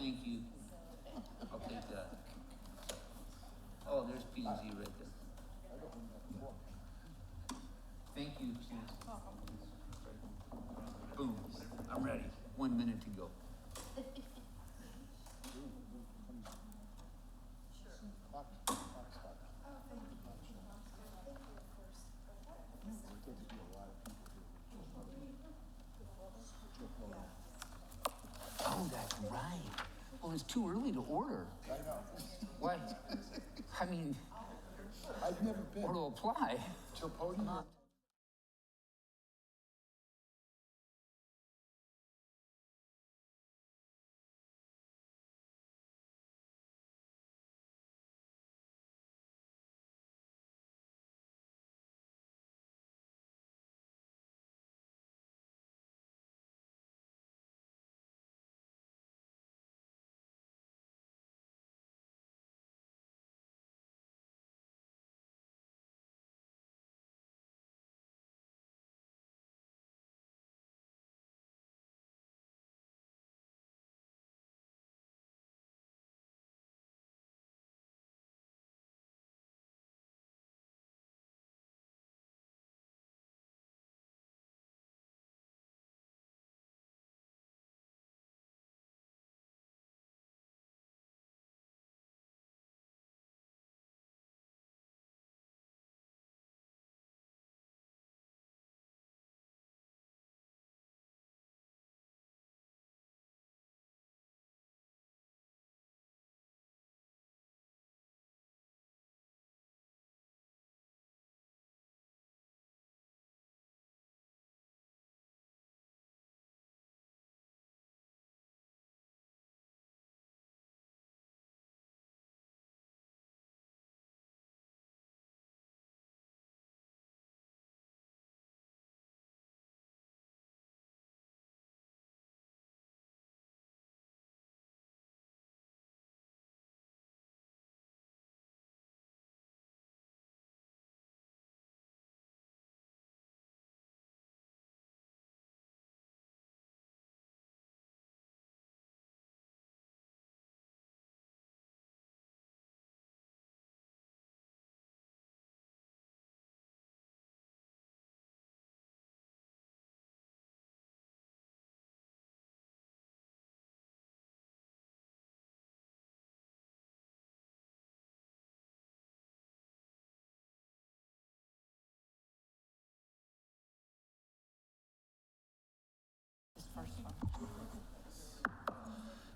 thank you. I'll take that. Oh, there's P and Z right there. Thank you, Chief. Boom, I'm ready. 1 minute to go. Oh, that's right. Well, it's too early to order. I know. What? I mean, I've never been or to apply. to a podium.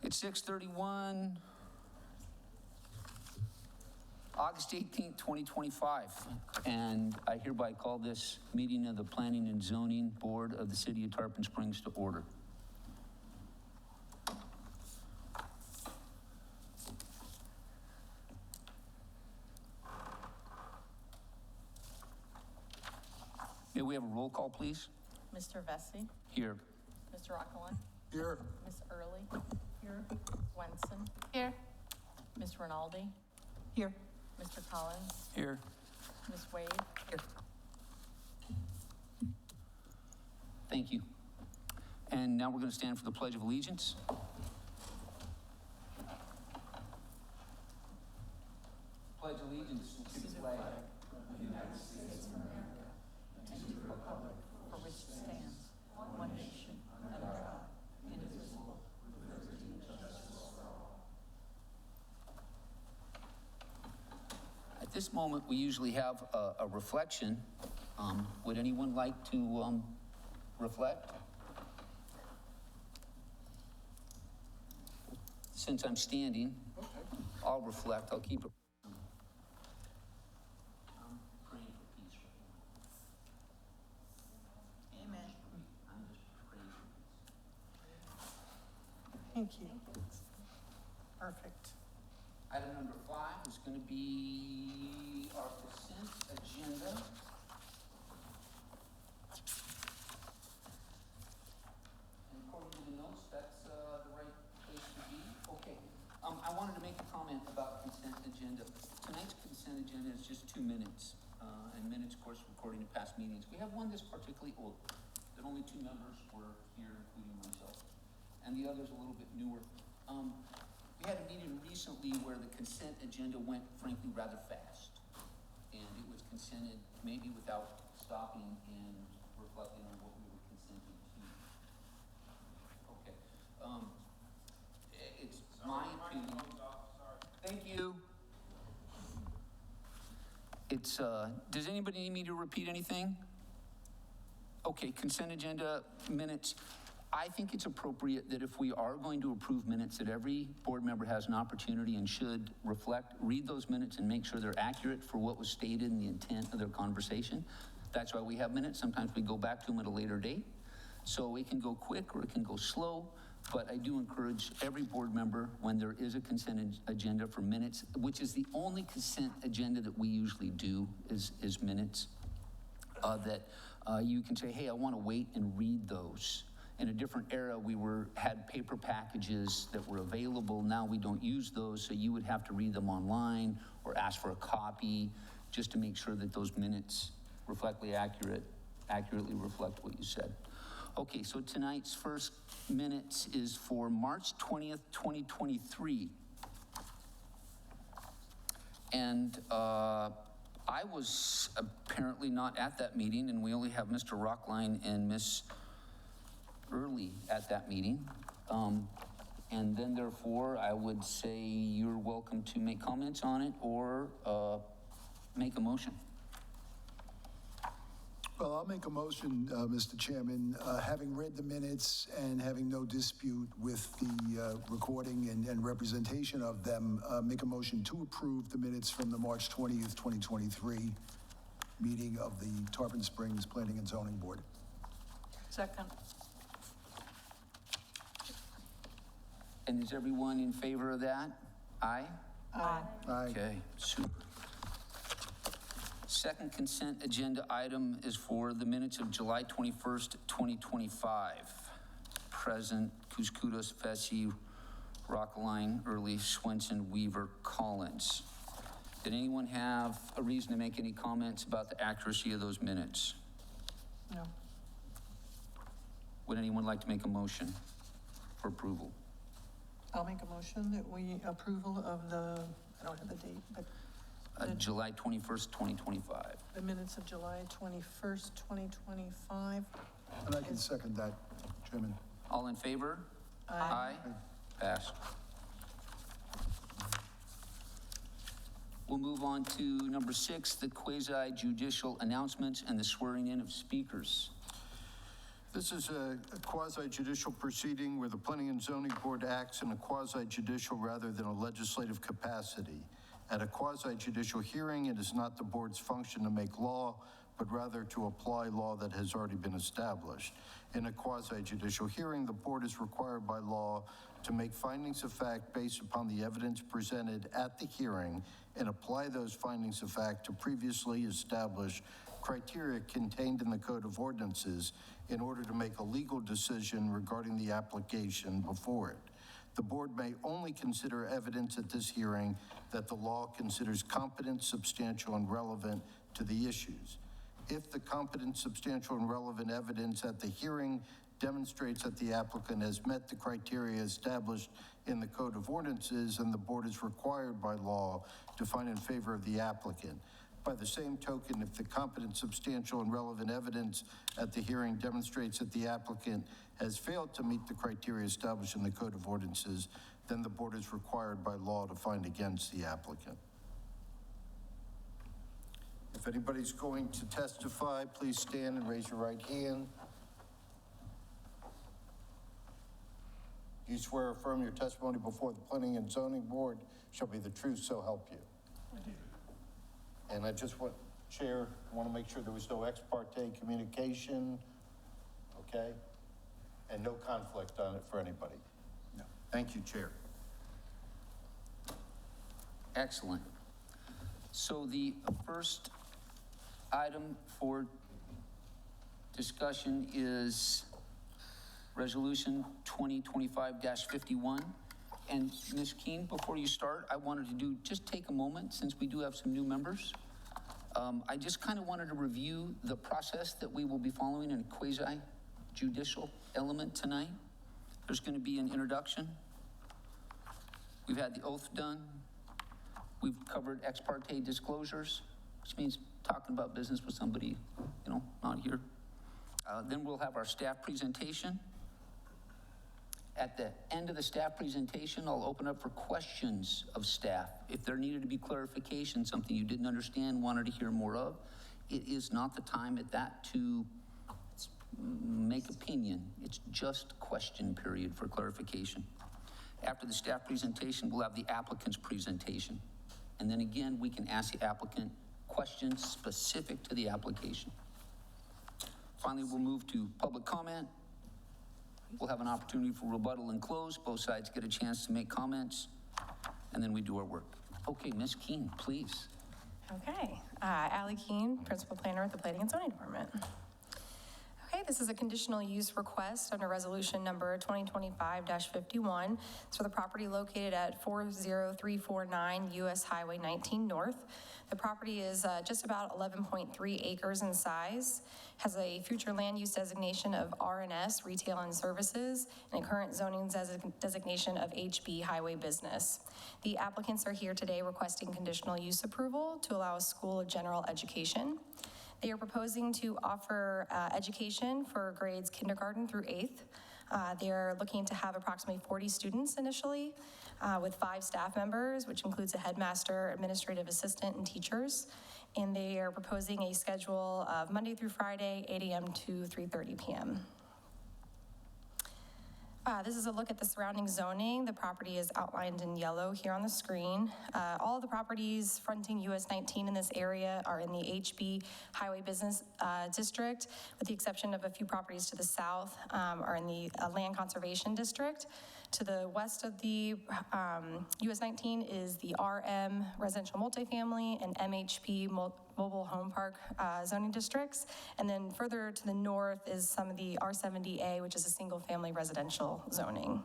It's 6:31, August 18th, 2025, and I hereby call this meeting of the Planning and Zoning Board of the City of Tarpon Springs to order. May we have a roll call, please? Mr. Vesey, Here. Mr. Rockaway, Here. Ms. Early. Here. Wenson. Here. Ms. Rinaldi. Here. Mr. Collins, Here. Ms. Wade. Here. Thank you. And now we're going to stand for the Pledge of Allegiance. Pledge allegiance to the flag of the United States of America And to the republic for which it stands, one nation, under God, indivisible, with liberty and justice for all. At this moment, we usually have a reflection. Would anyone like to reflect? Since I'm standing, I'll reflect. I'll keep it. I'm praying for peace right now. Amen. I'm just praying for peace. Thank you. Perfect. Item number 5 is going to be our consent agenda. And according to the notes, that's the right place to be. Okay. I wanted to make a comment about consent agenda. Tonight's consent agenda is just 2 minutes, and minutes, of course, recording of past meetings. We have one that's particularly old, that only 2 members were here, including myself, and the other's a little bit newer. We had a meeting recently where the consent agenda went frankly rather fast. And it was consented maybe without stopping and reflecting on what we were consenting to. Okay. It's my opinion. Thank you. It's, does anybody need me to repeat anything? Okay, consent agenda minutes. I think it's appropriate that if we are going to approve minutes, that every board member has an opportunity and should read those minutes and make sure they're accurate for what was stated in the intent of their conversation. That's why we have minutes. Sometimes we go back to them at a later date. So it can go quick or it can go slow, but I do encourage every board member, when there is a consent agenda for minutes, which is the only consent agenda that we usually do is minutes, that you can say, hey, I want to wait and read those. In a different era, we had paper packages that were available. Now we don't use those, so you would have to read them online or ask for a copy just to make sure that those minutes accurately reflect what you said. Okay, so tonight's first minutes is for March 20th, 2023. And I was apparently not at that meeting, and we only have Mr. Rockline and Miss Early at that meeting. And then therefore, I would say you're welcome to make comments on it or make a motion. Well, I'll make a motion, Mr. Chairman, having read the minutes and having no dispute with the recording and representation of them, make a motion to approve the minutes from the March 20th, 2023 meeting of the Tarpon Springs Planning and Zoning Board. Second. And is everyone in favor of that? Aye? Aye. Aye. Okay, super. Second consent agenda item is for the minutes of July 21st, 2025. Present, Kuzkudos, Fessy, Rockline, Early, Swenson, Weaver, Collins. Did anyone have a reason to make any comments about the accuracy of those minutes? No. Would anyone like to make a motion for approval? I'll make a motion that we approval of the, I don't have the date, but July 21st, 2025. the minutes of July 21st, 2025. And I can second that, Chairman. All in favor? Aye. Passed. We'll move on to number 6, the quasi-judicial announcements and the swearing in of speakers. This is a quasi-judicial proceeding where the Planning and Zoning Board acts in a quasi-judicial rather than a legislative capacity. At a quasi-judicial hearing, it is not the board's function to make law, but rather to apply law that has already been established. In a quasi-judicial hearing, the board is required by law to make findings of fact based upon the evidence presented at the hearing and apply those findings of fact to previously established criteria contained in the Code of Ordinances in order to make a legal decision regarding the application before it. The board may only consider evidence at this hearing that the law considers competent, substantial, and relevant to the issues. If the competent, substantial, and relevant evidence at the hearing demonstrates that the applicant has met the criteria established in the Code of Ordinances, and the board is required by law to find in favor of the applicant. By the same token, if the competent, substantial, and relevant evidence at the hearing demonstrates that the applicant has failed to meet the criteria established in the Code of Ordinances, then the board is required by law to find against the applicant. If anybody's going to testify, please stand and raise your right hand. Do you swear or affirm your testimony before the Planning and Zoning Board shall be the truth, so help you? I do. And I just want, Chair, I want to make sure there was no ex parte communication, okay? And no conflict on it for anybody. No. Thank you, Chair. Excellent. So the first item for discussion is Resolution 2025-51. And Ms. Keene, before you start, I wanted to just take a moment, since we do have some new members. I just kind of wanted to review the process that we will be following in a quasi-judicial element tonight. There's going to be an introduction We've had the oath done. We've covered ex parte disclosures, which means talking about business with somebody, not here. Then we'll have our staff presentation. At the end of the staff presentation, I'll open up for questions of staff. If there needed to be clarification, something you didn't understand, wanted to hear more of, it is not the time at that to make opinion. It's just question period for clarification. After the staff presentation, we'll have the applicant's presentation. And then again, we can ask the applicant questions specific to the application. Finally, we'll move to public comment. We'll have an opportunity for rebuttal and close. Both sides get a chance to make comments, and then we do our work. Okay, Ms. Keene, please. Okay, Allie Keene, Principal Planner at the Planning and Zoning Department. Okay, this is a conditional use request under resolution number 2025-51. It's for the property located at 40349 US Highway 19 North. The property is just about 11.3 acres in size, has a future land use designation of RNS, Retail and Services, and a current zoning designation of HB Highway Business. The applicants are here today requesting conditional use approval to allow a school of general education. They are proposing to offer education for grades kindergarten through 8th. They are looking to have approximately 40 students initially, with 5 staff members, which includes a headmaster, administrative assistant, and teachers. And they are proposing a schedule of Monday through Friday, 8 a.m. to 3:30 p.m. This is a look at the surrounding zoning. The property is outlined in yellow here on the screen. All of the properties fronting US 19 in this area are in the HB Highway Business District, with the exception of a few properties to the south are in the Land Conservation District. To the west of the US 19 is the RM Residential Multifamily and MHP Mobile Home Park zoning districts. And then further to the north is some of the R70A, which is a single family residential zoning.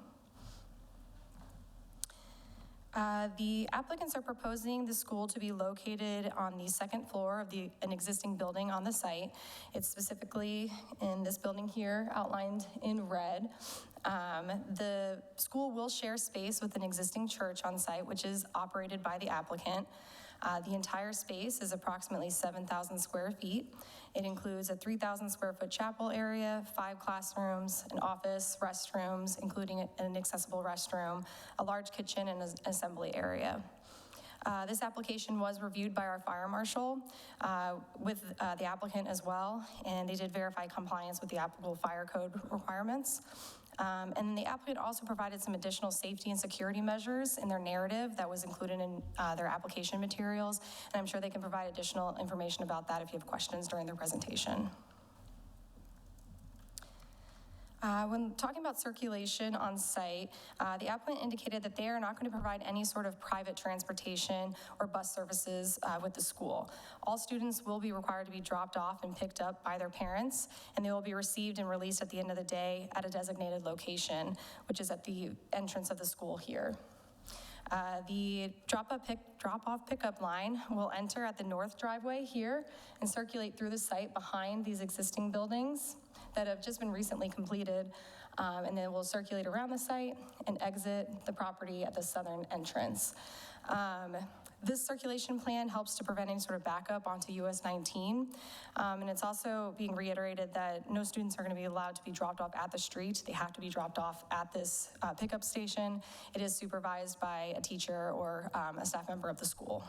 The applicants are proposing the school to be located on the second floor of an existing building on the site. It's specifically in this building here, outlined in red. The school will share space with an existing church on site, which is operated by the applicant. The entire space is approximately 7,000 square feet. It includes a 3,000 square foot chapel area, 5 classrooms, an office, restrooms, including an accessible restroom, a large kitchen, and an assembly area. This application was reviewed by our fire marshal with the applicant as well, and they did verify compliance with the applicable fire code requirements. And the applicant also provided some additional safety and security measures in their narrative that was included in their application materials, and I'm sure they can provide additional information about that if you have questions during their presentation. When talking about circulation on site, the applicant indicated that they are not going to provide any sort of private transportation or bus services with the school. All students will be required to be dropped off and picked up by their parents, and they will be received and released at the end of the day at a designated location, which is at the entrance of the school here. The drop-off pickup line will enter at the north driveway here and circulate through the site behind these existing buildings that have just been recently completed, and then we'll circulate around the site and exit the property at the southern entrance. This circulation plan helps to prevent any sort of backup onto US 19, and it's also being reiterated that no students are going to be allowed to be dropped off at the street. They have to be dropped off at this pickup station. It is supervised by a teacher or a staff member of the school.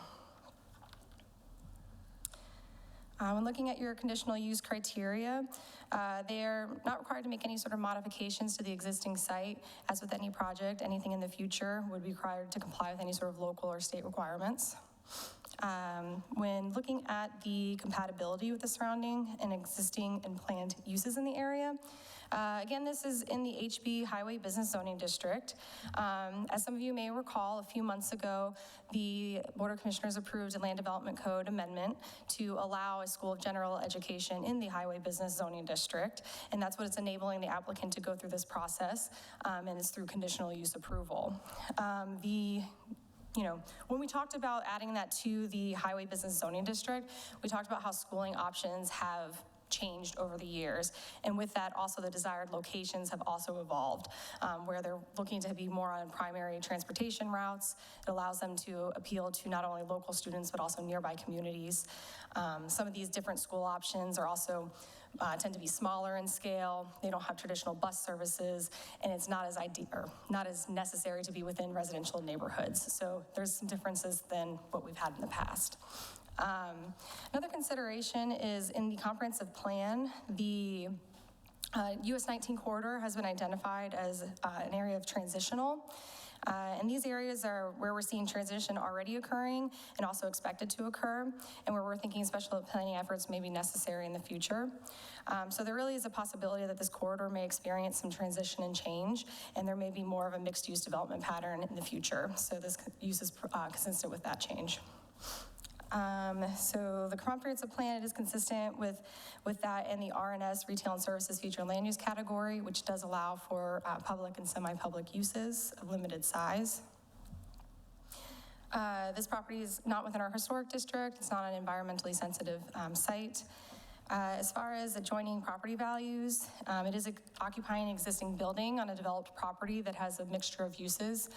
When looking at your conditional use criteria, they're not required to make any sort of modifications to the existing site. As with any project, anything in the future would be required to comply with any sort of local or state requirements. When looking at the compatibility with the surrounding and existing and planned uses in the area, again, this is in the HB Highway Business Zoning District. As some of you may recall, a few months ago, the Board of Commissioners approved a Land Development Code amendment to allow a school of general education in the Highway Business Zoning District, and that's what it's enabling the applicant to go through this process, and it's through conditional use approval. When we talked about adding that to the Highway Business Zoning District, we talked about how schooling options have changed over the years. And with that, also the desired locations have also evolved, where they're looking to be more on primary transportation routes. It allows them to appeal to not only local students, but also nearby communities. Some of these different school options are also tend to be smaller in scale. They don't have traditional bus services, and it's not as necessary to be within residential neighborhoods. So there's some differences than what we've had in the past. Another consideration is in the comprehensive plan, the US 19 corridor has been identified as an area of transitional. And these areas are where we're seeing transition already occurring and also expected to occur, and where we're thinking special planning efforts may be necessary in the future. So there really is a possibility that this corridor may experience some transition and change, and there may be more of a mixed-use development pattern in the future. So this use is consistent with that change. So the comprehensive plan is consistent with that in the RNS, retail and services future land use category, which does allow for public and semi-public uses of limited size. This property is not within our historic district. It's not an environmentally sensitive site. As far as adjoining property values, it is occupying an existing building on a developed property that has a mixture of uses.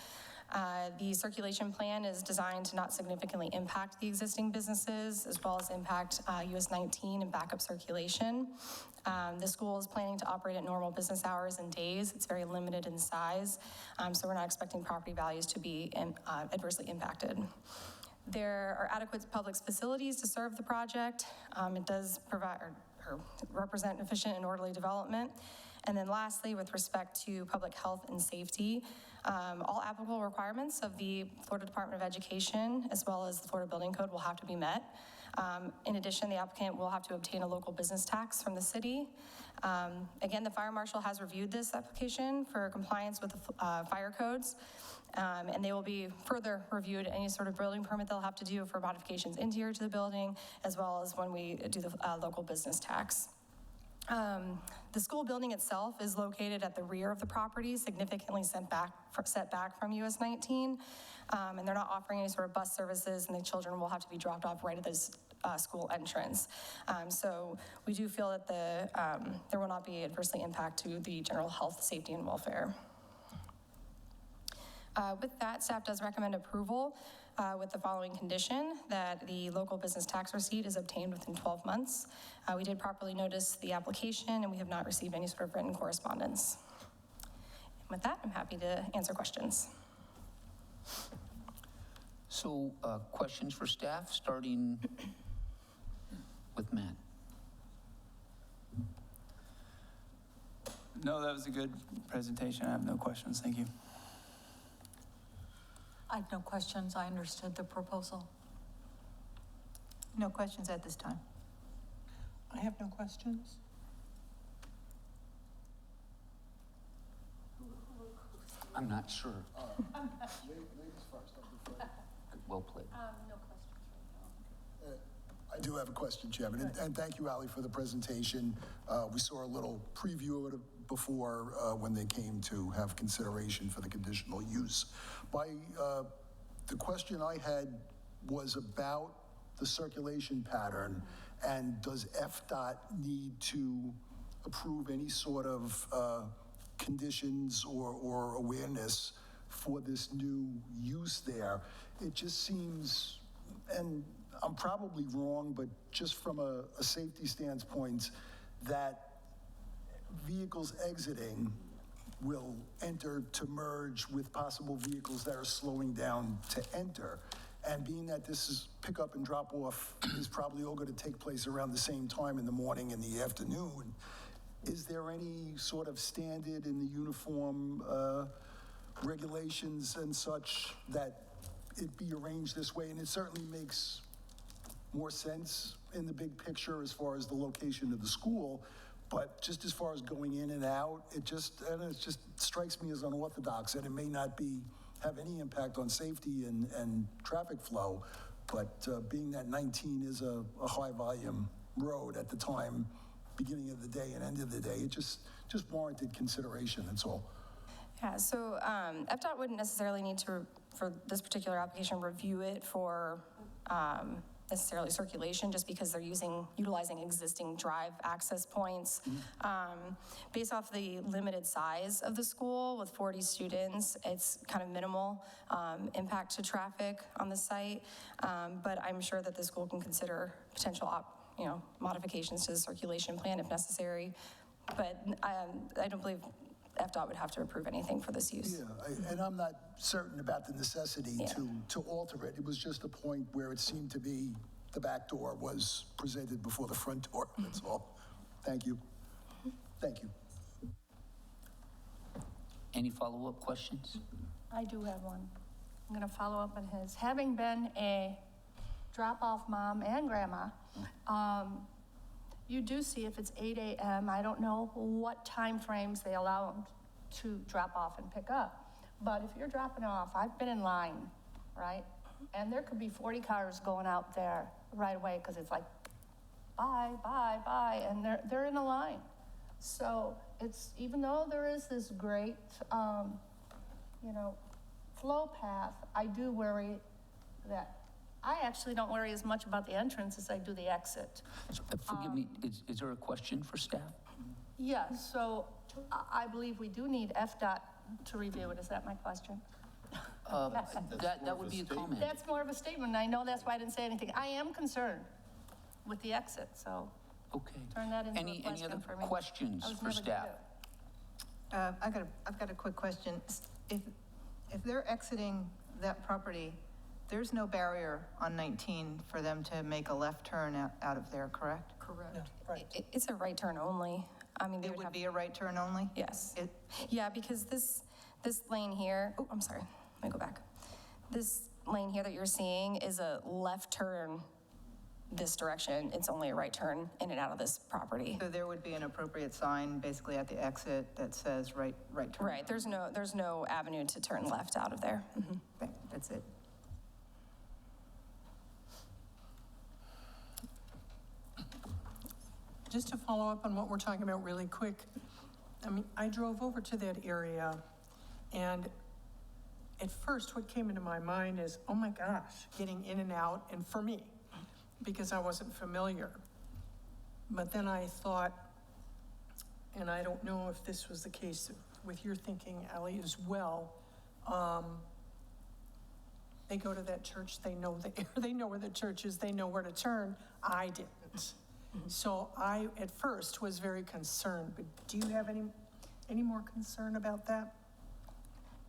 The circulation plan is designed to not significantly impact the existing businesses, as well as impact US 19 and backup circulation. The school is planning to operate at normal business hours and days. It's very limited in size, so we're not expecting property values to be adversely impacted. There are adequate public facilities to serve the project. It does provide or represent efficient and orderly development. And then lastly, with respect to public health and safety, all applicable requirements of the Florida Department of Education, as well as the Florida Building Code, will have to be met. In addition, the applicant will have to obtain a local business tax from the city. Again, the fire marshal has reviewed this application for compliance with the fire codes, and they will be further reviewed any sort of building permit they'll have to do for modifications interior to the building, as well as when we do the local business tax. The school building itself is located at the rear of the property, significantly set back from US 19, and they're not offering any sort of bus services, and the children will have to be dropped off right at this school entrance. So we do feel that there will not be adversely impact to the general health, safety, and welfare. With that, staff does recommend approval with the following condition, that the local business tax receipt is obtained within 12 months. We did properly notice the application, and we have not received any sort of written correspondence. And with that, I'm happy to answer questions. So, questions for staff, starting with Matt. No, that was a good presentation. I have no questions. Thank you. I have no questions. I understood the proposal. No questions at this time. I have no questions. I'm not sure. Ladies first, I'll defer. Well played. No questions. I do have a question, Chairman, and thank you, Ali, for the presentation. We saw a little preview of it before when they came to have consideration for the conditional use. The question I had was about the circulation pattern, and does FDOT need to approve any sort of conditions or awareness for this new use there? It just seems, and I'm probably wrong, but just from a safety standpoint, that vehicles exiting will enter to merge with possible vehicles that are slowing down to enter. And being that this is pick up and drop off is probably all going to take place around the same time in the morning and the afternoon, is there any sort of standard in the uniform regulations and such that it be arranged this way? And it certainly makes more sense in the big picture as far as the location of the school, but just as far as going in and out, it just strikes me as unorthodox, and it may not have any impact on safety and traffic flow, but being that 19 is a high volume road at the time, beginning of the day and end of the day, it just warranted consideration, that's all. Yeah, so FDOT wouldn't necessarily need to, for this particular application, review it for necessarily circulation, just because they're utilizing existing drive access points. Based off the limited size of the school with 40 students, it's kind of minimal impact to traffic on the site. But I'm sure that the school can consider potential modifications to the circulation plan if necessary. But I don't believe FDOT would have to approve anything for this use. Yeah, and I'm not certain about the necessity to alter it. It was just a point where it seemed to be the back door was presented before the front door, that's all. Thank you. Thank you. Any follow-up questions? I do have one. I'm going to follow up on his. Having been a drop-off mom and grandma, you do see if it's 8 a.m., I don't know what time frames they allow them to drop off and pick up. But if you're dropping off, I've been in line, right? And there could be 40 cars going out there right away because it's like, bye, bye, bye, and they're in a line. So it's, even though there is this great, flow path, I do worry that, I actually don't worry as much about the entrance as I do the exit. Forgive me, is there a question for staff? Yes, so I believe we do need FDOT to review it. Is that my question? That would be a comment. That's more of a statement. I know that's why I didn't say anything. I am concerned with the exit, so Okay. turn that into a Any question other for me. questions I was for never good staff? at I've got a quick question. If they're exiting that property, there's no barrier on 19 for them to make a left turn out of there, correct? Correct. Right. It's a right turn only. I mean, they It would would have, be a right turn only? yes. It- Yeah, because this lane here, oh, I'm sorry, let me go back. This lane here that you're seeing is a left turn this direction. It's only a right turn in and out of this property. So there would be an appropriate sign basically at the exit that says right turn? Right, there's no avenue to turn left out of there. Mhm. Okay, that's it. Just to follow up on what we're talking about really quick, I mean, I drove over to that area, and at first what came into my mind is, oh my gosh, getting in and out, and for me, because I wasn't familiar. But then I thought, and I don't know if this was the case with your thinking, Ally, as well, they go to that church, they know where the church is, they know where to turn. I didn't. So I, at first, was very concerned, but do you have any more concern about that?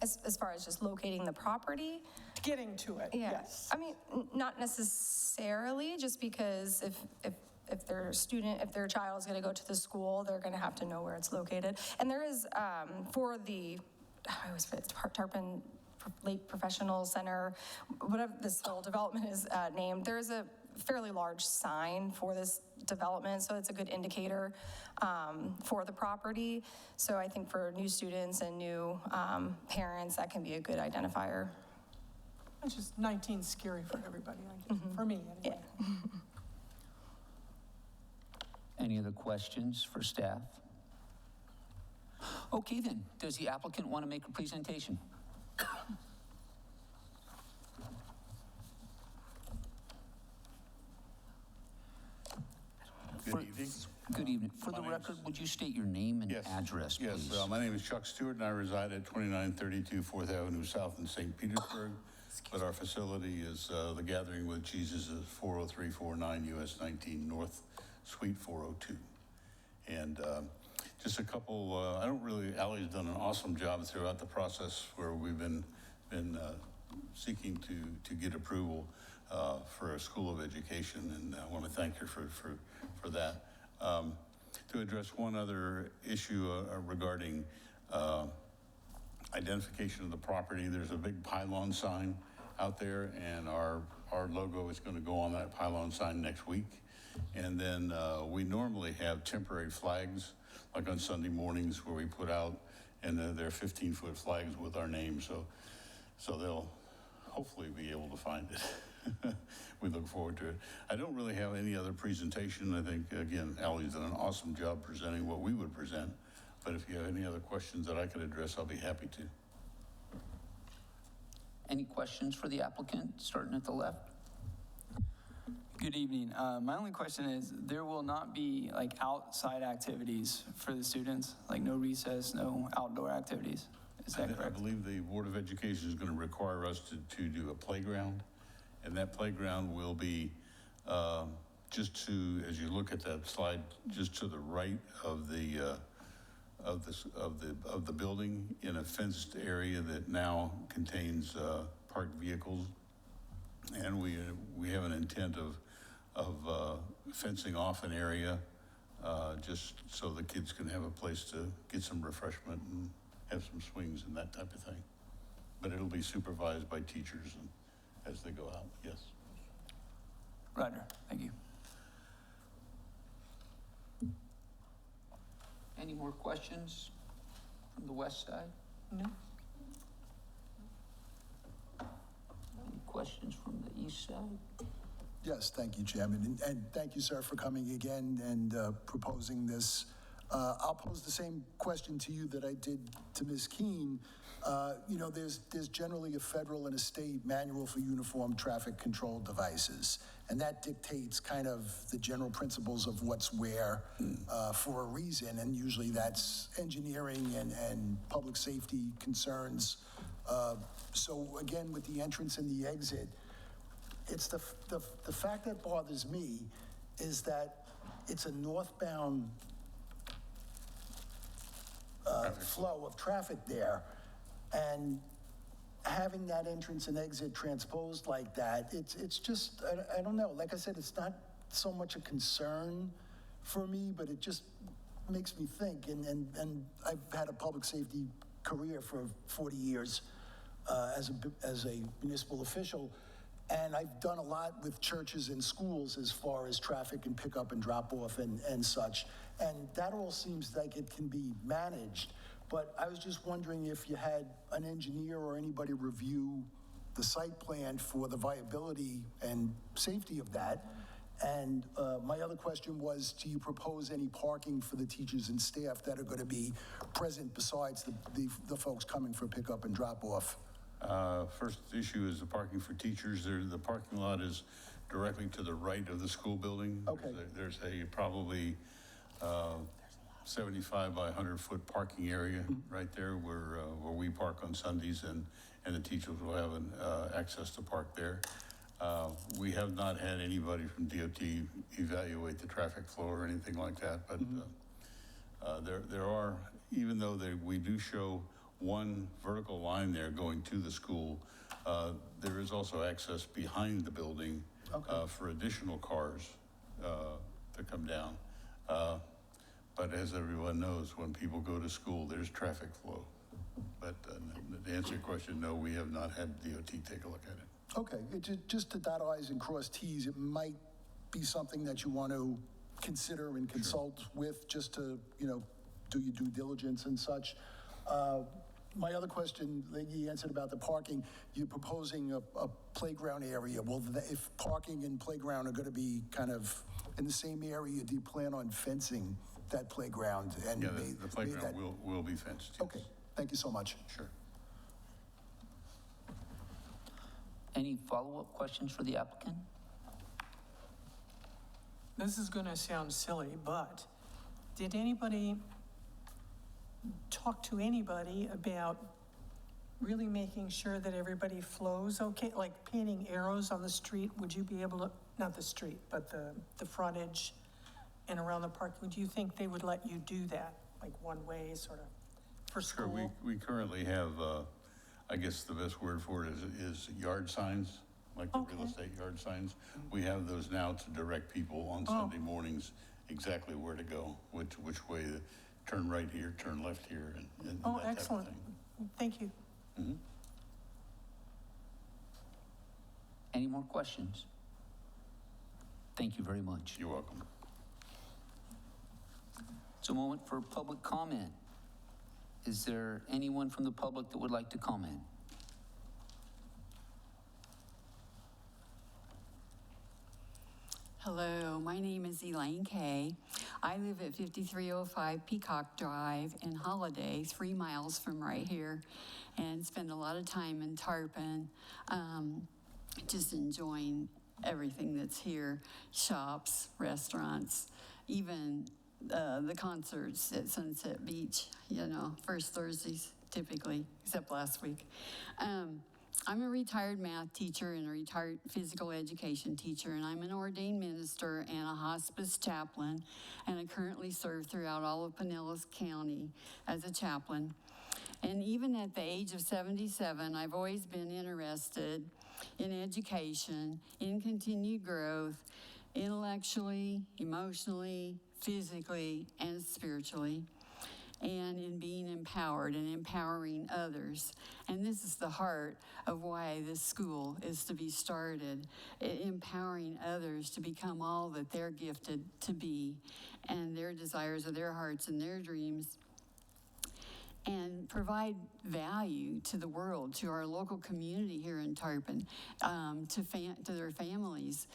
As far as just locating the property? Getting to it, Yeah. yes. I mean, not necessarily, just because if their child is going to go to the school, they're going to have to know where it's located. And there is, for the, I always forget, Tarpon Lake Professional Center, whatever this whole development is named, there is a fairly large sign for this development, so it's a good indicator for the property. So I think for new students and new parents, that can be a good identifier. It's just 19's scary for everybody, I guess, for me anyway. Any other questions for staff? Okay then, does the applicant want to make a presentation? Good evening. Good evening. For the My name's- record, would you state your name and Yes. address, please? Yes, my name is Chuck Stewart, and I reside at 2932 Fourth Avenue South in St. Petersburg. But our facility is the Gathering with Jesus is 40349 US 19 North, Suite 402. And just a couple, Ally's done an awesome job throughout the process where we've been seeking to get approval for a school of education, and I want to thank her for that. To address one other issue regarding identification of the property, there's a big pylon sign out there, and our logo is going to go on that pylon sign next week. And then we normally have temporary flags, like on Sunday mornings where we put out, and they're 15-foot flags with our name, so they'll hopefully be able to find it. We look forward to it. I don't really have any other presentation. I think, again, Ally's done an awesome job presenting what we would present, but if you have any other questions that I could address, I'll be happy to. Any questions for the applicant, starting at the left? Good evening. My only question is, there will not be like outside activities for the students? Like no recess, no outdoor activities? Is that I correct? believe the Board of Education is going to require us to do a playground, and that playground will be just to, as you look at that slide, just to the right of the building in a fenced area that now contains parked vehicles. And we have an intent of fencing off an area just so the kids can have a place to get some refreshment and have some swings and that type of thing. But it'll be supervised by teachers and as they go out, yes. Roger, thank you. Any more questions from the west side? No? Any questions from the east side? Yes, thank you, Chairman, and thank you, sir, for coming again and proposing this. I'll pose the same question to you that I did to Ms. Keene. You know, there's generally a federal and a state manual for uniform traffic control devices, and that dictates kind of the general principles of what's where for a reason, and usually that's engineering and public safety concerns. So again, with the entrance and the exit, it's the fact that bothers me is that it's a northbound flow of traffic there, and having that entrance and exit transposed like that, it's just, I don't know, like I said, it's not so much a concern for me, but it just makes me think, and I've had a public safety career for 40 years as a municipal official, and I've done a lot with churches and schools as far as traffic and pickup and drop off and such. And that all seems like it can be managed. But I was just wondering if you had an engineer or anybody review the site plan for the viability and safety of that. And my other question was, do you propose any parking for the teachers and staff that are going to be present besides the folks coming for pickup and drop off? First issue is the parking for teachers. The parking lot is directly to the right of the school building. Okay. There's a probably 75 by 100 foot parking area right there where we park on Sundays, and the teachers will have access to park there. We have not had anybody from DOT evaluate the traffic flow or anything like that, but there are, even though we do show one vertical line there going to the school, there is also access behind the building for additional cars to come down. But as everyone knows, when people go to school, there's traffic flow. But to answer your question, no, we have not had DOT take a look at it. Okay, just to dot I's and cross T's, it might be something that you want to consider and consult with, just to, you know, do your due diligence and such. My other question, you answered about the parking. You're proposing a playground area. Well, if parking and playground are going to be kind of in the same area, do you plan on fencing that playground? And Yeah, the playground will be fenced. Yes. Okay, thank you so much. Sure. Any follow-up questions for the applicant? This is going to sound silly, but did anybody talk to anybody about really making sure that everybody flows okay? Like painting arrows on the street, would you be able to, not the street, but the frontage and around the park, would you think they would let you do that? Like one way sort of for Sure, school? we currently have, I guess the best word for it is yard signs, like the real Okay. estate yard signs. We have those now to direct people on Sunday mornings exactly where to go, which way to turn right here, turn left here, and Oh, that type of excellent. thing. Thank you. Any more questions? Thank you very much. You're welcome. It's a moment for public comment. Is there anyone from the public that would like to comment? Hello, my name is Elaine Kay. I live at 5305 Peacock Drive in Holiday, 3 miles from right here, and spend a lot of time in Tarpon, just enjoying everything that's here, shops, restaurants, even the concerts at Sunset Beach, you know, first Thursdays typically, except last week. I'm a retired math teacher and a retired physical education teacher, and I'm an ordained minister and a hospice chaplain, and I currently serve throughout all of Pinellas County as a chaplain. And even at the age of 77, I've always been interested in education, in continued growth, intellectually, emotionally, physically, and spiritually, and in being empowered and empowering others. And this is the heart of why this school is to be started, empowering others to become all that they're gifted to be, and their desires of their hearts and their dreams, and provide value to the world, to our local community here in Tarpon, to their families,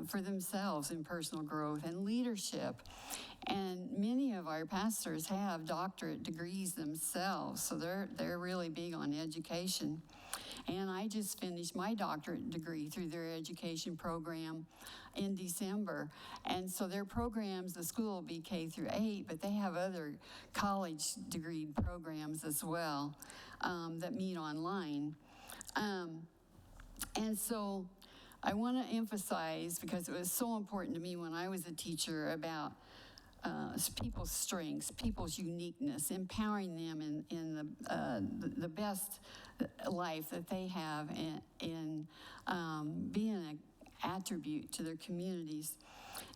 for themselves in personal growth and leadership. And many of our pastors have doctorate degrees themselves, so they're really big on education. And I just finished my doctorate degree through their education program in December. And so their programs, the school will be K through 8, but they have other college degree programs as well that meet online. And so I want to emphasize, because it was so important to me when I was a teacher, about people's strengths, people's uniqueness, empowering them in the best life that they have, in being an attribute to their communities.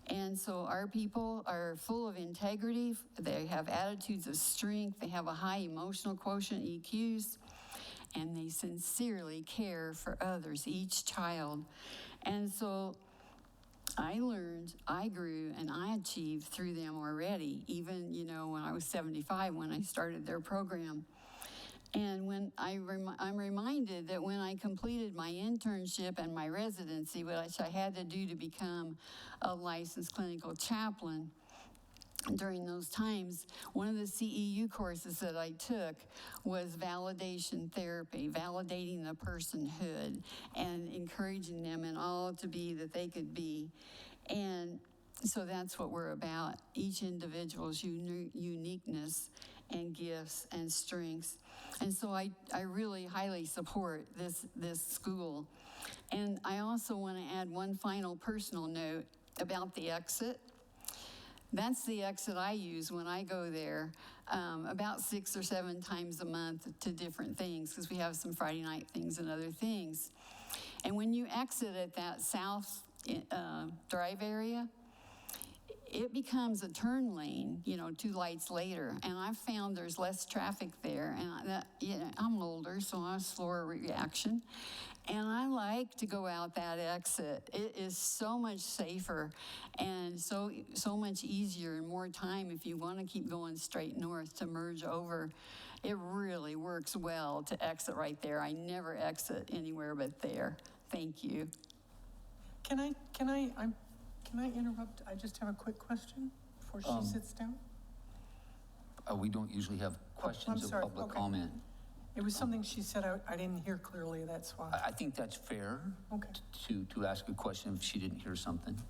And so our people are full of integrity, they have attitudes of strength, they have a high emotional quotient, EQs, and they sincerely care for others, each child. And so I learned, I grew, and I achieved through them already, even, you know, when I was 75, when I started their program. And when I'm reminded that when I completed my internship and my residency, which I had to do to become a licensed clinical chaplain, during those times, one of the CEU courses that I took was validation therapy, validating the personhood and encouraging them in all to be that they could be. And so that's what we're about, each individual's uniqueness and gifts and strengths. And so I really highly support this school. And I also want to add one final personal note about the exit. That's the exit I use when I go there about 6 or 7 times a month to different things, because we have some Friday night things and other things. And when you exit at that south drive area, it becomes a turn lane, you know, 2 lights later. And I've found there's less traffic there. And I'm older, so I have a slower reaction. And I like to go out that exit. It is so much safer and so much easier and more time if you want to keep going straight north to merge over. It really works well to exit right there. I never exit anywhere but there. Thank you. Can I interrupt? I just have a quick question before she sits down. We don't usually have questions of sorry. public Okay. comment. It was something she said I didn't hear clearly, that's why. I think that's fair Okay. to ask a question if she didn't hear something.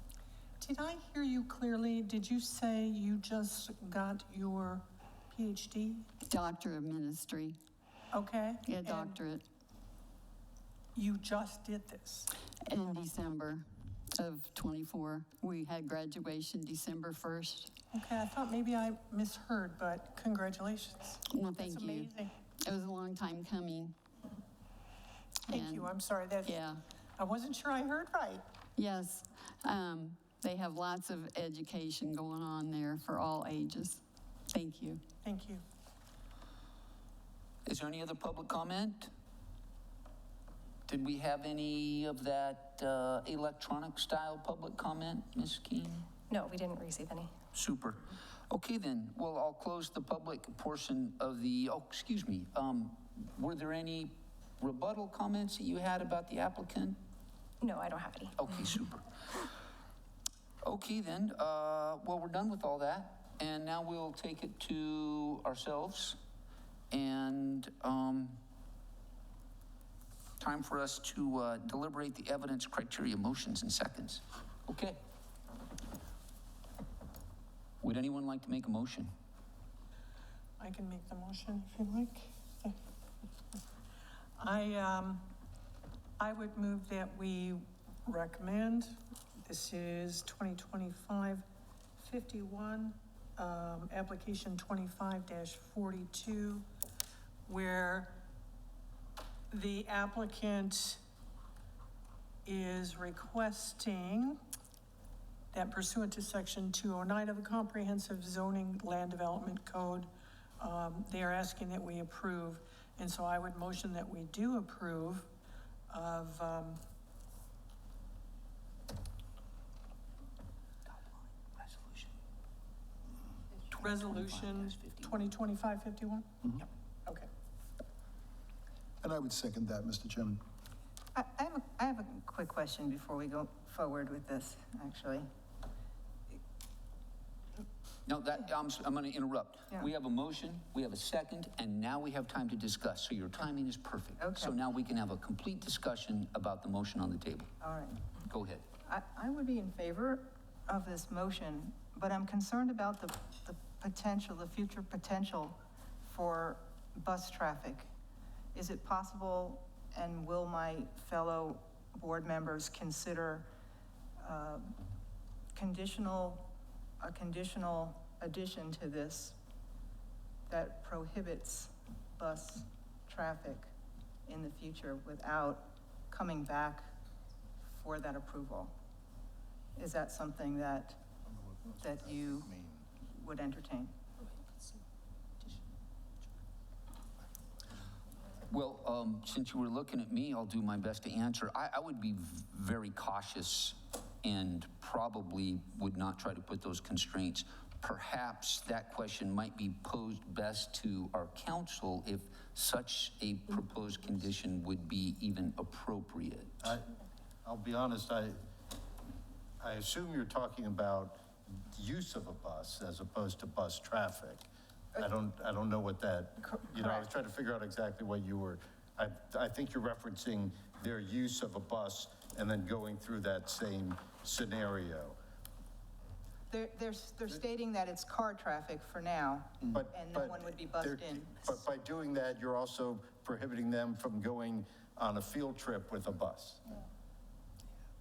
Did I hear you clearly? Did you say you just got your PhD? Doctor of Ministry, Okay. yeah, and doctorate, you just did this? in December of 24. We had graduation December 1st. Okay, I thought maybe I misheard, but congratulations. Well, thank That's you. amazing. It was a long time coming. Thank And, you, I'm sorry, Yeah, I wasn't sure I heard right. yes. They have lots of education going on there for all ages. Thank you. Thank you. Is there any other public comment? Did we have any of that electronic style public comment, Ms. Keene? No, we didn't receive any. Super. Okay then, well, I'll close the public portion of the, excuse me. Were there any rebuttal comments that you had about the applicant? No, I don't have any. Okay, super. Okay then, well, we're done with all that. And now we'll take it to ourselves. And time for us to deliberate the evidence, criteria, motions, and seconds. Okay. Would anyone like to make a motion? I can make the motion if you like. I would move that we recommend, this is 2025-51, application 25-42, where the applicant is requesting that pursuant to section 209 of the Comprehensive Zoning Land Development Code, they are asking that we approve. And so I would motion that we do approve of, Resolution 2025-51? Yep. Okay. And I would second that, Mr. Chairman. I have a quick question before we go forward with this, actually. No, I'm going to interrupt. Yeah. We have a motion, we have a second, and now we have time to discuss. So your timing is perfect. Okay. So now we can have a complete discussion about the motion on the table. All right. Go ahead. I would be in favor of this motion, but I'm concerned about the potential, the future potential for bus traffic. Is it possible, and will my fellow board members consider a conditional addition to this that prohibits bus traffic in the future without coming back for that approval? Is that something that you would entertain? Well, since you were looking at me, I'll do my best to answer. I would be very cautious and probably would not try to put those constraints. Perhaps that question might be posed best to our council if such a proposed condition would be even appropriate. I'll be honest, I assume you're talking about use of a bus as opposed to bus traffic. I don't know what that, I was trying to figure out exactly what you were, I think you're referencing their use of a bus and then going through that same scenario. They're stating that it's car traffic for now, and no one would be bussed in. But by doing that, you're also prohibiting them from going on a field trip with a bus.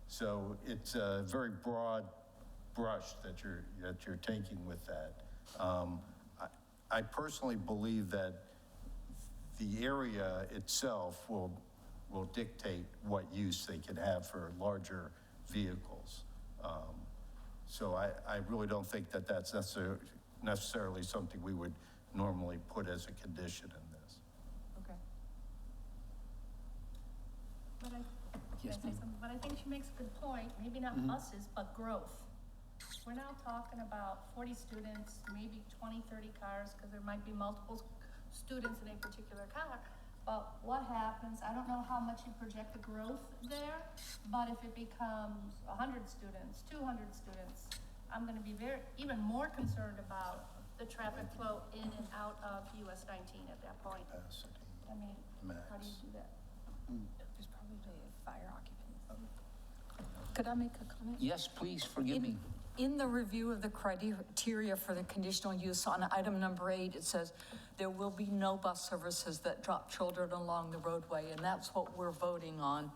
So it's a very broad brush that you're taking with that. I personally believe that the area itself will dictate what use they can have for larger vehicles. So I really don't think that that's necessarily something we would normally put as a condition in this. Okay. But Yes, ma'am. but I think she makes a good point, maybe not buses, but growth. We're now talking about 40 students, maybe 20, 30 cars, because there might be multiple students in a particular car. But what happens, I don't know how much you project the growth there, but if it becomes 100 students, 200 students, I'm gonna be even more concerned about the traffic flow in and out of US 19 at that point. I mean, how do you do that? There's probably a fire occupancy. Could I make a comment? Yes, please, forgive me. In the review of the criteria for the conditional use on item number 8, it says there will be no bus services that drop children along the roadway, and that's what we're voting on.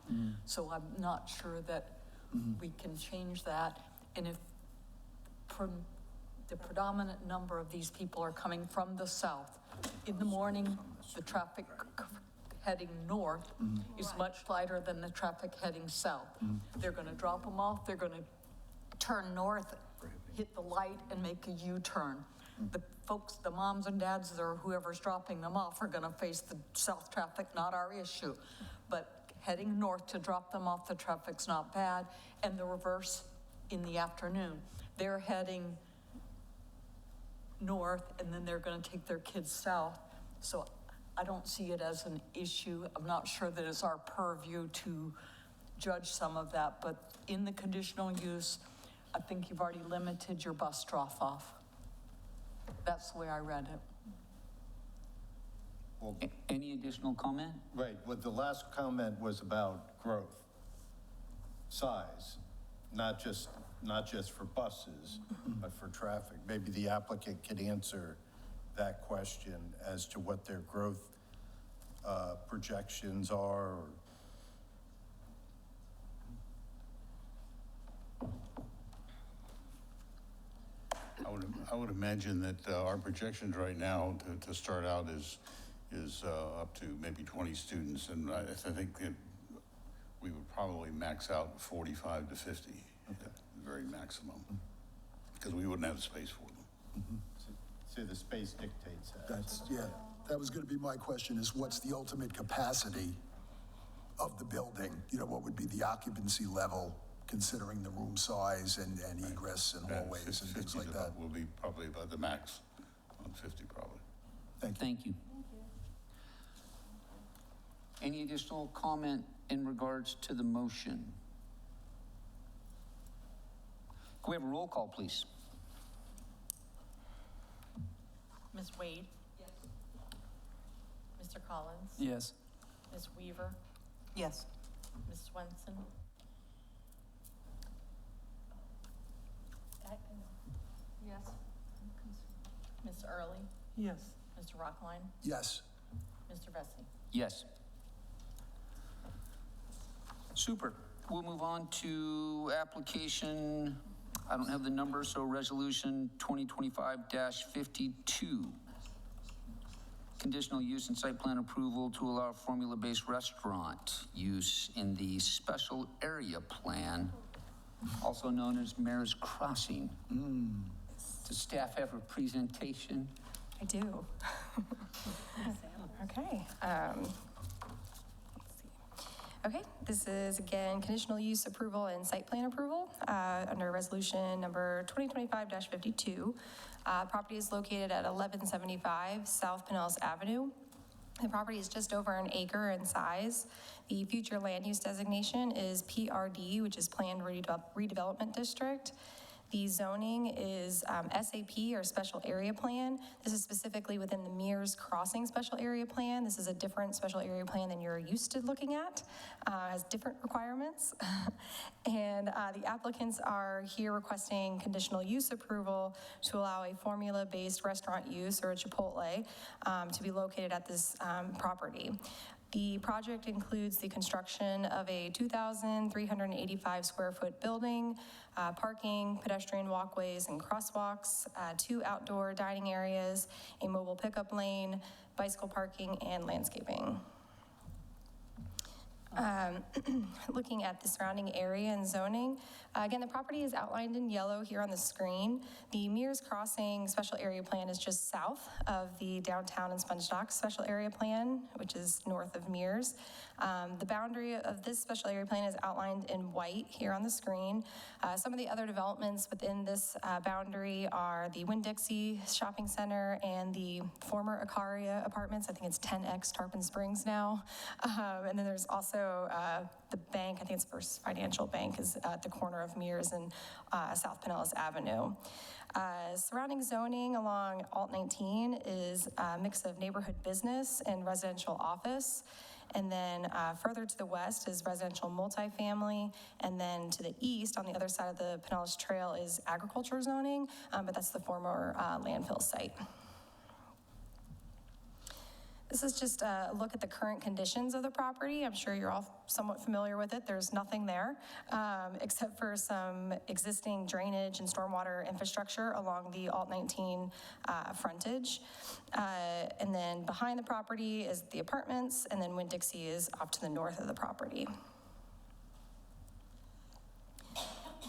So I'm not sure that we can change that. And if the predominant number of these people are coming from the south, in the morning, the traffic heading north is much lighter than the traffic heading south. They're gonna drop them off, they're gonna turn north, hit the light and make a U-turn. The folks, the moms and dads or whoever's dropping them off are gonna face the south traffic, not our issue. But heading north to drop them off, the traffic's not bad, and the reverse in the afternoon. They're heading north and then they're gonna take their kids south. So I don't see it as an issue. I'm not sure that it's our purview to judge some of that, but in the conditional use, I think you've already limited your bus drop-off. That's the way I read it. Well, Any additional comment? right, what the last comment was about growth, size, not just for buses, but for traffic. Maybe the applicant could answer that question as to what their growth projections are. I would imagine that our projections right now to start out is up to maybe 20 students, and I think that we would probably max out 45 to 50, at the very maximum, because we wouldn't have the space for them. So the space dictates that. Yeah, that was going to be my question, is what's the ultimate capacity of the building? You know, what would be the occupancy level, considering the room size and egress and hallways and things 50 like that? will be probably about the max, on 50 probably. Thank you. Any additional comment in regards to the motion? Can we have a roll call, please? Ms. Wade? Yes. Mr. Collins? Yes. Ms. Weaver? Yes. Ms. Swenson? Yes. Ms. Early? Yes. Mr. Rockline? Yes. Mr. Vesey? Yes. Super. We'll move on to application, I don't have the number, so resolution 2025-52. Conditional use and site plan approval to allow formula-based restaurant use in the special area plan, also known as Mayor's Crossing. Does staff have a presentation? I do. Okay. Let's see. Okay, this is again conditional use approval and site plan approval under resolution number 2025-52. Property is located at 1175 South Pinellas Avenue. The property is just over an acre in size. The future land use designation is PRD, which is Planned Redevelopment District. The zoning is SAP, or Special Area Plan. This is specifically within the Mears Crossing Special Area Plan. This is a different special area plan than you're used to looking at, has different requirements. And the applicants are here requesting conditional use approval to allow a formula-based restaurant use, or a Chipotle, to be located at this property. The project includes the construction of a 2,385 square foot building, parking, pedestrian walkways and crosswalks, 2 outdoor dining areas, a mobile pickup lane, bicycle parking, and landscaping. Looking at the surrounding area and zoning, again, the property is outlined in yellow here on the screen. The Mears Crossing Special Area Plan is just south of the downtown and Sponge Docks Special Area Plan, which is north of Mears. The boundary of this special area plan is outlined in white here on the screen. Some of the other developments within this boundary are the Winn-Dixie Shopping Center and the former Icaria Apartments. I think it's 10X Tarpon Springs now. And then there's also the bank, I think it's First Financial Bank, is at the corner of Mears and South Pinellas Avenue. Surrounding zoning along Alt 19 is a mix of neighborhood business and residential office. And then further to the west is residential multifamily. And then to the east, on the other side of the Pinellas Trail, is agriculture zoning, but that's the former landfill site. This is just a look at the current conditions of the property. I'm sure you're all somewhat familiar with it. There's nothing there except for some existing drainage and stormwater infrastructure along the Alt 19 frontage. And then behind the property is the apartments, and then Winn-Dixie is off to the north of the property.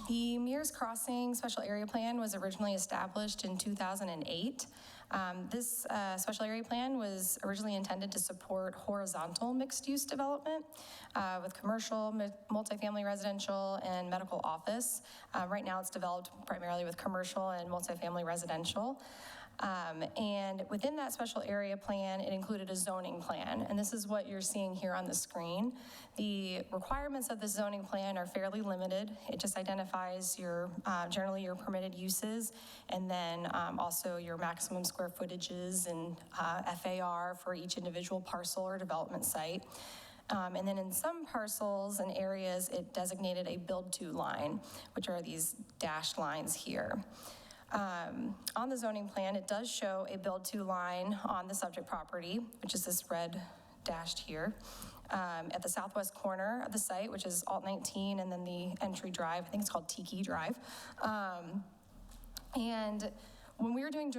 The Mears Crossing Special Area Plan was originally established in 2008. This special area plan was originally intended to support horizontal mixed-use development with commercial, multifamily residential, and medical office. Right now it's developed primarily with commercial and multifamily residential. And within that special area plan, it included a zoning plan, and this is what you're seeing here on the screen. The requirements of the zoning plan are fairly limited. It just identifies your, generally your permitted uses, and then also your maximum square footages and FAR for each individual parcel or development site. And then in some parcels and areas, it designated a build-to line, which are these dashed lines here. On the zoning plan, it does show a build-to line on the subject property, which is this red dashed here, at the southwest corner of the site, which is Alt 19, and then the entry drive, I think it's called Tiki Drive. And when we were doing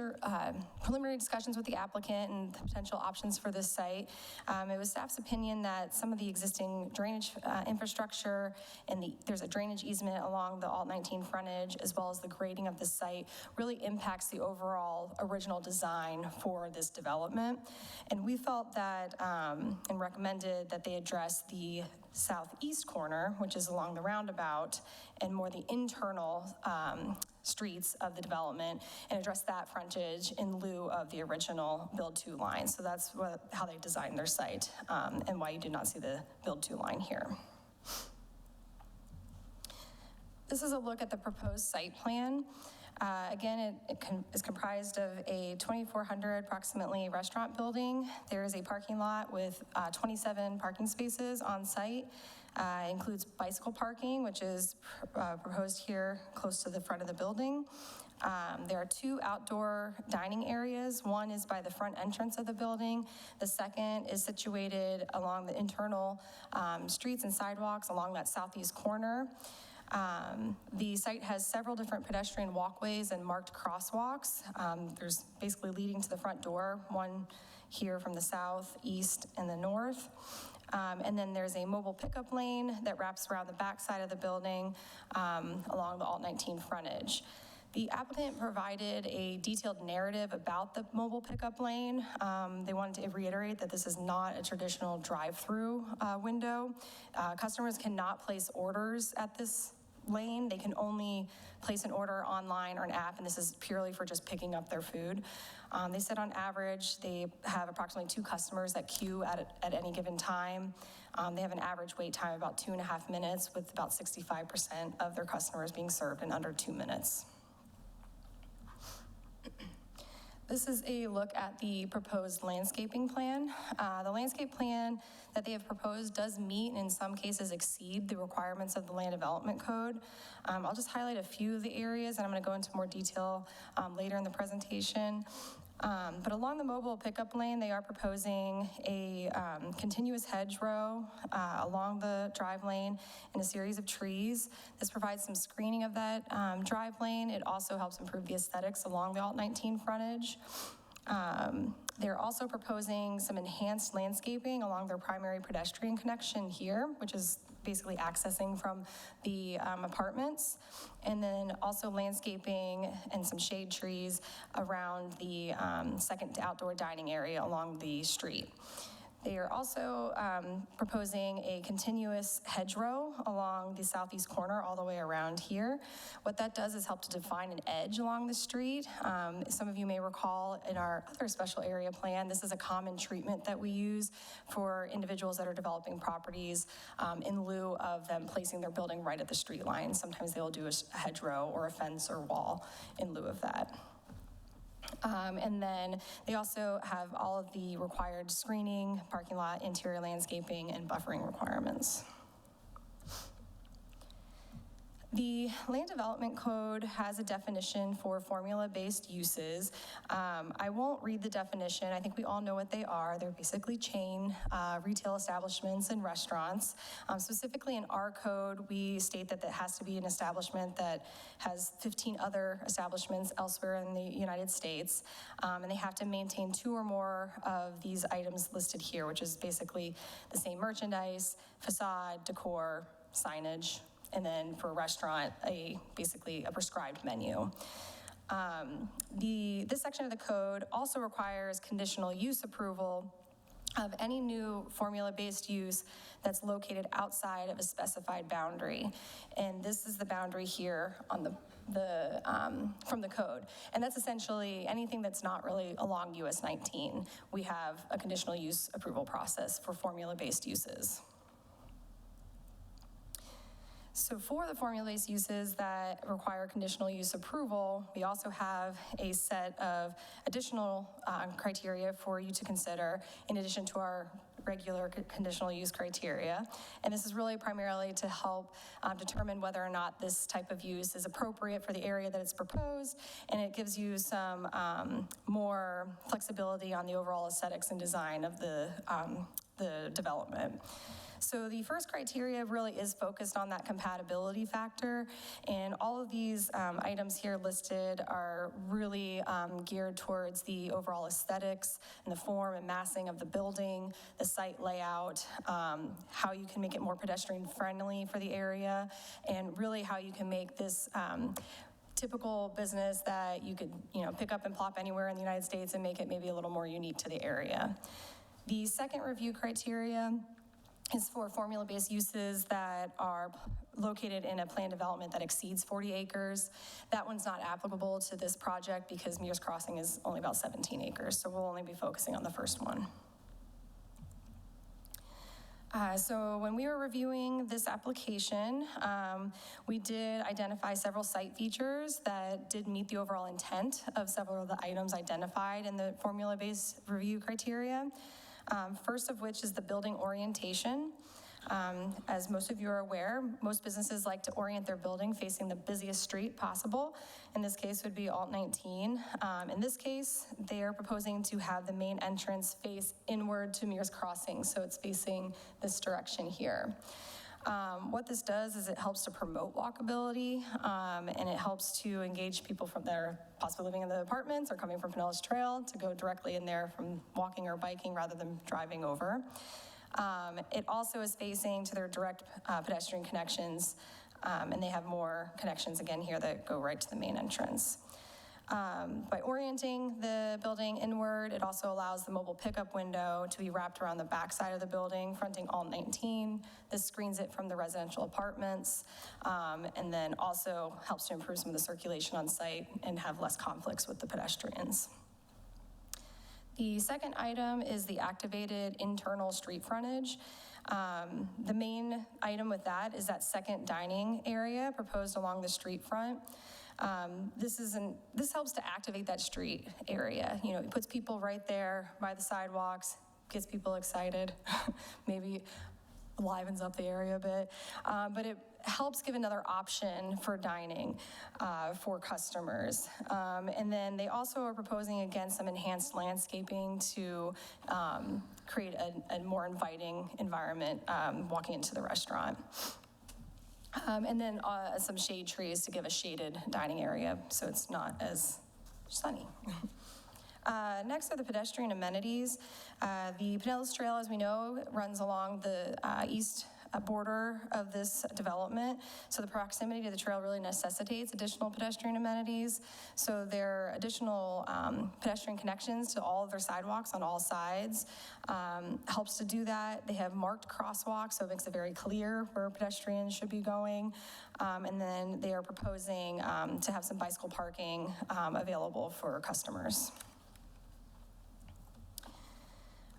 preliminary discussions with the applicant and the potential options for this site, it was staff's opinion that some of the existing drainage infrastructure and there's a drainage easement along the Alt 19 frontage, as well as the grading of the site, really impacts the overall original design for this development. And we felt that and recommended that they address the southeast corner, which is along the roundabout, and more the internal streets of the development, and address that frontage in lieu of the original build-to line. So that's how they designed their site, and why you do not see the build-to line here. This is a look at the proposed site plan. Again, it is comprised of a 2,400 approximately restaurant building. There is a parking lot with 27 parking spaces on site. Includes bicycle parking, which is proposed here close to the front of the building. There are 2 outdoor dining areas. One is by the front entrance of the building. The second is situated along the internal streets and sidewalks along that southeast corner. The site has several different pedestrian walkways and marked crosswalks. There's basically leading to the front door, one here from the south, east, and the north. And then there's a mobile pickup lane that wraps around the back side of the building along the Alt 19 frontage. The applicant provided a detailed narrative about the mobile pickup lane. They wanted to reiterate that this is not a traditional drive-through window. Customers cannot place orders at this lane. They can only place an order online or an app, and this is purely for just picking up their food. They said on average, they have approximately 2 customers that queue at any given time. They have an average wait time of about 2.5 minutes, with about 65% of their customers being served in under 2 minutes. This is a look at the proposed landscaping plan. The landscape plan that they have proposed does meet and in some cases exceed the requirements of the Land Development Code. I'll just highlight a few of the areas, and I'm going to go into more detail later in the presentation. But along the mobile pickup lane, they are proposing a continuous hedgerow along the drive lane and a series of trees. This provides some screening of that drive lane. It also helps improve the aesthetics along the Alt 19 frontage. They're also proposing some enhanced landscaping along their primary pedestrian connection here, which is basically accessing from the apartments, and then also landscaping and some shade trees around the second outdoor dining area along the street. They are also proposing a continuous hedgerow along the southeast corner all the way around here. What that does is help to define an edge along the street. Some of you may recall in our other special area plan, this is a common treatment that we use for individuals that are developing properties in lieu of them placing their building right at the street line. Sometimes they'll do a hedgerow or a fence or wall in lieu of that. And then they also have all of the required screening, parking lot, interior landscaping, and buffering requirements. The Land Development Code has a definition for formula-based uses. I won't read the definition. I think we all know what they are. They're basically chain retail establishments and restaurants. Specifically in our code, we state that it has to be an establishment that has 15 other establishments elsewhere in the United States. And they have to maintain 2 or more of these items listed here, which is basically the same merchandise, facade, decor, signage, and then for a restaurant, basically a prescribed menu. This section of the code also requires conditional use approval of any new formula-based use that's located outside of a specified boundary. And this is the boundary here on from the code. And that's essentially anything that's not really along US 19. We have a conditional use approval process for formula-based uses. So for the formula-based uses that require conditional use approval, we also have a set of additional criteria for you to consider in addition to our regular conditional use criteria. And this is really primarily to help determine whether or not this type of use is appropriate for the area that it's proposed, and it gives you some more flexibility on the overall aesthetics and design of the development. So the first criteria really is focused on that compatibility factor, and all of these items here listed are really geared towards the overall aesthetics and the form and massing of the building, the site layout, how you can make it more pedestrian friendly for the area, and really how you can make this typical business that you could, pick up and plop anywhere in the United States and make it maybe a little more unique to the area. The second review criteria is for formula-based uses that are located in a planned development that exceeds 40 acres. That one's not applicable to this project because Mears Crossing is only about 17 acres, so we'll only be focusing on the first one. So when we were reviewing this application, we did identify several site features that did meet the overall intent of several of the items identified in the formula-based review criteria. First of which is the building orientation. As most of you are aware, most businesses like to orient their building facing the busiest street possible. In this case would be Alt 19. In this case, they are proposing to have the main entrance face inward to Mears Crossing, so it's facing this direction here. What this does is it helps to promote walkability, and it helps to engage people from there, possibly living in the apartments or coming from Pinellas Trail, to go directly in there from walking or biking rather than driving over. It also is facing to their direct pedestrian connections, and they have more connections again here that go right to the main entrance. By orienting the building inward, it also allows the mobile pickup window to be wrapped around the back side of the building, fronting Alt 19. This screens it from the residential apartments, and then also helps to improve some of the circulation on site and have less conflicts with the pedestrians. The second item is the activated internal street frontage. The main item with that is that second dining area proposed along the street front. This helps to activate that street area. It puts people right there by the sidewalks, gets people excited, maybe livens up the area a bit, but it helps give another option for dining for customers. And then they also are proposing, again, some enhanced landscaping to create a more inviting environment walking into the restaurant. And then some shade trees to give a shaded dining area so it's not as sunny. Next are the pedestrian amenities. The Pinellas Trail, as we know, runs along the east border of this development. So the proximity to the trail really necessitates additional pedestrian amenities. So there are additional pedestrian connections to all of their sidewalks on all sides. Helps to do that. They have marked crosswalks, so it makes it very clear where pedestrians should be going. And then they are proposing to have some bicycle parking available for customers.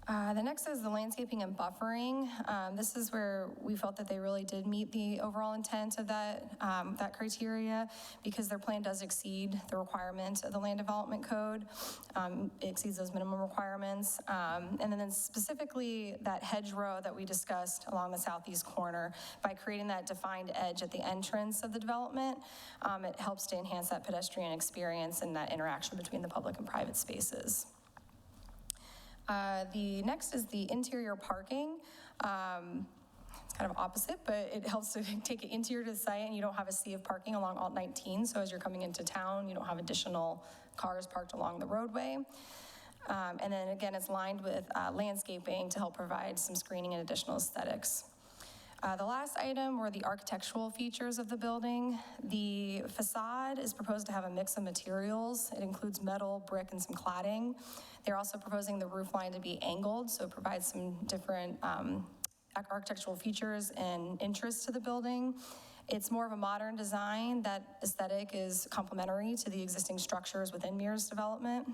The next is the landscaping and buffering. This is where we felt that they really did meet the overall intent of that criteria, because their plan does exceed the requirement of the land development code. It exceeds those minimum requirements. And then specifically that hedgerow that we discussed along the southeast corner, by creating that defined edge at the entrance of the development, it helps to enhance that pedestrian experience and that interaction between the public and private spaces. The next is the interior parking. It's kind of opposite, but it helps to take it interior to the site, and you don't have a sea of parking along Alt 19. So as you're coming into town, you don't have additional cars parked along the roadway. And then again, it's lined with landscaping to help provide some screening and additional aesthetics. The last item were the architectural features of the building. The facade is proposed to have a mix of materials. It includes metal, brick, and some cladding. They're also proposing the roof line to be angled, so it provides some different architectural features and interest to the building. It's more of a modern design. That aesthetic is complementary to the existing structures within Mears development.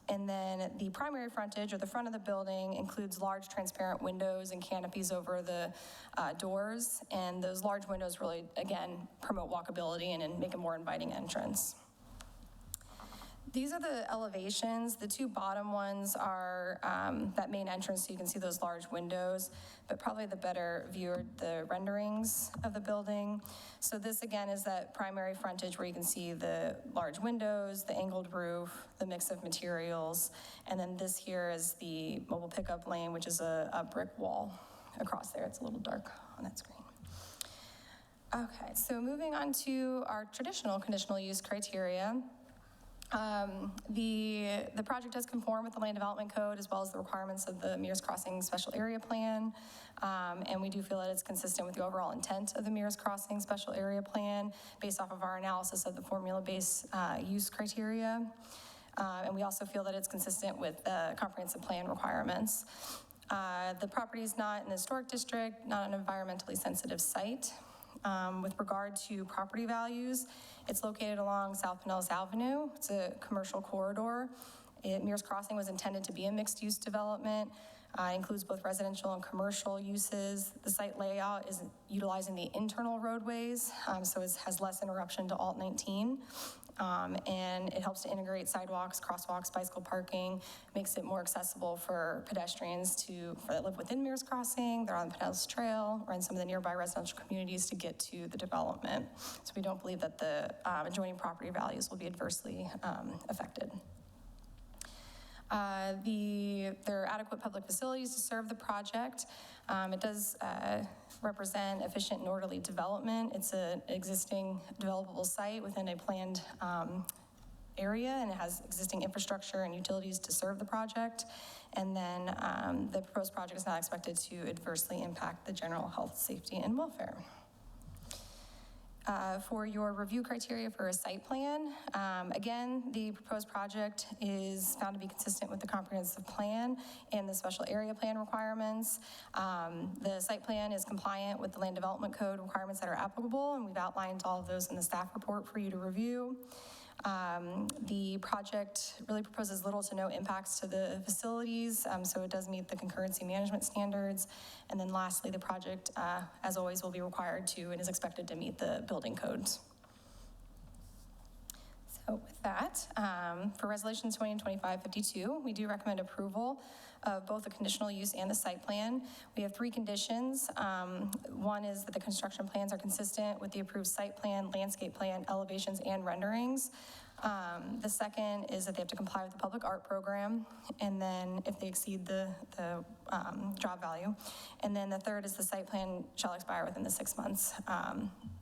And then the primary frontage, or the front of the building, includes large transparent windows and canopies over the doors. And those large windows really, again, promote walkability and make a more inviting entrance. These are the elevations. The two bottom ones are that main entrance, so you can see those large windows, but probably the better view are the renderings of the building. So this, again, is that primary frontage where you can see the large windows, the angled roof, the mix of materials, and then this here is the mobile pickup lane, which is a brick wall across there. It's a little dark on that screen. Okay, so moving on to our traditional conditional use criteria. The project does conform with the Land Development Code as well as the requirements of the Mears Crossing Special Area Plan. And we do feel that it's consistent with the overall intent of the Mears Crossing Special Area Plan based off of our analysis of the formula-based use criteria. And we also feel that it's consistent with the comprehensive plan requirements. The property is not in the historic district, not an environmentally sensitive site. With regard to property values, it's located along South Pinellas Avenue. It's a commercial corridor. Mears Crossing was intended to be a mixed-use development. Includes both residential and commercial uses. The site layout is utilizing the internal roadways, so it has less interruption to Alt 19. And it helps to integrate sidewalks, crosswalks, bicycle parking, makes it more accessible for pedestrians that live within Mears Crossing. They're on the Pinellas Trail or in some of the nearby residential communities to get to the development. So we don't believe that the adjoining property values will be adversely affected. There are adequate public facilities to serve the project. It does represent efficient and orderly development. It's an existing developable site within a planned area, and it has existing infrastructure and utilities to serve the project. And then the proposed project is not expected to adversely impact the general health, safety, and welfare. For your review criteria for a site plan, again, the proposed project is found to be consistent with the comprehensive plan and the special area plan requirements. The site plan is compliant with the Land Development Code requirements that are applicable, and we've outlined all of those in the staff report for you to review. The project really proposes little to no impacts to the facilities, so it does meet the concurrency management standards. And then lastly, the project, as always, will be required to and is expected to meet the building codes. So with that, for Resolution 2025-52, we do recommend approval of both the conditional use and the site plan. We have 3 conditions. One is that the construction plans are consistent with the approved site plan, landscape plan, elevations, and renderings. The second is that they have to comply with the public art program, and then if they exceed the job value. And then the third is the site plan shall expire within the 6 months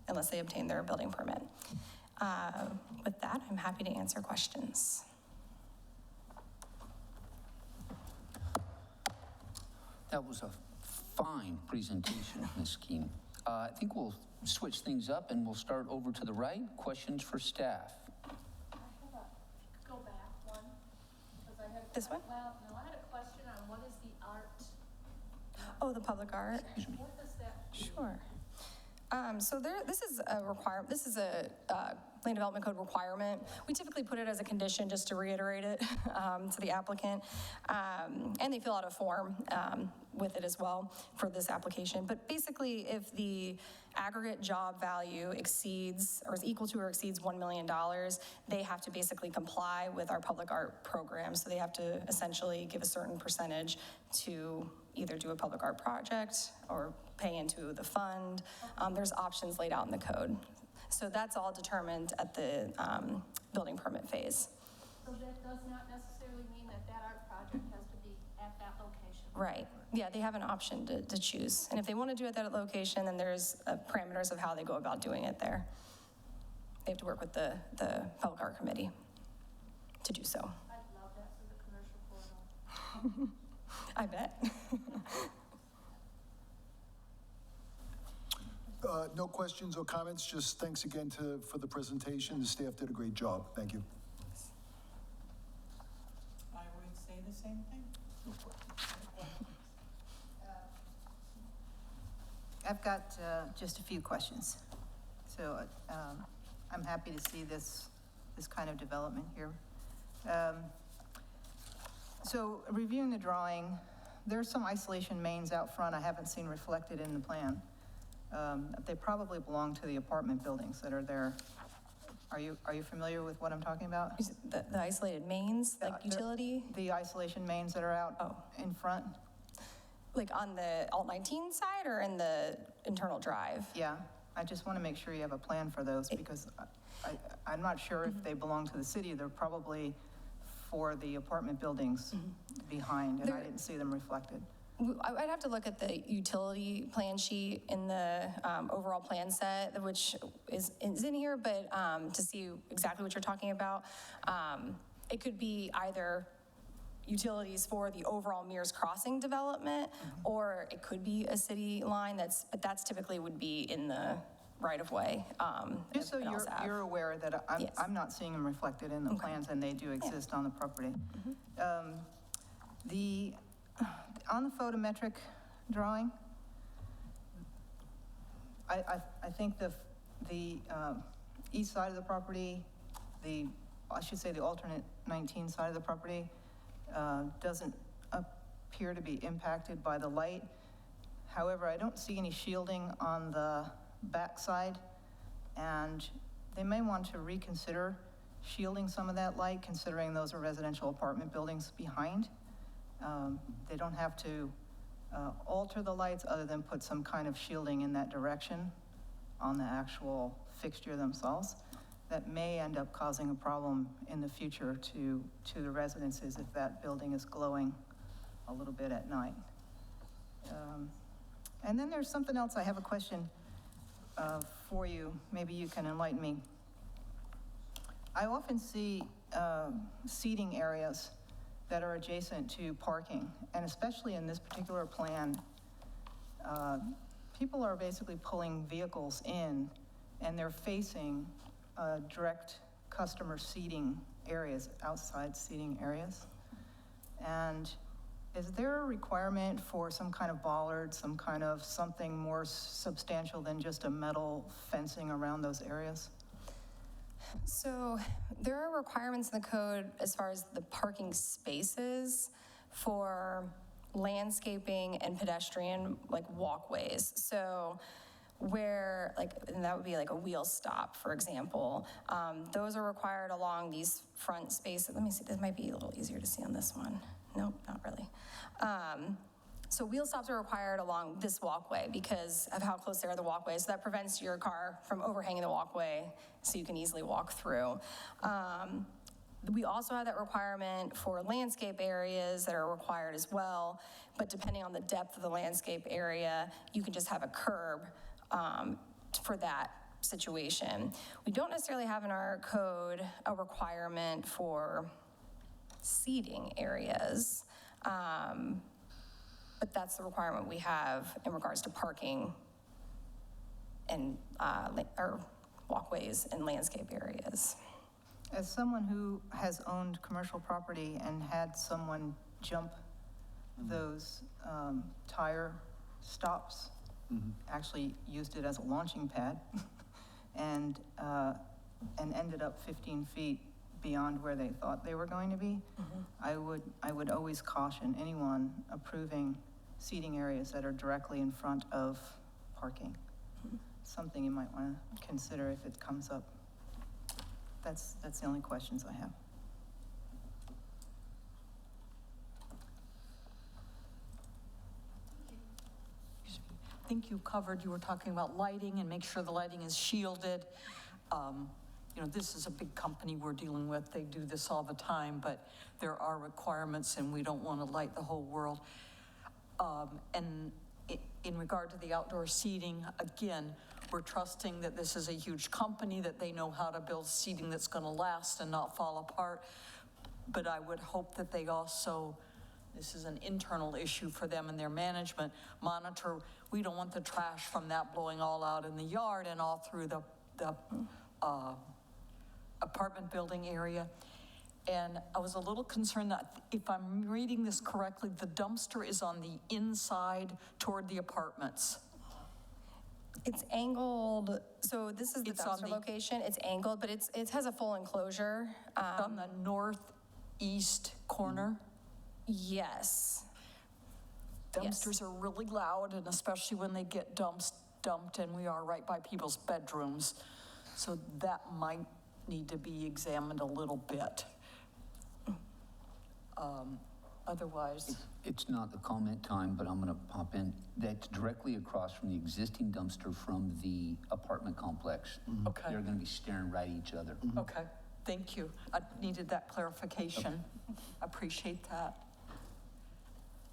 unless they obtain their building permit. With that, I'm happy to answer questions. That was a fine presentation, Ms. Keene. I think we'll switch things up and we'll start over to the right. Questions for staff? Go back one, because I had. This one? Well, no, I had a question on what is the art? Oh, the public art? What does that? Sure. So this is a requirement. This is a Land Development Code requirement. We typically put it as a condition just to reiterate it to the applicant, and they fill out a form with it as well for this application. But basically, if the aggregate job value exceeds or is equal to or exceeds $1 million, they have to basically comply with our public art program. So they have to essentially give a certain percentage to either do a public art project or pay into the fund. There's options laid out in the code. So that's all determined at the building permit phase. So that does not necessarily mean that that art project has to be at that location? Right. Yeah, they have an option to choose. And if they want to do it at that location, then there's parameters of how they go about doing it there. They have to work with the public art committee to do so. I'd love that for the commercial corridor. I bet. No questions or comments, just thanks again for the presentation. The staff did a great job. Thank you. I would say the same thing. I've got just a few questions. So I'm happy to see this kind of development here. So reviewing the drawing, there's some isolation mains out front I haven't seen reflected in the plan. They probably belong to the apartment buildings that are there. Are you familiar with what I'm talking about? Is it the isolated mains, like utility? The isolation mains that are out in front? Like on the Alt 19 side or in the internal drive? Yeah, I just want to make sure you have a plan for those because I'm not sure if they belong to the city. They're probably for the apartment buildings behind, and I didn't see them reflected. I'd have to look at the utility plan sheet in the overall plan set, which is in here, but to see exactly what you're talking about. It could be either utilities for the overall Mears Crossing development, or it could be a city line but that's typically would be in the right-of-way. Just so you're aware that Yes. I'm not seeing them reflected in the plans, and they do exist on the property. On the photometric drawing, I think the east side of the property, I should say the alternate 19 side of the property, doesn't appear to be impacted by the light. However, I don't see any shielding on the backside, and they may want to reconsider shielding some of that light, considering those are residential apartment buildings behind. They don't have to alter the lights other than put some kind of shielding in that direction on the actual fixture themselves. That may end up causing a problem in the future to the residences if that building is glowing a little bit at night. And then there's something else. I have a question for you. Maybe you can enlighten me. I often see seating areas that are adjacent to parking, and especially in this particular plan, people are basically pulling vehicles in, and they're facing direct customer seating areas, outside seating areas. And is there a requirement for some kind of bollard, some kind of something more substantial than just a metal fencing around those areas? So there are requirements in the code as far as the parking spaces for landscaping and pedestrian walkways. So where and that would be like a wheel stop, for example. Those are required along these front spaces. Let me see, this might be a little easier to see on this one. Nope, not really. So wheel stops are required along this walkway because of how close they are to the walkway. So that prevents your car from overhanging the walkway so you can easily walk through. We also have that requirement for landscape areas that are required as well. But depending on the depth of the landscape area, you can just have a curb for that situation. We don't necessarily have in our code a requirement for seating areas. But that's the requirement we have in regards to parking and or walkways and landscape areas. As someone who has owned commercial property and had someone jump those tire stops, actually used it as a launching pad, and ended up 15 feet beyond where they thought they were going to be, I would always caution anyone approving seating areas that are directly in front of parking. Something you might want to consider if it comes up. That's the only questions I have. I think you covered, you were talking about lighting and make sure the lighting is shielded. This is a big company we're dealing with. They do this all the time, but there are requirements and we don't want to light the whole world. And in regard to the outdoor seating, again, we're trusting that this is a huge company, that they know how to build seating that's going to last and not fall apart. But I would hope that they also this is an internal issue for them and their management, monitor, we don't want the trash from that blowing all out in the yard and all through the apartment building area. And I was a little concerned that, if I'm reading this correctly, the dumpster is on the inside toward the apartments. It's angled, so this is the It's on dumpster the- location. It's angled, but it has a full enclosure. On the northeast corner. Yes. Dumpsters are really loud, and especially when they get dumped, and we are right by people's bedrooms. So that might need to be examined a little bit. Otherwise, It's not the comment time, but I'm going to pop in. That's directly across from the existing dumpster from the apartment complex. Okay. They're going to be staring right at each other. okay, thank you. I needed that clarification. Appreciate that.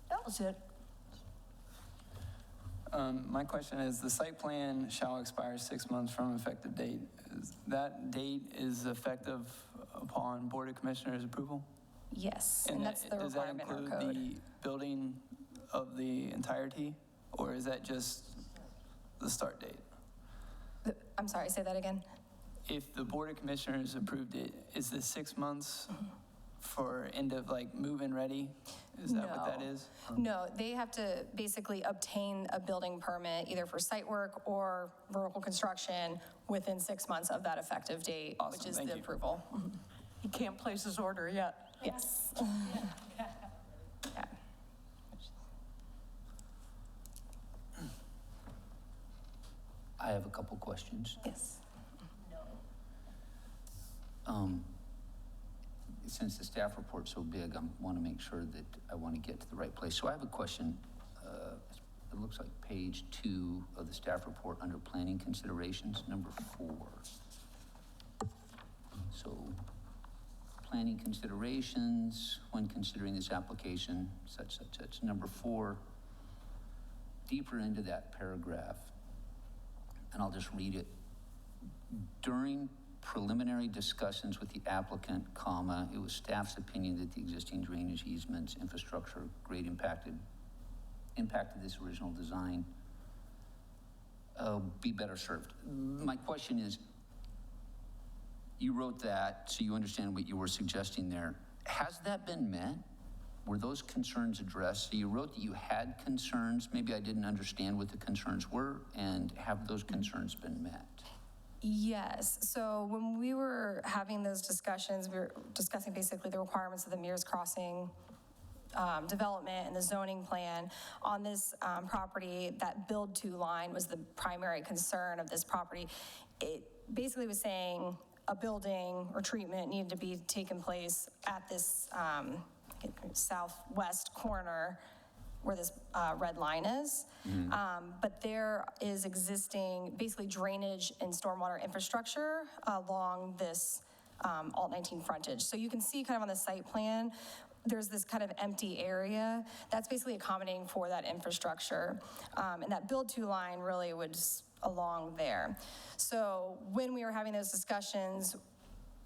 That was it. My question is, the site plan shall expire 6 months from effective date. That date is effective upon Board of Commissioners approval? Yes, and that's the requirement in our Does that code. include the building of the entirety, or is that just the start date? I'm sorry, say that again? If the Board of Commissioners approved it, is this 6 months for end of like move-in ready? Is that what that No. is? No, they have to basically obtain a building permit either for site work or vertical construction within 6 months of that effective date, which Awesome, is thank the you. approval. He can't place his order yet. Yes. Yeah. I have a couple questions. Yes. Since the staff report's so big, I want to make sure that I want to get to the right place. So I have a question. It looks like page 2 of the staff report under planning considerations, number 4. So planning considerations when considering this application, such. Number 4, deeper into that paragraph, and I'll just read it. During preliminary discussions with the applicant, comma, it was staff's opinion that the existing drainage easements, infrastructure, grade impacted this original design, be better served. My question is, you wrote that, so you understand what you were suggesting there. Has that been met? Were those concerns addressed? So you wrote that you had concerns. Maybe I didn't understand what the concerns were, and have those concerns been met? Yes, so when we were having those discussions, we were discussing basically the requirements of the Mears Crossing development and the zoning plan. On this property, that build-to line was the primary concern of this property. It basically was saying a building or treatment needed to be taken place at this southwest corner where this red line is. But there is existing basically drainage and stormwater infrastructure along this Alt 19 frontage. So you can see kind of on the site plan, there's this kind of empty area that's basically accommodating for that infrastructure. And that build-to line really was along there. So when we were having those discussions,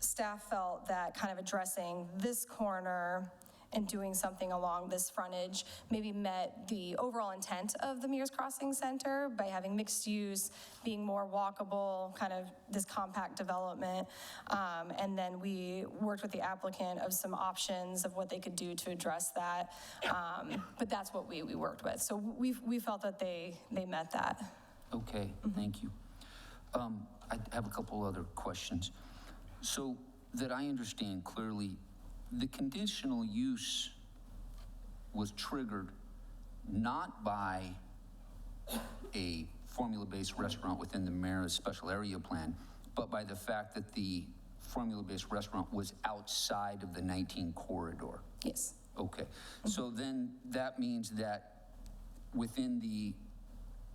staff felt that kind of addressing this corner and doing something along this frontage maybe met the overall intent of the Mears Crossing Center by having mixed use, being more walkable, kind of this compact development. And then we worked with the applicant of some options of what they could do to address that. But that's what we worked with. So we felt that they met that. Okay, thank you. I have a couple other questions. So that I understand clearly, the conditional use was triggered not by a formula-based restaurant within the Marist special area plan, but by the fact that the formula-based restaurant was outside of the 19 corridor. Yes. Okay, so then that means that within the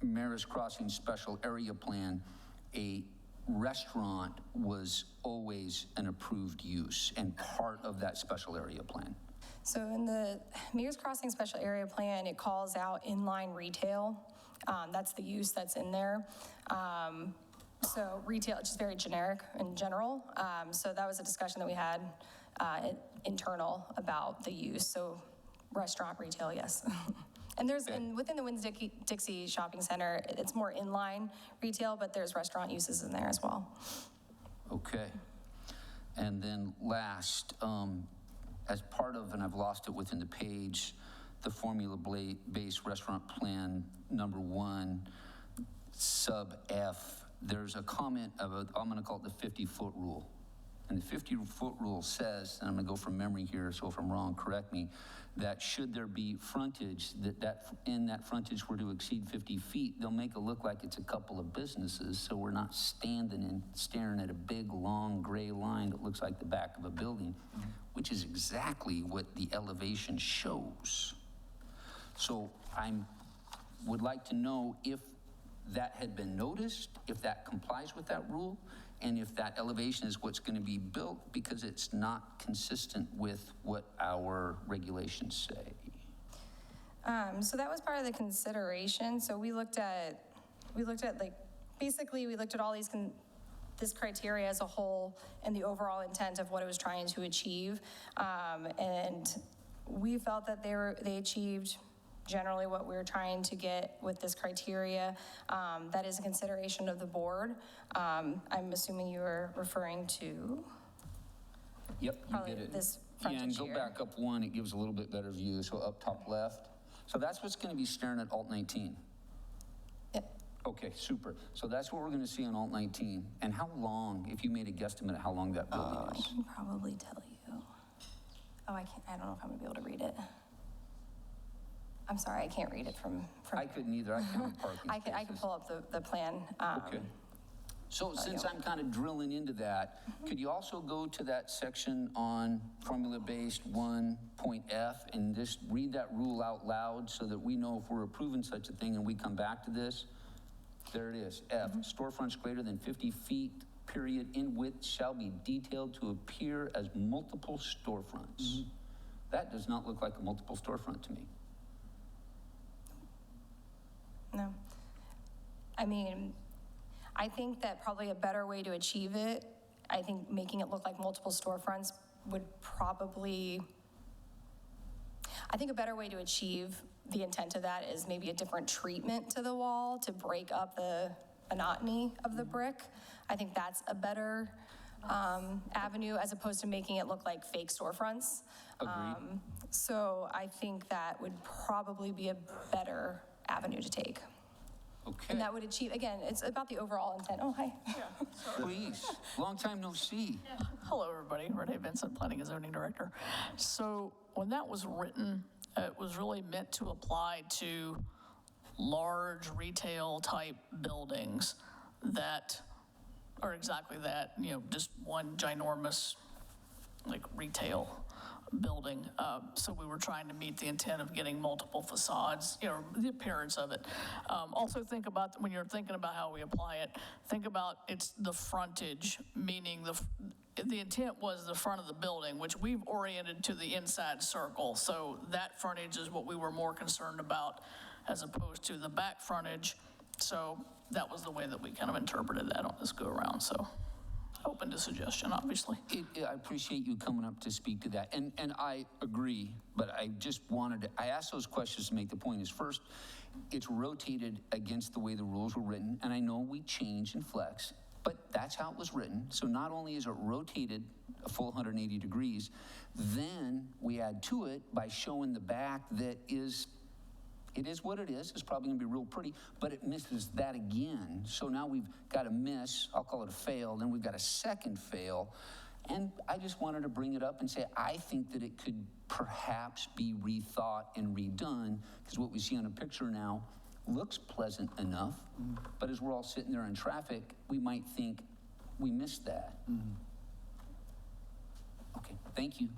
Marist Crossing special area plan, a restaurant was always an approved use and part of that special area plan. So in the Mears Crossing Special Area Plan, it calls out inline retail. That's the use that's in there. So retail, it's just very generic in general. So that was a discussion that we had internal about the use. So restaurant retail, yes. And within the Winn-Dixie Shopping Center, it's more inline retail, but there's restaurant uses in there as well. Okay. And then last, as part of, and I've lost it within the page, the formula-based restaurant plan number 1, sub F, there's a comment of I'm going to call it the 50-foot rule. And the 50-foot rule says, and I'm going to go from memory here, so if I'm wrong, correct me, that should there be frontage, that frontage were to exceed 50 feet, they'll make it look like it's a couple of businesses, so we're not standing and staring at a big, long, gray line that looks like the back of a building, which is exactly what the elevation shows. So would like to know if that had been noticed, if that complies with that rule, and if that elevation is what's going to be built, because it's not consistent with what our regulations say. So that was part of the consideration. So we looked at like, basically we looked at all this criteria as a whole and the overall intent of what it was trying to achieve. And we felt that they achieved generally what we were trying to get with this criteria. That is a consideration of the board. I'm assuming you were referring to Yep, you probably did it. this Yeah, and frontage go here. back up 1, it gives a little bit better view, so up top left. So that's what's going to be staring at Alt 19. Yep. Okay, super. So that's what we're going to see on Alt 19. And how long, if you made a guesstimate of how long that building I is? can probably tell you. Oh, I don't know if I'm gonna be able to read it. I'm sorry, I can't read it from. I couldn't either, I counted parking I can spaces. pull up the plan. Okay. So since I'm kind of drilling into that, could you also go to that section on formula-based 1.f and just read that rule out loud so that we know if we're approving such a thing and we come back to this? There it is, F, storefronts greater than 50 feet, period, in width shall be detailed to appear as multiple storefronts. That does not look like a multiple storefront to me. No. I mean, I think that probably a better way to achieve it, I think making it look like multiple storefronts would probably, I think a better way to achieve the intent of that is maybe a different treatment to the wall to break up the monotony of the brick. I think that's a better avenue as opposed to making it look like fake storefronts. Agreed. So I think that would probably be a better avenue to take. Okay, And that would achieve, again, it's about the overall intent. Oh, hi. please, long time no see. Hello, everybody. Renee Vincent, Planning and Zoning Director. So when that was written, it was really meant to apply to large retail-type buildings that are exactly that, you know, just one ginormous, like, retail building. So we were trying to meet the intent of getting multiple facades, you know, the appearance of it. Also think about, when you're thinking about how we apply it, think about it's the frontage, meaning the intent was the front of the building, which we've oriented to the inside circle. So that frontage is what we were more concerned about as opposed to the back frontage. So that was the way that we kind of interpreted that on this go around. So open to suggestion, obviously. I appreciate you coming up to speak to that, and I agree, but I just I asked those questions to make the point is, first, it's rotated against the way the rules were written, and I know we change and flex, but that's how it was written, so not only is it rotated a full 180 degrees, then we add to it by showing the back that it is what it is. It's probably going to be real pretty, but it misses that again. So now we've got a miss, I'll call it a fail, then we've got a second fail. And I just wanted to bring it up and say, I think that it could perhaps be rethought and redone, because what we see on a picture now looks pleasant enough, but as we're all sitting there in traffic, we might think we missed that. Okay, thank you.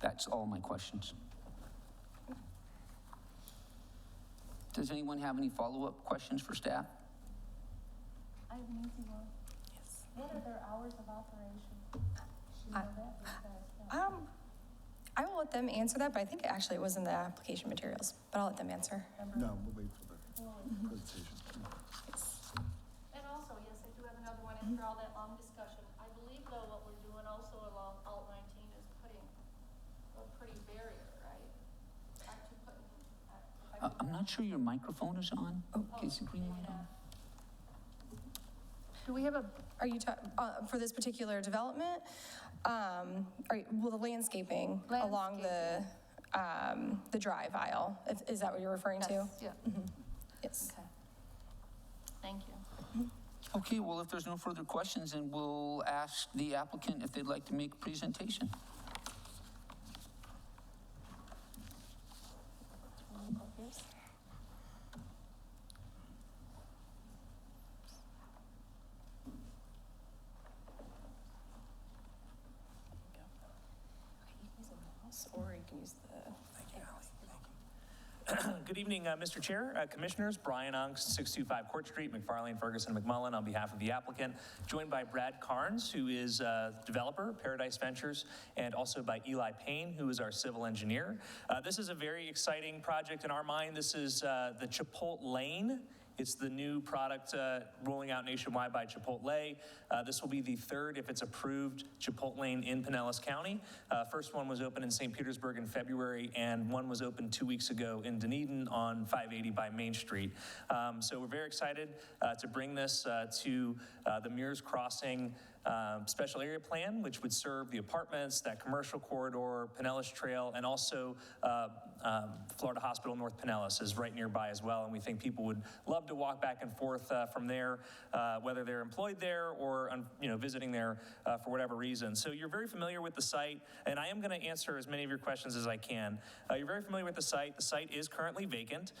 That's all my questions. Does anyone have any follow-up questions for staff? I have an easy one. Yes. What are their hours of operation? Do you know that? Or is that- I will let them answer that, but I think actually it was in the application materials, but I'll let them answer. No, we'll wait for the presentation. And also, yes, I do have another one after all that long discussion. I believe though what we're doing also along Alt 19 is putting a pretty barrier, right? I'm not sure your microphone is on. Okay, is the green light on? Do we have a, Are you, for this particular development? Well, the landscaping along the drive aisle, is that what you're referring to? yes, yeah, Yes. okay. Thank you. Okay, well, if there's no further questions, then we'll ask the applicant if they'd like to make a presentation. Or you can use the. Good evening, Mr. Chair, Commissioners. Brian Unks, 625 Court Street, McFarlane, Ferguson, McMullen, on behalf of the applicant, joined by Brad Carnes, who is developer, Paradise Ventures, and also by Eli Payne, who is our civil engineer. This is a very exciting project in our mind. This is the Chipotle Lane. It's the new product rolling out nationwide by Chipotle. This will be the third, if it's approved, Chipotle Lane in Pinellas County. First one was opened in St. Petersburg in February, and one was opened 2 weeks ago in Dunedin on 580 by Main Street. So we're very excited to bring this to the Mears Crossing special area plan, which would serve the apartments, that commercial corridor, Pinellas Trail, and also Florida Hospital North Pinellas is right nearby as well. And we think people would love to walk back and forth from there, whether they're employed there or visiting there for whatever reason. So you're very familiar with the site, and I am going to answer as many of your questions as I can. You're very familiar with the site. The site is currently vacant.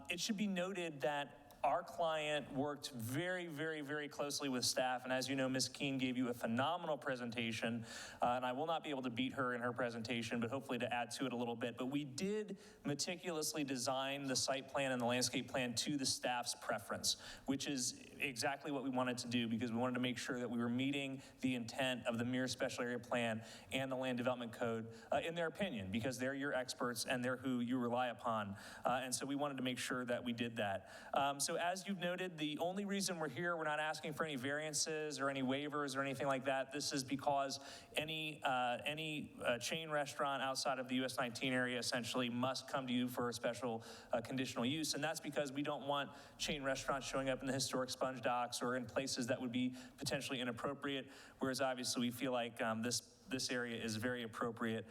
It should be noted that our client worked very, very, very closely with staff, and as you know, Ms. Keene gave you a phenomenal presentation, and I will not be able to beat her in her presentation, but hopefully to add to it a little bit. But we did meticulously design the site plan and the landscape plan to the staff's preference, which is exactly what we wanted to do, because we wanted to make sure that we were meeting the intent of the Mears Special Area Plan and the Land Development Code in their opinion, because they're your experts and they're who you rely upon. And so we wanted to make sure that we did that. So as you've noted, the only reason we're here, we're not asking for any variances or any waivers or anything like that. This is because any chain restaurant outside of the US 19 area essentially must come to you for a special conditional use. And that's because we don't want chain restaurants showing up in the historic sponge docks or in places that would be potentially inappropriate. Whereas obviously we feel like this area is very appropriate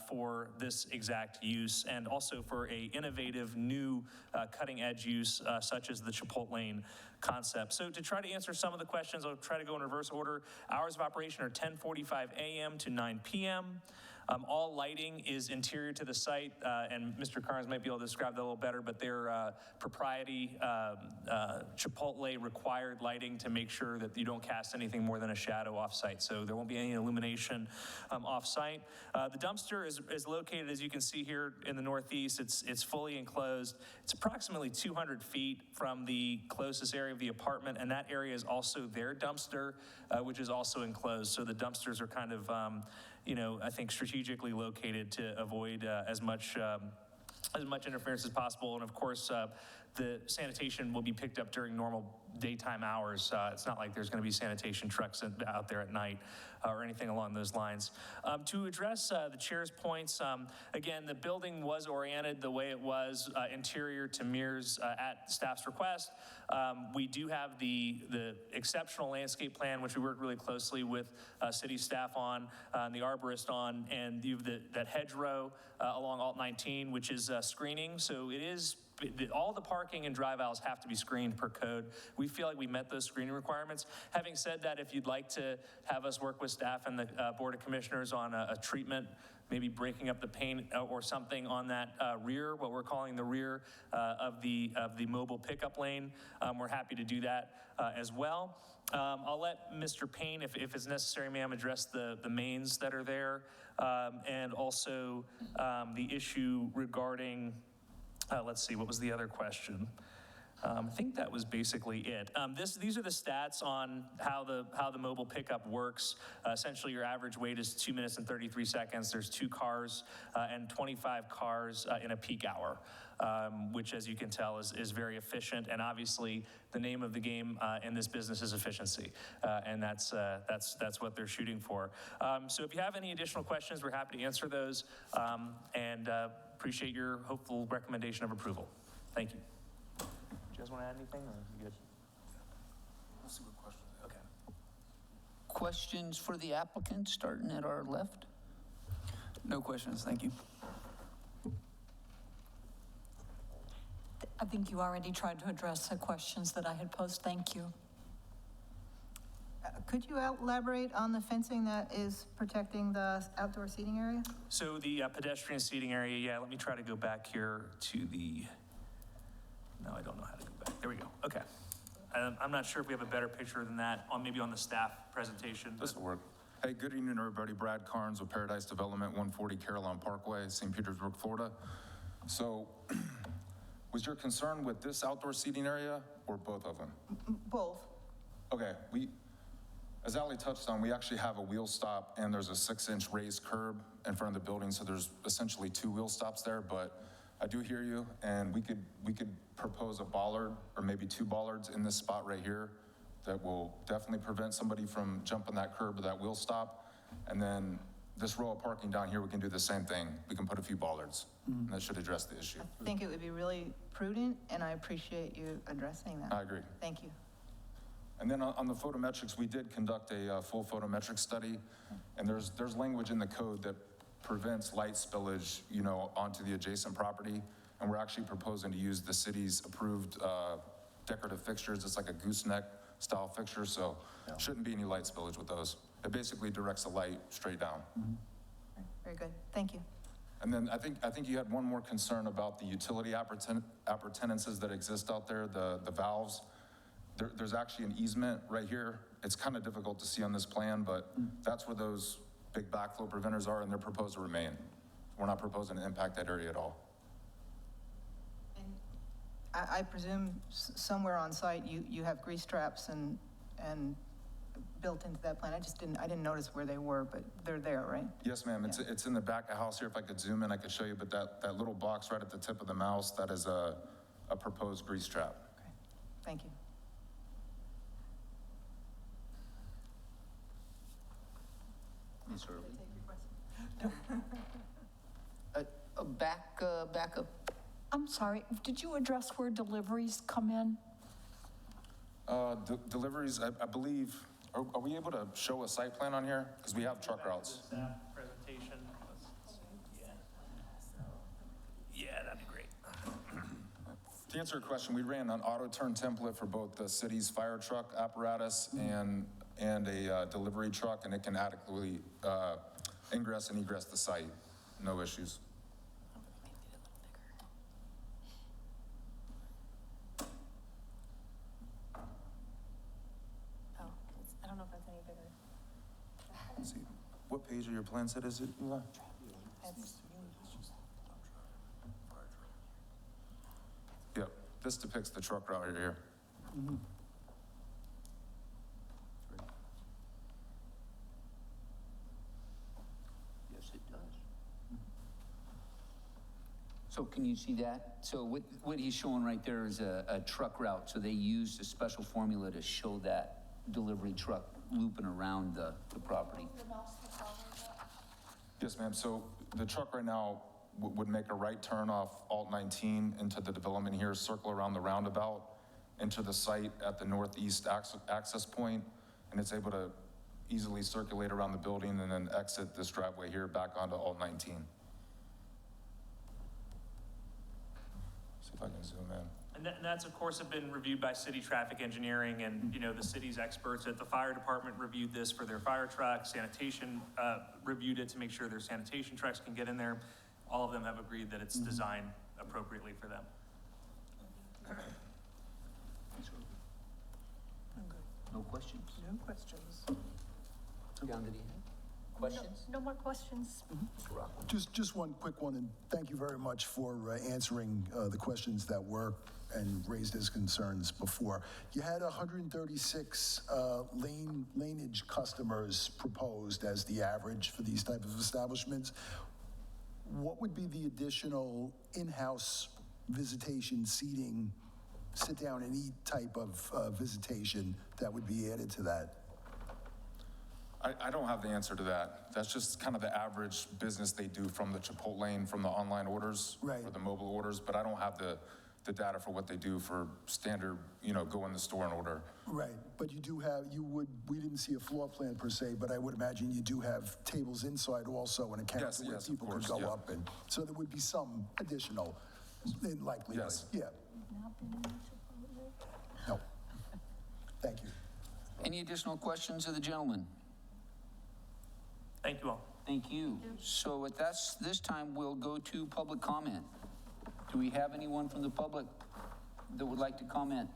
for this exact use, and also for a innovative new cutting edge use such as the Chipotle Lane concept. So to try to answer some of the questions, I'll try to go in reverse order. Hours of operation are 10:45 a.m. to 9 p.m. All lighting is interior to the site, and Mr. Carnes might be able to describe that a little better, but they're propriety Chipotle required lighting to make sure that you don't cast anything more than a shadow off-site, so there won't be any illumination off-site. The dumpster is located, as you can see here, in the northeast. It's fully enclosed. It's approximately 200 feet from the closest area of the apartment, and that area is also their dumpster, which is also enclosed. So the dumpsters are kind of I think strategically located to avoid as much interference as possible. And of course, the sanitation will be picked up during normal daytime hours. It's not like there's going to be sanitation trucks out there at night or anything along those lines. To address the chair's points, again, the building was oriented the way it was, interior to Mears at staff's request. We do have the exceptional landscape plan, which we worked really closely with city staff on, and the arborist on, and you have that hedgerow along Alt 19, which is screening. So it is, all the parking and drive aisles have to be screened per code. We feel like we met those screening requirements. Having said that, if you'd like to have us work with staff and the Board of Commissioners on a treatment, maybe breaking up the paint or something on that rear, what we're calling the rear of the mobile pickup lane, we're happy to do that as well. I'll let Mr. Payne, if it's necessary, ma'am, address the mains that are there, and also the issue regarding, let's see, what was the other question? I think that was basically it. These are the stats on how the mobile pickup works. Essentially, your average wait is 2 minutes and 33 seconds. There's 2 cars and 25 cars in a peak hour, which, as you can tell, is very efficient. And obviously, the name of the game in this business is efficiency, and that's what they're shooting for. So if you have any additional questions, we're happy to answer those. appreciate your hopeful recommendation of approval. Thank you. Do you guys want to add anything, or you good? Let's see what questions. Okay. Questions for the applicant, starting at our left? No questions, thank you. I think you already tried to address the questions that I had posed. Thank you. Could you elaborate on the fencing that is protecting the outdoor seating area? So the pedestrian seating area, yeah, let me try to go back here to the, no, I don't know how to go back. There we go, okay. I'm not sure if we have a better picture than that, maybe on the staff presentation. This will work. Hey, good evening, everybody. Brad Carnes with Paradise Development, 140 Caroline Parkway, St. Petersburg, Florida. So, was your concern with this outdoor seating area or both of them? Both. Okay, as Ally touched on, we actually have a wheel stop and there's a 6-inch raised curb in front of the building, so there's essentially 2 wheel stops there, but I do hear you, and we could propose a bollard or maybe 2 bollards in this spot right here that will definitely prevent somebody from jumping that curb or that wheel stop. And then this row of parking down here, we can do the same thing. We can put a few bollards, and that should address the issue. I think it would be really prudent, and I appreciate you addressing that. I agree. Thank you. And then on the photometrics, we did conduct a full photometric study, and there's language in the code that prevents light spillage, onto the adjacent property. And we're actually proposing to use the city's approved decorative fixtures. It's like a gooseneck style fixture, so shouldn't be any light spillage with those. It basically directs the light straight down. Very good. Thank you. And then I think you had one more concern about the utility appurtenances that exist out there, the valves. There's actually an easement right here. It's kind of difficult to see on this plan, but that's where those big backflow preventers are, and they're proposed to remain. We're not proposing to impact that area at all. And I presume somewhere on site you have grease traps and built into that plan. I didn't notice where they were, but they're there, right? Yes, ma'am. It's in the back of the house here. If I could zoom in, I could show you, but that little box right at the tip of the mouse, that is a proposed grease trap. Okay. Thank you. Ms. Early? Back up. I'm sorry, did you address where deliveries come in? Deliveries, I believe, are we able to show a site plan on here? Because we have truck routes. Staff presentation. Yeah, that'd be great. To answer your question, we ran an auto turn template for both the city's fire truck apparatus and a delivery truck, and it can adequately ingress and egress the site. No issues. I don't know if that's any bigger. Let's see. What page of your plan set is it, Eli? Yep, this depicts the truck route right here. Yes, it does. So can you see that? So what he's showing right there is a truck route. So they used a special formula to show that delivery truck looping around the property. Yes, ma'am. So the truck right now would make a right turn off Alt 19 into the development here, circle around the roundabout, into the site at the northeast access point, and it's able to easily circulate around the building and then exit this driveway here back onto Alt 19. See if I can zoom in. And that's, of course, have been reviewed by city traffic engineering, and, the city's experts at the fire department reviewed this for their fire trucks. Sanitation reviewed it to make sure their sanitation trucks can get in there. All of them have agreed that it's designed appropriately for them. No questions? No questions. Down to the end. Questions? No more questions. Mr. Rockland? Just one quick one, and thank you very much for answering the questions that were and raised as concerns before. You had 136 laneage customers proposed as the average for these type of establishments. What would be the additional in-house visitation, seating, sit down and eat type of visitation that would be added to that? I don't have the answer to that. That's just kind of the average business they do from the Chipotlane, from the online orders. Right. Or the mobile orders, but I don't have the data for what they do for standard, go in the store and order. Right, but you do have, we didn't see a floor plan per se, but I would imagine you do have tables inside also and a counter Yes, where yes, of people could course, go yeah. up, and so there would be some additional in likelihood. Yes. Yeah. No. Thank you. Any additional questions of the gentleman? Thank you all. Thank you. So at this time, we'll go to public comment. Do we have anyone from the public that would like to comment?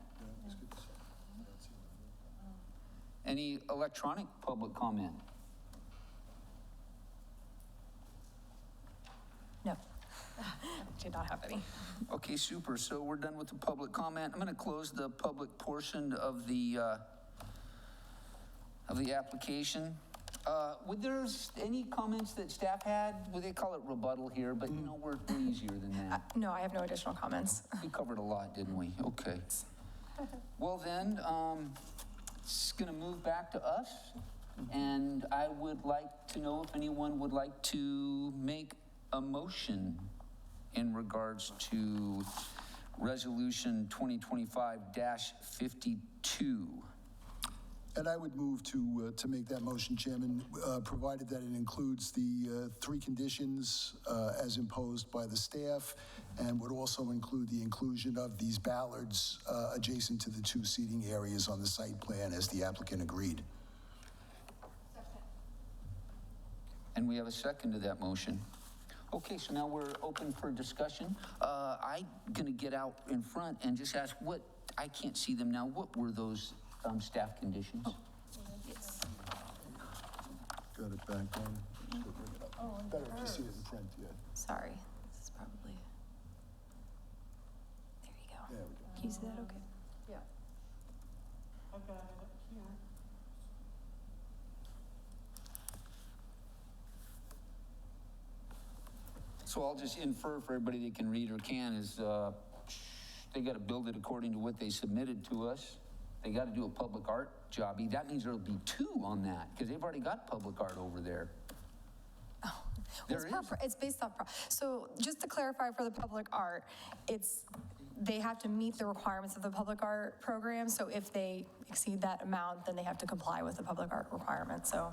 Any electronic public comment? No. Do not have any. Okay, super. So we're done with the public comment. I'm going to close the public portion of the application. Would there any comments that staff had? Well, they call it rebuttal here, but we're easier than that. No, I have no additional comments. We covered a lot, didn't we? Okay. Well then, it's going to move back to us, and I would like to know if anyone would like to make a motion in regards to Resolution 2025-52. And I would move to make that motion, Chairman, provided that it includes the three conditions as imposed by the staff, and would also include the inclusion of these ballards adjacent to the two seating areas on the site plan as the applicant agreed. And we have a second to that motion. Okay, so now we're open for discussion. I'm gonna get out in front and just ask I can't see them now, what were those staff conditions? Got it back on. Better if you see it in print, yeah. Sorry, this is probably, there you go. There we go. Can you see that okay? Yeah. I've got it up here. So I'll just infer for everybody that can read or can is they got to build it according to what they submitted to us. They got to do a public art jobby. That means there'll be two on that because they've already got public art over there. Oh, There is. It's based off, so just to clarify for the public art, they have to meet the requirements of the public art program. So if they exceed that amount, then they have to comply with the public art requirement. So,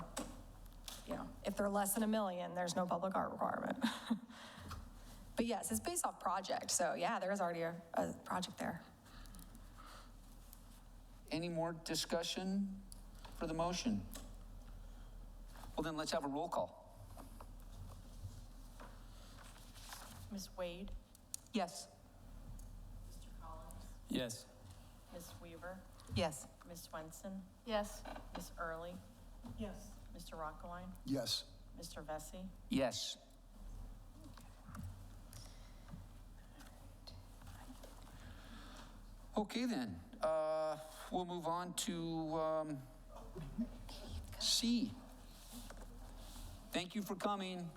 if they're less than $1 million, there's no public art requirement. But yes, it's based off project. So yeah, there is already a project there. Any more discussion for the motion? Well, then let's have a roll call. Ms. Wade? Yes. Mr. Collins? Yes. Ms. Weaver? Yes. Ms. Swenson? Yes. Ms. Early? Yes. Mr. Rockline? Yes. Mr. Vesey? Yes. Okay then, we'll move on to C. Thank you for coming.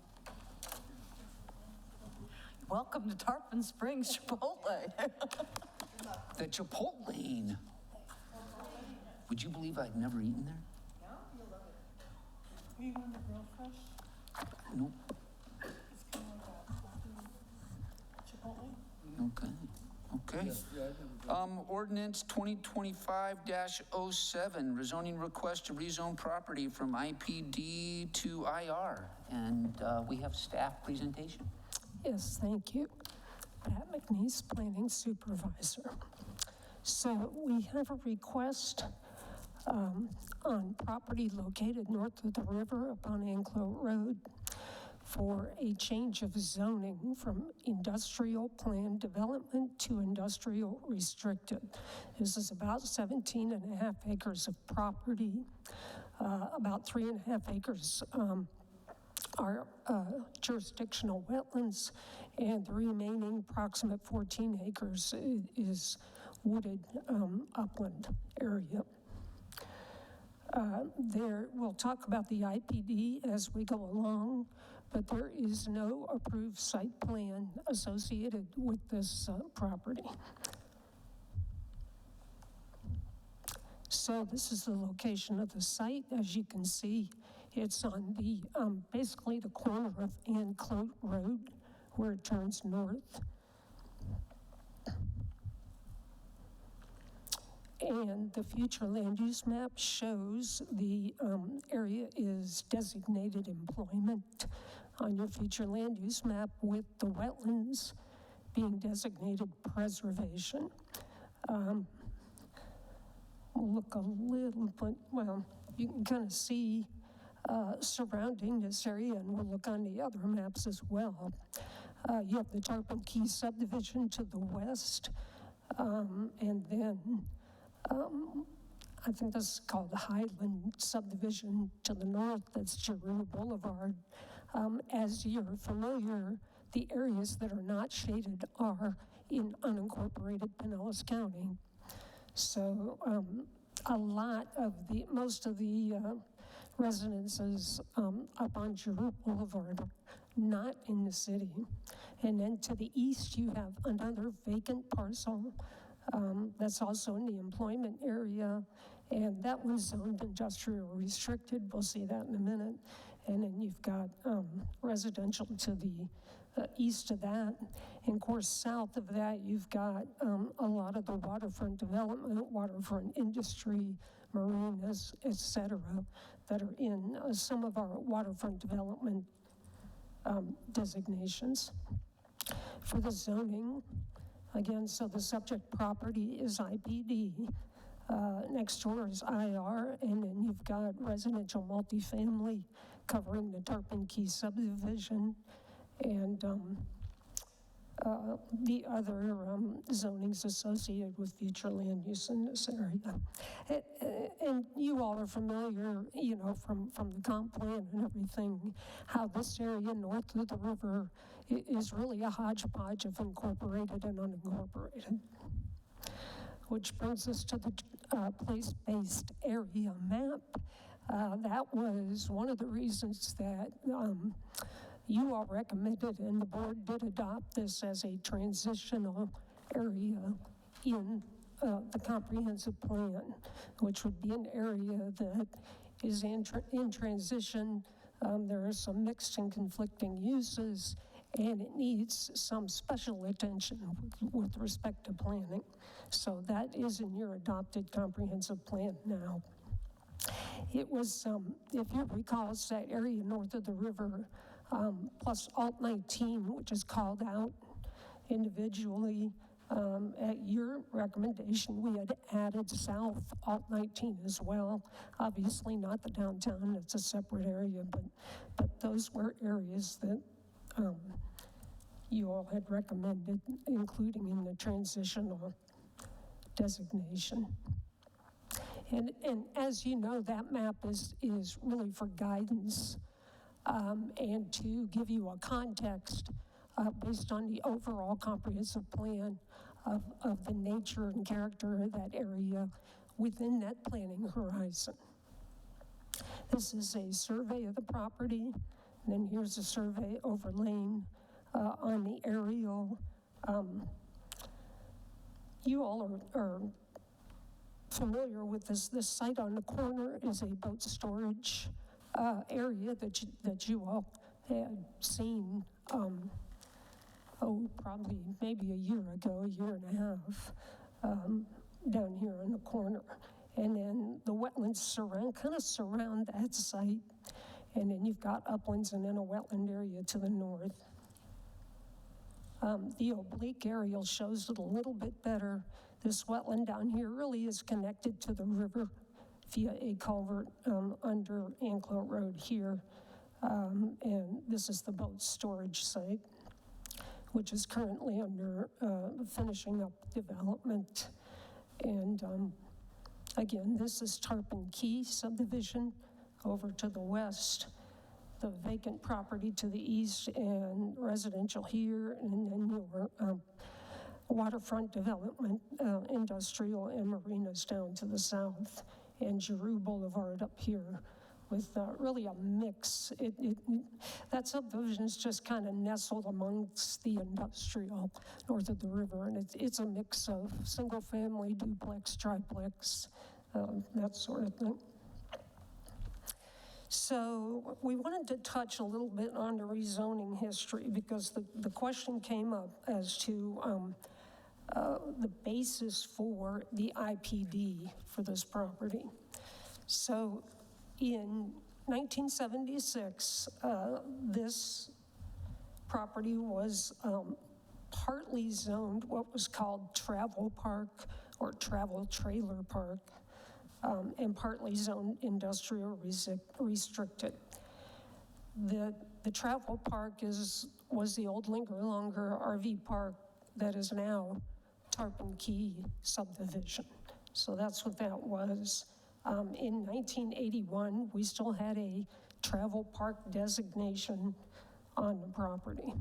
Welcome to Tarpon Springs Chipotle. The Chipotlane. Would you believe I'd never eaten there? Yeah, you'll love it. We want the real fresh. Nope. It's kind of like Chipotle. Okay. Okay. Ordinance 2025-07, rezoning request to rezone property from IPD to IR. And we have staff presentation. Yes, thank you. Pat McNeese, Planning Supervisor. So we have a request on property located north of the river up on Anclo Road for a change of zoning from industrial planned development to industrial restricted. This is about 17.5 acres of property. About 3.5 acres are jurisdictional wetlands, and the remaining approximate 14 acres is wooded upland area. We'll talk about the IPD as we go along, but there is no approved site plan associated with this property. So this is the location of the site. As you can see, It's on the, basically the corner of Ann Clote Road where it turns north. And the future land use map shows the area is designated employment on your future land use map, with the wetlands being designated preservation. We'll look a little bit, well, you can kind of see surrounding this area, and we'll look on the other maps as well. You have the Tarpon Key subdivision to the west, and then I think this is called the Highland subdivision to the north. That's Giroux Boulevard. As you're familiar, the areas that are not shaded are in unincorporated Pinellas County. So most of the residences up on Giroux Boulevard are not in the city. And then to the east, you have another vacant parcel that's also in the employment area, and that was zoned industrial restricted. We'll see that in a minute. And then you've got residential to the east of that. And of course, south of that, you've got a lot of the waterfront development, waterfront industry, marinas, et cetera, that are in some of our waterfront development designations. For the zoning, again, so the subject property is IPD. Next door is IR, and then you've got residential multifamily covering the Tarpon Key subdivision, and the other zonings associated with future land use in this area. And you all are familiar, you know, from the comp plan and everything, how this area north of the river is really a hodgepodge of incorporated and unincorporated. Which brings us to the place-based area map. That was one of the reasons that you all recommended, and the board did adopt this as a transitional area in the comprehensive plan, which would be an area that is in transition. There are some mixed and conflicting uses, and it needs some special attention with respect to planning. So that is in your adopted comprehensive plan now. It was, if you recall, it's that area north of the river, plus Alt 19, which is called out individually. At your recommendation, we had added South Alt 19 as well. Obviously not the downtown, it's a separate area, but those were areas that you all had recommended, including in the transitional designation. And as you know, that map is really for guidance and to give you a context based on the overall comprehensive plan of the nature and character of that area within that planning horizon. This is a survey of the property, and then here's a survey overlaying on the aerial. You all are familiar with this. This site on the corner is a boat storage area that you all had seen, probably maybe a year ago, a year and a half, down here in the corner. And then the wetlands kind of surround that site. And then you've got uplands and then a wetland area to the north. The oblique aerial shows it a little bit better. This wetland down here really is connected to the river via a culvert under Ann Clote Road here. And this is the boat storage site, which is currently under finishing up development. And again, this is Tarpon Key subdivision over to the west, the vacant property to the east, and residential here, and then your waterfront development, industrial and marinas down to the south, and Giroux Boulevard up here with really a mix. That subdivision is just kind of nestled amongst the industrial north of the river, and it's a mix of single family, duplex, triplex, that sort of thing. So we wanted to touch a little bit on the rezoning history because the question came up as to the basis for the IPD for this property. So in 1976, this property was partly zoned what was called travel park or travel trailer park, and partly zoned industrial restricted. The travel park was the old Linger Longer RV park that is now Tarpon Key subdivision. So that's what that was. In 1981, we still had a travel park designation on the property.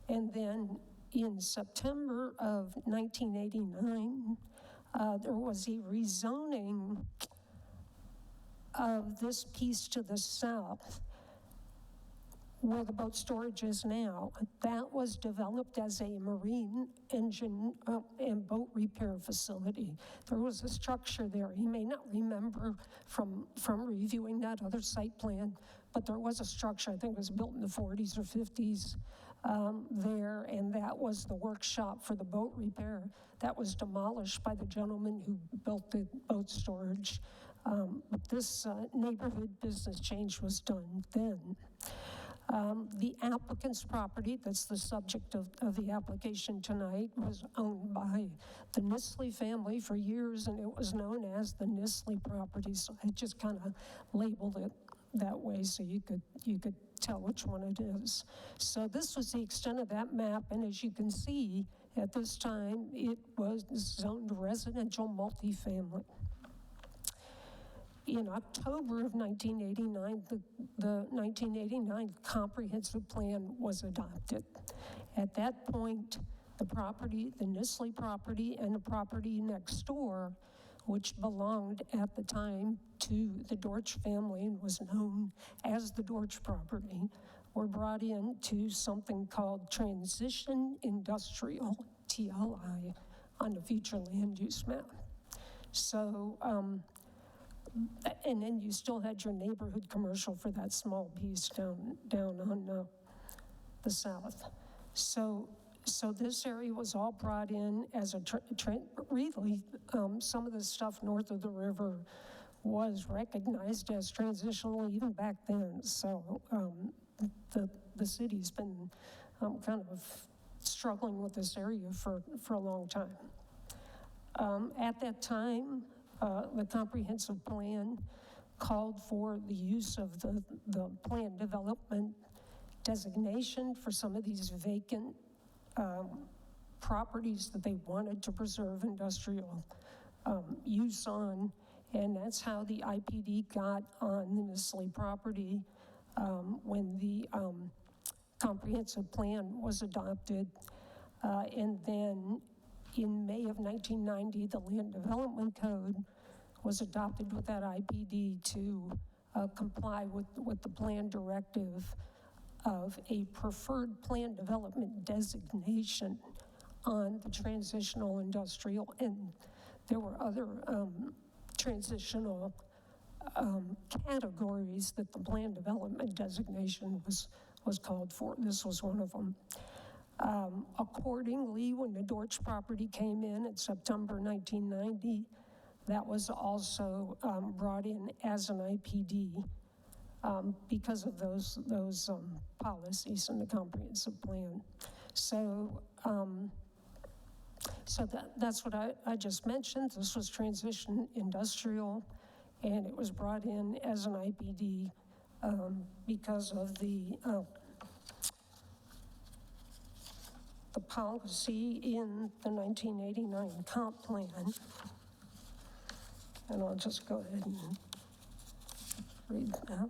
And then in September of 1989, there was a rezoning of this piece to the south where the boat storage is now. That was developed as a marine engine and boat repair facility. There was a structure there. You may not remember from reviewing that other site plan, but there was a structure, I think it was built in the 40s or 50s there, and that was the workshop for the boat repair. That was demolished by the gentleman who built the boat storage. But this neighborhood business change was done then. The applicant's property, that's the subject of the application tonight, was owned by the Nisley family for years, and it was known as the Nisley property. So I just kind of labeled it that way so you could tell which one it is. So this was the extent of that map, and as you can see, at this time, it was zoned residential multifamily. In October of 1989, the 1989 comprehensive plan was adopted. At that point, the property, the Nisley property, and the property next door, which belonged at the time to the Dorch family and was known as the Dorch property, were brought into something called Transition Industrial, TLI, on the future land use map. So, and then you still had your neighborhood commercial for that small piece down on the south. So this area was all brought in as a, really, some of the stuff north of the river was recognized as transitional even back then. So the city's been kind of struggling with this area for a long time. At that time, the comprehensive plan called for the use of the planned development designation for some of these vacant properties that they wanted to preserve industrial use on, and that's how the IPD got on the Nisley property when the comprehensive plan was adopted. And then in May of 1990, the Land Development Code was adopted with that IPD to comply with the plan directive of a preferred plan development designation on the transitional industrial, and there were other transitional categories that the plan development designation was called for. This was one of them. Accordingly, when the Dorch property came in September 1990, that was also brought in as an IPD because of those policies in the comprehensive plan. So, that's what I just mentioned. This was transition industrial, and it was brought in as an IPD because of the policy in the 1989 comp plan. And I'll just go ahead and read that.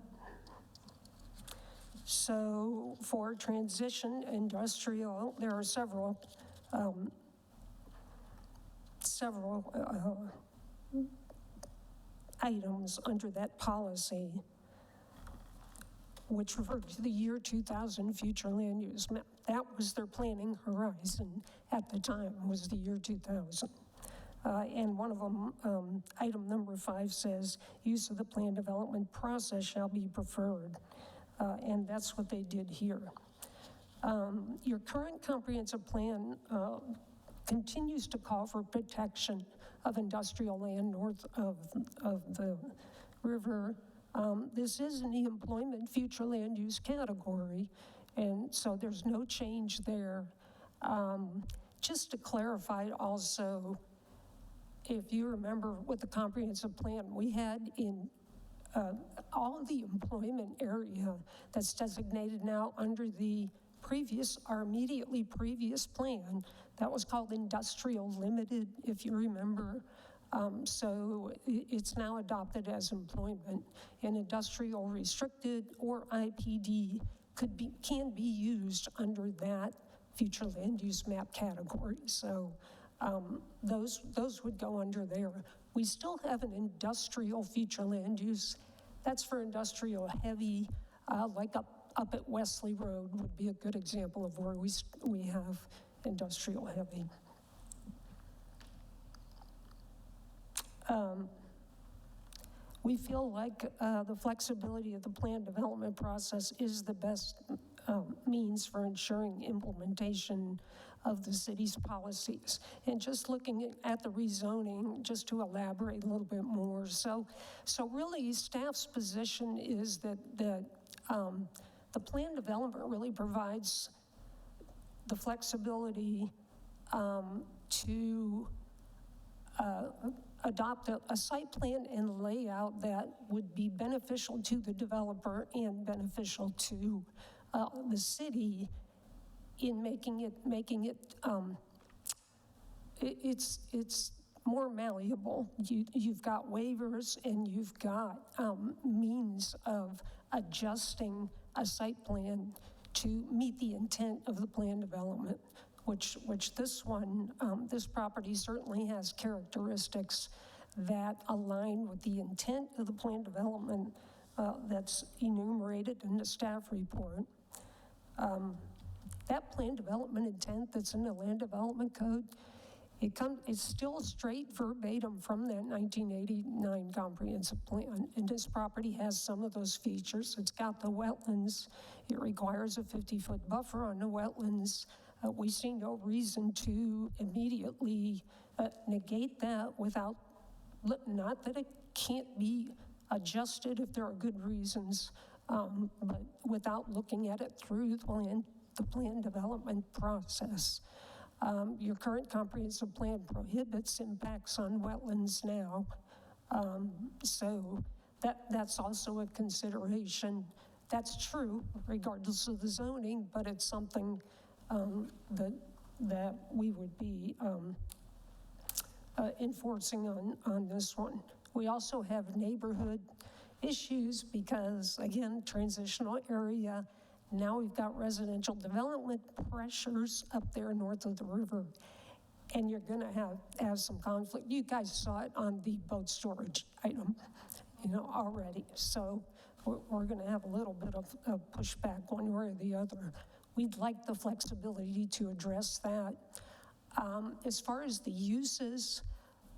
So for transition industrial, there are several items under that policy which referred to the year 2000 future land use map. That was their planning horizon at the time, was the year 2000. And one of them, item number 5 says, use of the plan development process shall be preferred. And that's what they did here. Your current comprehensive plan continues to call for protection of industrial land north of the river. This is in the employment future land use category, and so there's no change there. Just to clarify also, if you remember with the comprehensive plan, we had in all of the employment area that's designated now under the previous, our immediately previous plan, that was called industrial limited, if you remember. So it's now adopted as employment, and industrial restricted or IPD can be used under that future land use map category. So those would go under there. We still have an industrial future land use. That's for industrial heavy, like up at Wesley Road would be a good example of where we have industrial heavy. We feel like the flexibility of the plan development process is the best means for ensuring implementation of the city's policies. And just looking at the rezoning, just to elaborate a little bit more. So really staff's position is that the plan development really provides the flexibility to adopt a site plan and layout that would be beneficial to the developer and beneficial to the city in making it it's more malleable. You've got waivers and you've got means of adjusting a site plan to meet the intent of the plan development, which this one, this property certainly has characteristics that align with the intent of the plan development that's enumerated in the staff report. That plan development intent that's in the land development code, it's still straight verbatim from that 1989 comprehensive plan. And this property has some of those features. It's got the wetlands. It requires a 50-foot buffer on the wetlands. We see no reason to immediately negate that without, not that it can't be adjusted if there are good reasons, but without looking at it through the plan development process. Your current comprehensive plan prohibits impacts on wetlands now. So that's also a consideration. That's true regardless of the zoning, but it's something that we would be enforcing on this one. We also have neighborhood issues because, again, transitional area. Now we've got residential development pressures up there north of the river, and you're going to have some conflict. You guys saw it on the boat storage item, already. So we're going to have a little bit of pushback one way or the other. We'd like the flexibility to address that. As far as the uses,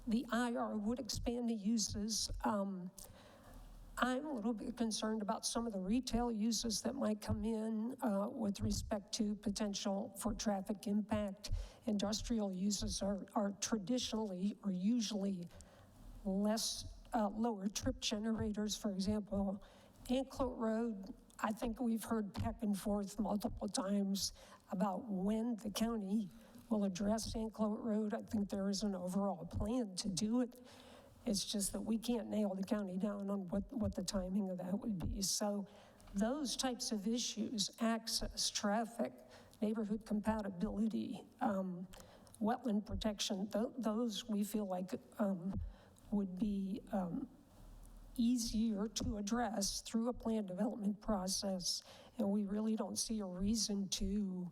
the IR would expand the uses. I'm a little bit concerned about some of the retail uses that might come in with respect to potential for traffic impact. Industrial uses are traditionally or usually less lower trip generators. For example, Anclote Road, I think we've heard back and forth multiple times about when the county will address Anclote Road. I think there is an overall plan to do it. It's just that we can't nail the county down on what the timing of that would be. So those types of issues, access, traffic, neighborhood compatibility, wetland protection, those we feel like would be easier to address through a plan development process. And we really don't see a reason to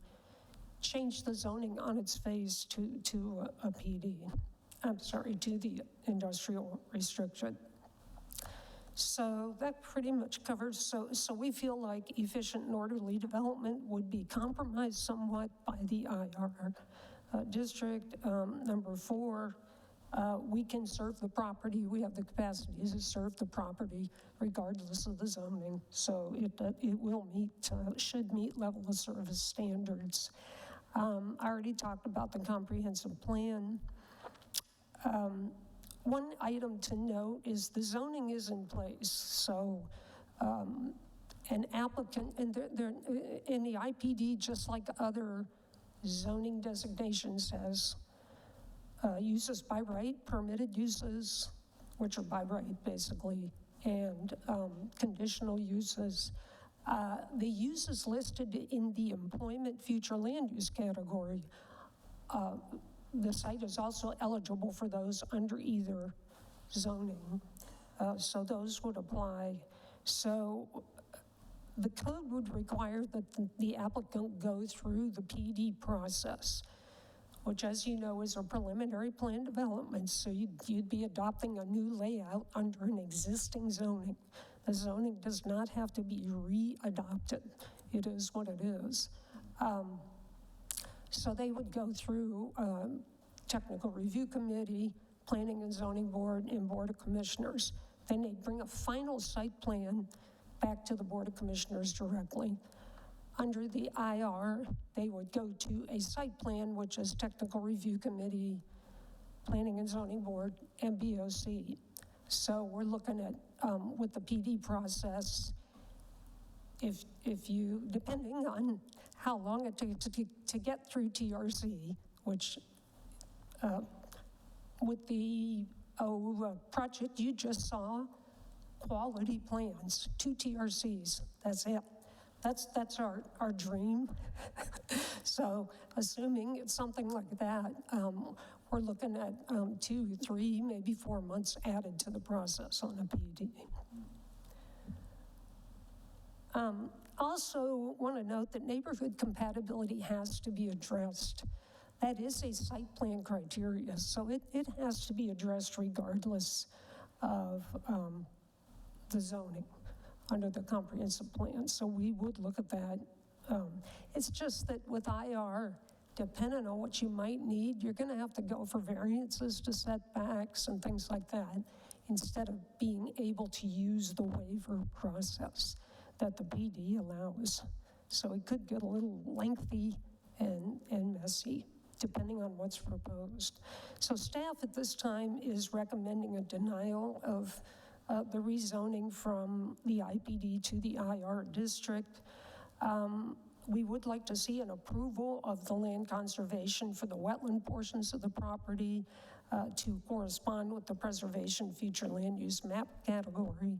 change the zoning on its face to a PD. I'm sorry, to the industrial restriction. So that pretty much covers, so we feel like efficient and orderly development would be compromised somewhat by the IR district. Number 4, We can serve the property, we have the capacity to serve the property regardless of the zoning. So it will meet, should meet level of service standards. I already talked about the comprehensive plan. One item to note is the zoning is in place. So an applicant, and they're in the IPD, just like other zoning designations, has uses by right, permitted uses, which are by right basically, and conditional uses. The uses listed in the employment future land use category, the site is also eligible for those under either zoning. So those would apply. So the code would require that the applicant go through the PD process, which, as you know, is a preliminary plan development. So you'd be adopting a new layout under an existing zoning. The zoning does not have to be re-adopted. It is what it is. So they would go through technical review committee, planning and zoning board, and board of commissioners. Then they'd bring a final site plan back to the board of commissioners directly. Under the IR, they would go to a site plan, which is technical review committee, planning and zoning board, and BOC. So we're looking at, with the PD process, if you, depending on how long it takes to get through TRC, which with the project you just saw, quality plans, 2 TRCs, that's it. That's our dream. So assuming it's something like that, we're looking at 2, 3, maybe 4 months added to the process on a PD. Also want to note that neighborhood compatibility has to be addressed. That is a site plan criteria, so it has to be addressed regardless of the zoning under the comprehensive plan. So we would look at that. It's just that with IR, depending on what you might need, you're going to have to go for variances to setbacks and things like that, instead of being able to use the waiver process that the PD allows. So it could get a little lengthy and messy, depending on what's proposed. So staff at this time is recommending a denial of the rezoning from the IPD to the IR district. We would like to see an approval of the land conservation for the wetland portions of the property to correspond with the preservation future land use map category.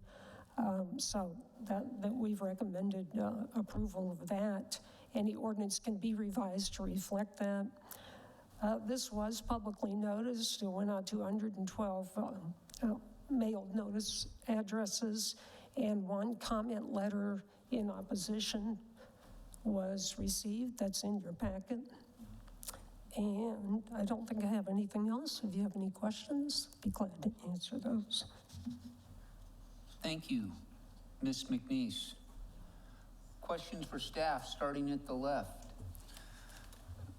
So that we've recommended approval of that. Any ordinance can be revised to reflect that. This was publicly noticed. It went out to 112 mailed notice addresses, and 1 comment letter in opposition was received. That's in your packet. And I don't think I have anything else. If you have any questions, be glad to answer those. Thank you, Ms. McNeese. Questions for staff, starting at the left.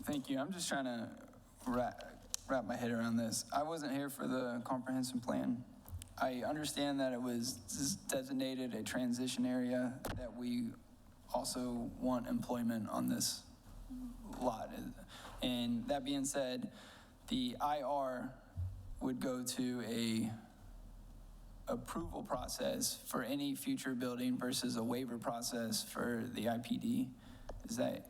Thank you. I'm just trying to wrap my head around this. I wasn't here for the comprehensive plan. I understand that it was designated a transition area, that we also want employment on this lot. And that being said, the IR would go to a approval process for any future building versus a waiver process for the IPD. Is that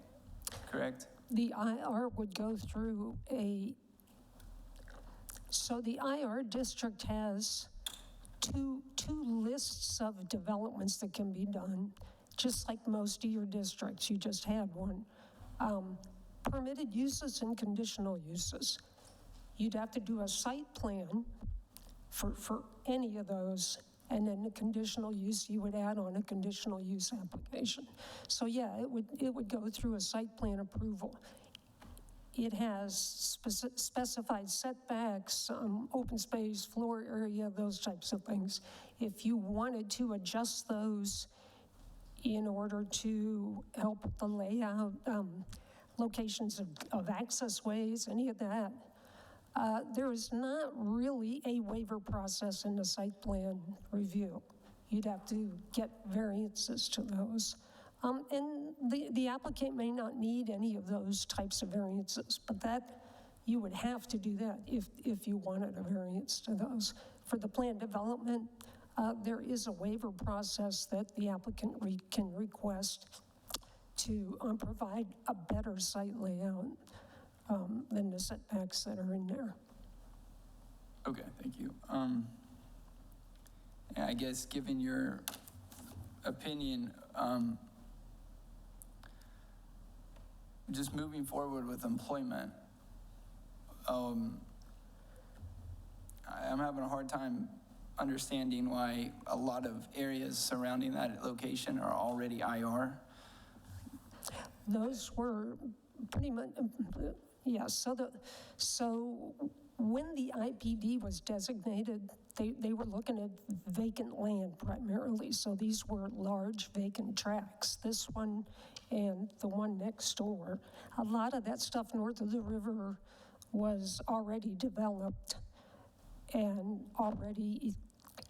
correct? The IR would go through so the IR district has two lists of developments that can be done, just like most of your districts. You just had one. Permitted uses and conditional uses. You'd have to do a site plan for any of those, and then the conditional use, you would add on a conditional use application. So yeah, it would go through a site plan approval. It has specified setbacks, open space, floor area, those types of things. If you wanted to adjust those in order to help with the layout, locations of access ways, any of that, There is not really a waiver process in the site plan review. You'd have to get variances to those. And the applicant may not need any of those types of variances, but that, you would have to do that if you wanted a variance to those. For the plan development, there is a waiver process that the applicant can request to provide a better site layout than the setbacks that are in there. Okay, thank you. And I guess given your opinion, just moving forward with employment, I'm having a hard time understanding why a lot of areas surrounding that location are already IR. Those were pretty much, yeah, so when the IPD was designated, they were looking at vacant land primarily. So these were large vacant tracts. This one and the one next door. A lot of that stuff north of the river was already developed and already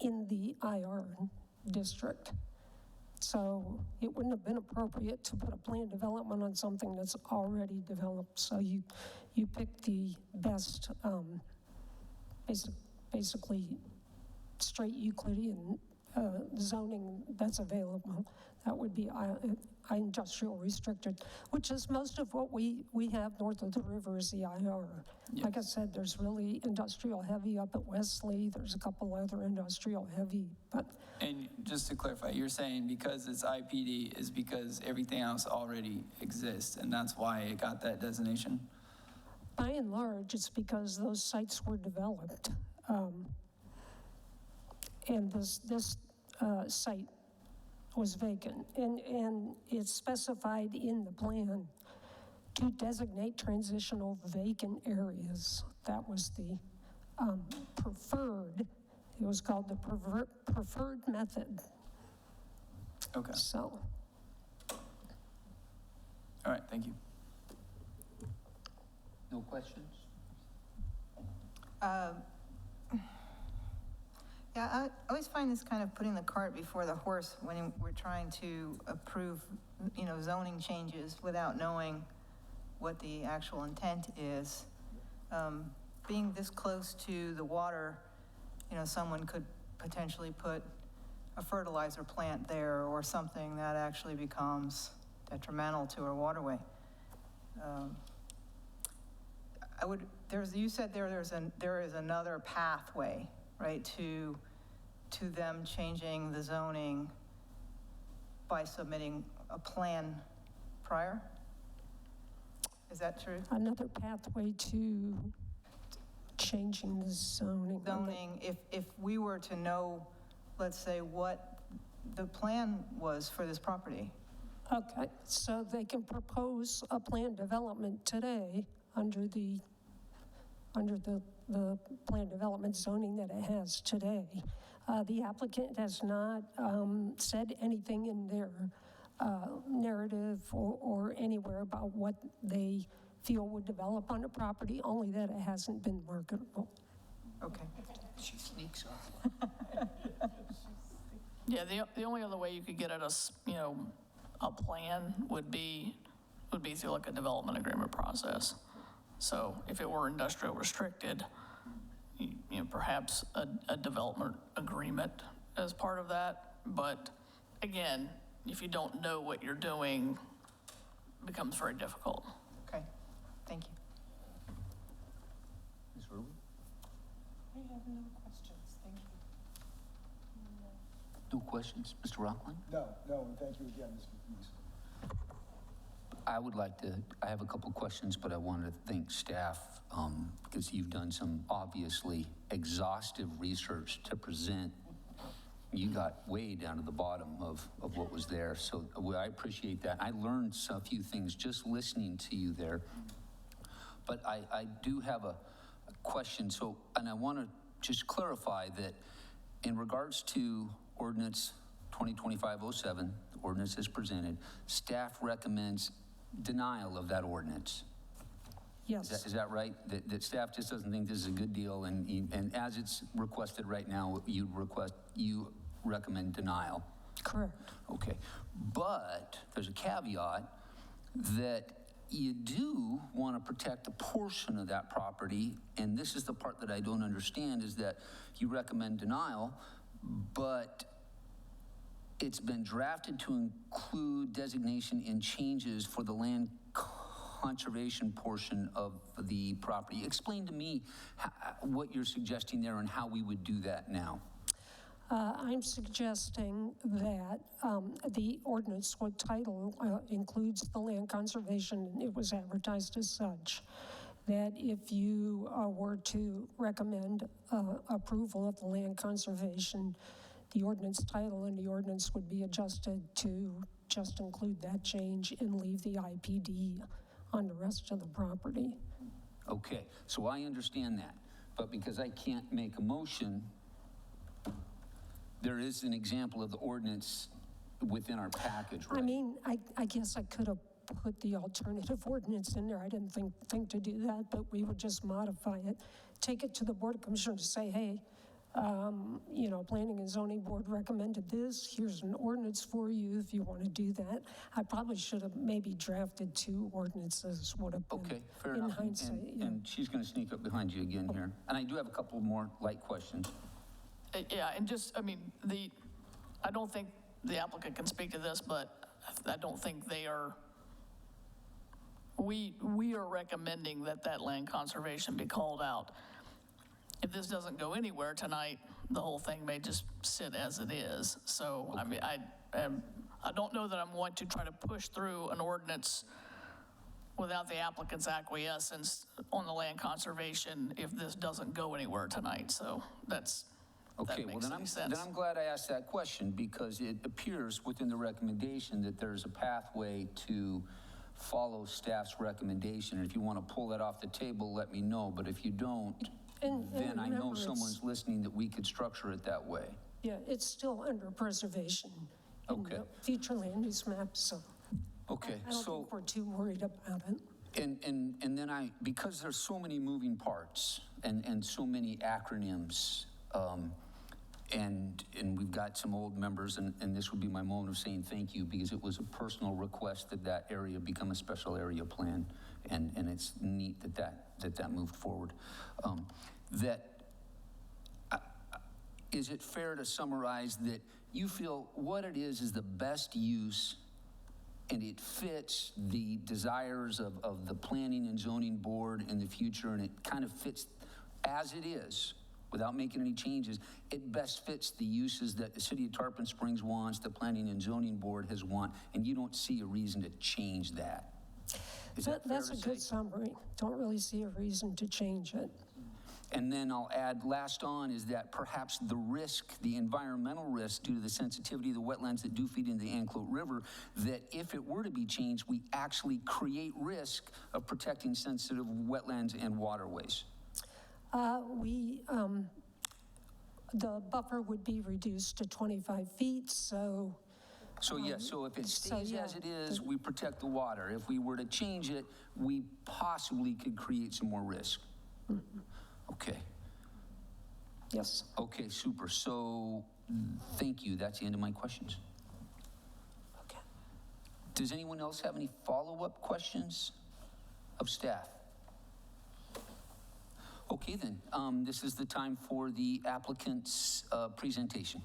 in the IR district. So it wouldn't have been appropriate to put a plan development on something that's already developed. So you picked the best, basically straight Euclidean zoning that's available. That would be industrial restricted, which is most of what we have north of the river is the IR. Yes. Like I said, there's really industrial heavy up at Wesley. There's a couple other industrial heavy, but. And just to clarify, you're saying because it's IPD is because everything else already exists, and that's why it got that designation? By and large, it's because those sites were developed. And this site was vacant. And it's specified in the plan to designate transitional vacant areas. That was the preferred, it was called the preferred method. Okay. So. All right, thank you. No questions? Yeah, I always find this kind of putting the cart before the horse when we're trying to approve, zoning changes without knowing what the actual intent is. Being this close to the water, someone could potentially put a fertilizer plant there or something that actually becomes detrimental to our waterway. You said there is another pathway, right, to them changing the zoning by submitting a plan prior? Is that true? Another pathway to changing the zoning. Zoning, if we were to know, let's say, what the plan was for this property. Okay, so they can propose a plan development today under the plan development zoning that it has today. The applicant has not said anything in their narrative or anywhere about what they feel would develop on the property, only that it hasn't been marketable. Okay. She sneaks off. Yeah, the only other way you could get at a plan would be through like a development agreement process. So if it were industrial restricted, perhaps a development agreement as part of that. But again, if you don't know what you're doing, it becomes very difficult. Okay, thank you. Ms. Ruby? I have no questions, thank you. No questions? Mr. Rockland? No, and thank you again, Ms. McNeese. I have a couple questions, but I wanted to thank staff because you've done some obviously exhaustive research to present. You got way down to the bottom of what was there, so I appreciate that. I learned a few things just listening to you there, but I do have a question. And I want to just clarify that in regards to ordinance 2025-07, the ordinance is presented, staff recommends denial of that ordinance. Yes. Is that right? That staff just doesn't think this is a good deal, and as it's requested right now, you recommend denial? Correct. Okay, but there's a caveat that you do want to protect a portion of that property, and this is the part that I don't understand, is that you recommend denial, but it's been drafted to include designation and changes for the land conservation portion of the property. Explain to me what you're suggesting there and how we would do that now. I'm suggesting that the ordinance, what title includes the land conservation, and it was advertised as such, that if you were to recommend approval of the land conservation, the ordinance title and the ordinance would be adjusted to just include that change and leave the IPD on the rest of the property. Okay, so I understand that, but because I can't make a motion, there is an example of the ordinance within our package, right? I mean, I guess I could have put the alternative ordinance in there. I didn't think to do that, but we would just modify it, take it to the Board of Commissioners, say, hey, you know, Planning and Zoning Board recommended this. Here's an ordinance for you if you want to do that. I probably should have maybe drafted 2 ordinances, would have been, Okay, fair in enough. hindsight. Yeah. And she's going to sneak up behind you again here. And I do have a couple more light questions. Yeah, and just, I mean, I don't think the applicant can speak to this, but I don't think they are, we are recommending that land conservation be called out. If this doesn't go anywhere tonight, the whole thing may just sit as it is. So, okay. I mean, I don't know that I'm going to try to push through an ordinance without the applicant's acquiescence on the land conservation if this doesn't go anywhere tonight. So that's, Okay, well then I'm glad I asked that question, because it appears within the recommendation that there's a pathway to follow staff's recommendation. And if you want to pull that off the table, let me know. But if you don't, then I know someone's listening that we could structure it that way. Yeah, it's still under preservation in the future land use map, so. Okay, I don't think we're too worried about it. And then because there's so many moving parts and so many acronyms, and we've got some old members, and this would be my moment of saying thank you, because it was a personal request that area become a special area plan, and it's neat that moved forward. Is it fair to summarize that you feel what it is the best use, and it fits the desires of the Planning and Zoning Board in the future, and it kind of fits as it is, without making any changes, it best fits the uses that the City of Tarpon Springs wants, the Planning and Zoning Board has want, and you don't see a reason to change that? That's a good summary. Don't really see a reason to change it. And then I'll add, last on, is that perhaps the risk, the environmental risk due to the sensitivity of the wetlands that do feed into the Anclote River, that if it were to be changed, we actually create risk of protecting sensitive wetlands and waterways. The buffer would be reduced to 25 feet, so. So yes, so if it stays as it is, we protect the water. If we were to change it, we possibly could create some more risk. Mm-hmm. Okay. Yes. Okay, super. So thank you. That's the end of my questions. Okay. Does anyone else have any follow-up questions of staff? Okay then, this is the time for the applicant's presentation.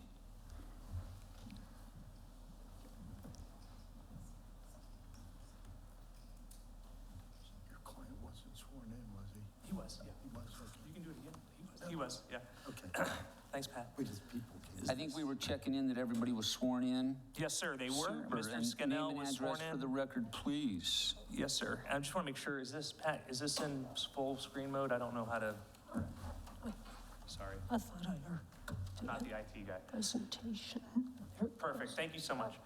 Your client wasn't sworn in, was he? He was, yeah. He was, okay. You can do it again. He was, yeah. Okay. Thanks, Pat. Wait, his people can. I think we were checking in that everybody was sworn in. Yes, sir, they were. Super. Mr. And Scannell name and was sworn address for in. the record, please. Yes, sir. I just want to make sure, is this, Pat, is this in full screen mode? I don't know how to, sorry, I thought I heard not the IT guy. presentation. Perfect, thank you so much.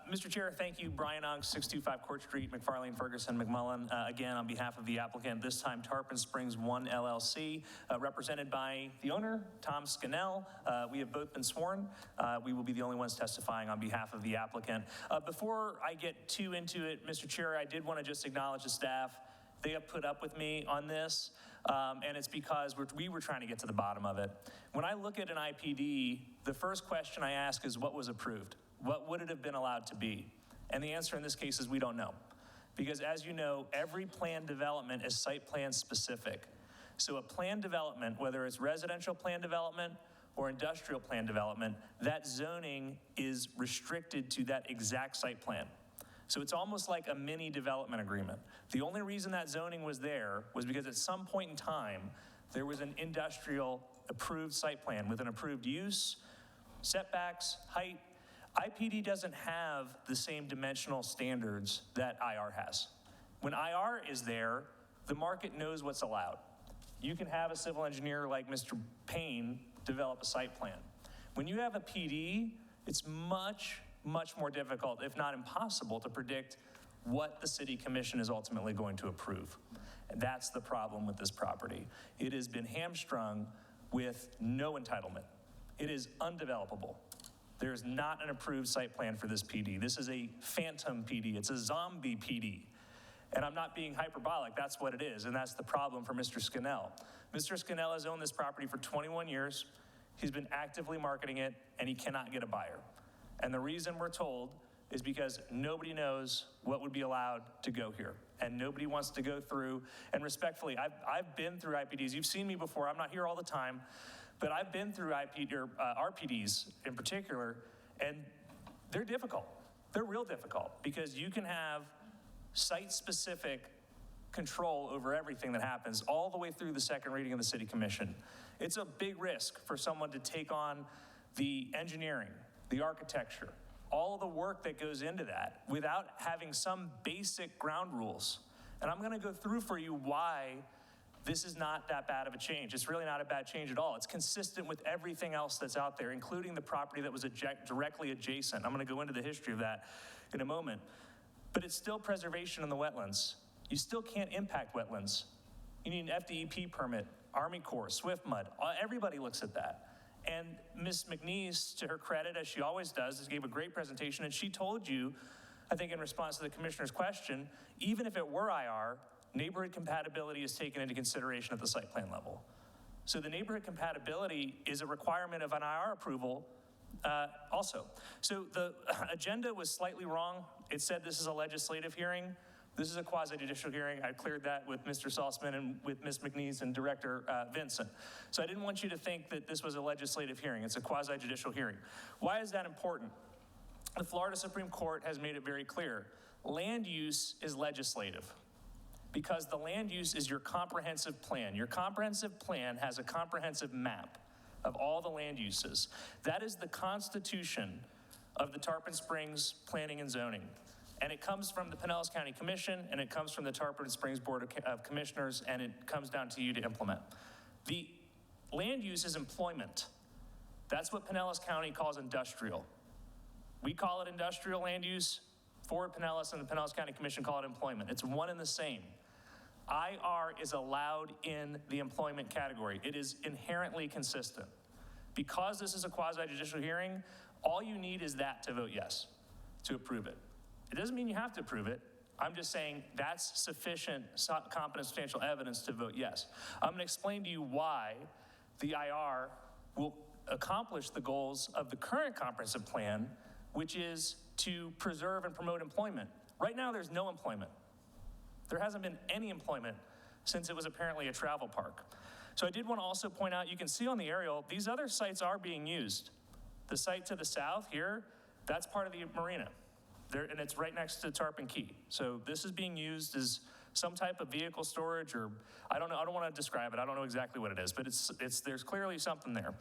Mr. Chair, thank you. Brian Ong, 625 Court Street, McFarlane, Ferguson, McMullen. Again, on behalf of the applicant, this time Tarpon Springs 1 LLC, represented by the owner, Tom Scannell. We have both been sworn. We will be the only ones testifying on behalf of the applicant. Before I get too into it, Mr. Chair, I did want to just acknowledge the staff they have put up with me on this, and it's because we were trying to get to the bottom of it. When I look at an IPD, the first question I ask is what was approved? What would it have been allowed to be? And the answer in this case is we don't know. Because as you know, every plan development is site plan specific. So a plan development, whether it's residential plan development or industrial plan development, that zoning is restricted to that exact site plan. So it's almost like a mini development agreement. The only reason that zoning was there was because at some point in time, there was an industrial approved site plan with an approved use, setbacks, height. IPD doesn't have the same dimensional standards that IR has. When IR is there, the market knows what's allowed. You can have a civil engineer like Mr. Payne develop a site plan. When you have a PD, it's much more difficult, if not impossible, to predict what the city commission is ultimately going to approve. And that's the problem with this property. It has been hamstrung with no entitlement. It is undevelopable. There is not an approved site plan for this PD. This is a phantom PD. It's a zombie PD. And I'm not being hyperbolic, that's what it is, and that's the problem for Mr. Scannell. Mr. Scannell has owned this property for 21 years. He's been actively marketing it, and he cannot get a buyer. And the reason we're told is because nobody knows what would be allowed to go here. And nobody wants to go through, and respectfully, I've been through IPDs. You've seen me before, I'm not here all the time, but I've been through RPDs in particular, and they're difficult. They're real difficult because you can have site-specific control over everything that happens all the way through the second reading of the City Commission. It's a big risk for someone to take on the engineering, the architecture, all the work that goes into that without having some basic ground rules. And I'm gonna go through for you why this is not that bad of a change. It's really not a bad change at all. It's consistent with everything else that's out there, including the property that was directly adjacent. I'm gonna go into the history of that in a moment. But it's still preservation in the wetlands. You still can't impact wetlands. You need an FDEP permit, Army Corps, SwiftMud, everybody looks at that. And Ms. McNeese, to her credit, as she always does, gave a great presentation, and she told you, I think in response to the commissioner's question, even if it were IR, neighborhood compatibility is taken into consideration at the site plan level. So the neighborhood compatibility is a requirement of an IR approval also. So the agenda was slightly wrong. It said this is a legislative hearing. This is a quasi-judicial hearing. I cleared that with Mr. Salzman and with Ms. McNeese and Director Vincent. So I didn't want you to think that this was a legislative hearing. It's a quasi-judicial hearing. Why is that important? The Florida Supreme Court has made it very clear. Land use is legislative because the land use is your comprehensive plan. Your comprehensive plan has a comprehensive map of all the land uses. That is the constitution of the Tarpon Springs Planning and Zoning. And it comes from the Pinellas County Commission, and it comes from the Tarpon Springs Board of Commissioners, and it comes down to you to implement. The land use is employment. That's what Pinellas County calls industrial. We call it industrial land use. Fort Pinellas and the Pinellas County Commission call it employment. It's one and the same. IR is allowed in the employment category. It is inherently consistent. Because this is a quasi-judicial hearing, all you need is that to vote yes, to approve it. It doesn't mean you have to approve it. I'm just saying that's sufficient competent substantial evidence to vote yes. I'm going to explain to you why the IR will accomplish the goals of the current comprehensive plan, which is to preserve and promote employment. Right now, there's no employment. There hasn't been any employment since it was apparently a travel park. So I did want to also point out, you can see on the aerial, these other sites are being used. The site to the south here, that's part of the marina. And it's right next to Tarpon Key. So this is being used as some type of vehicle storage, or I don't know, I don't want to describe it. I don't know exactly what it is, but there's clearly something there.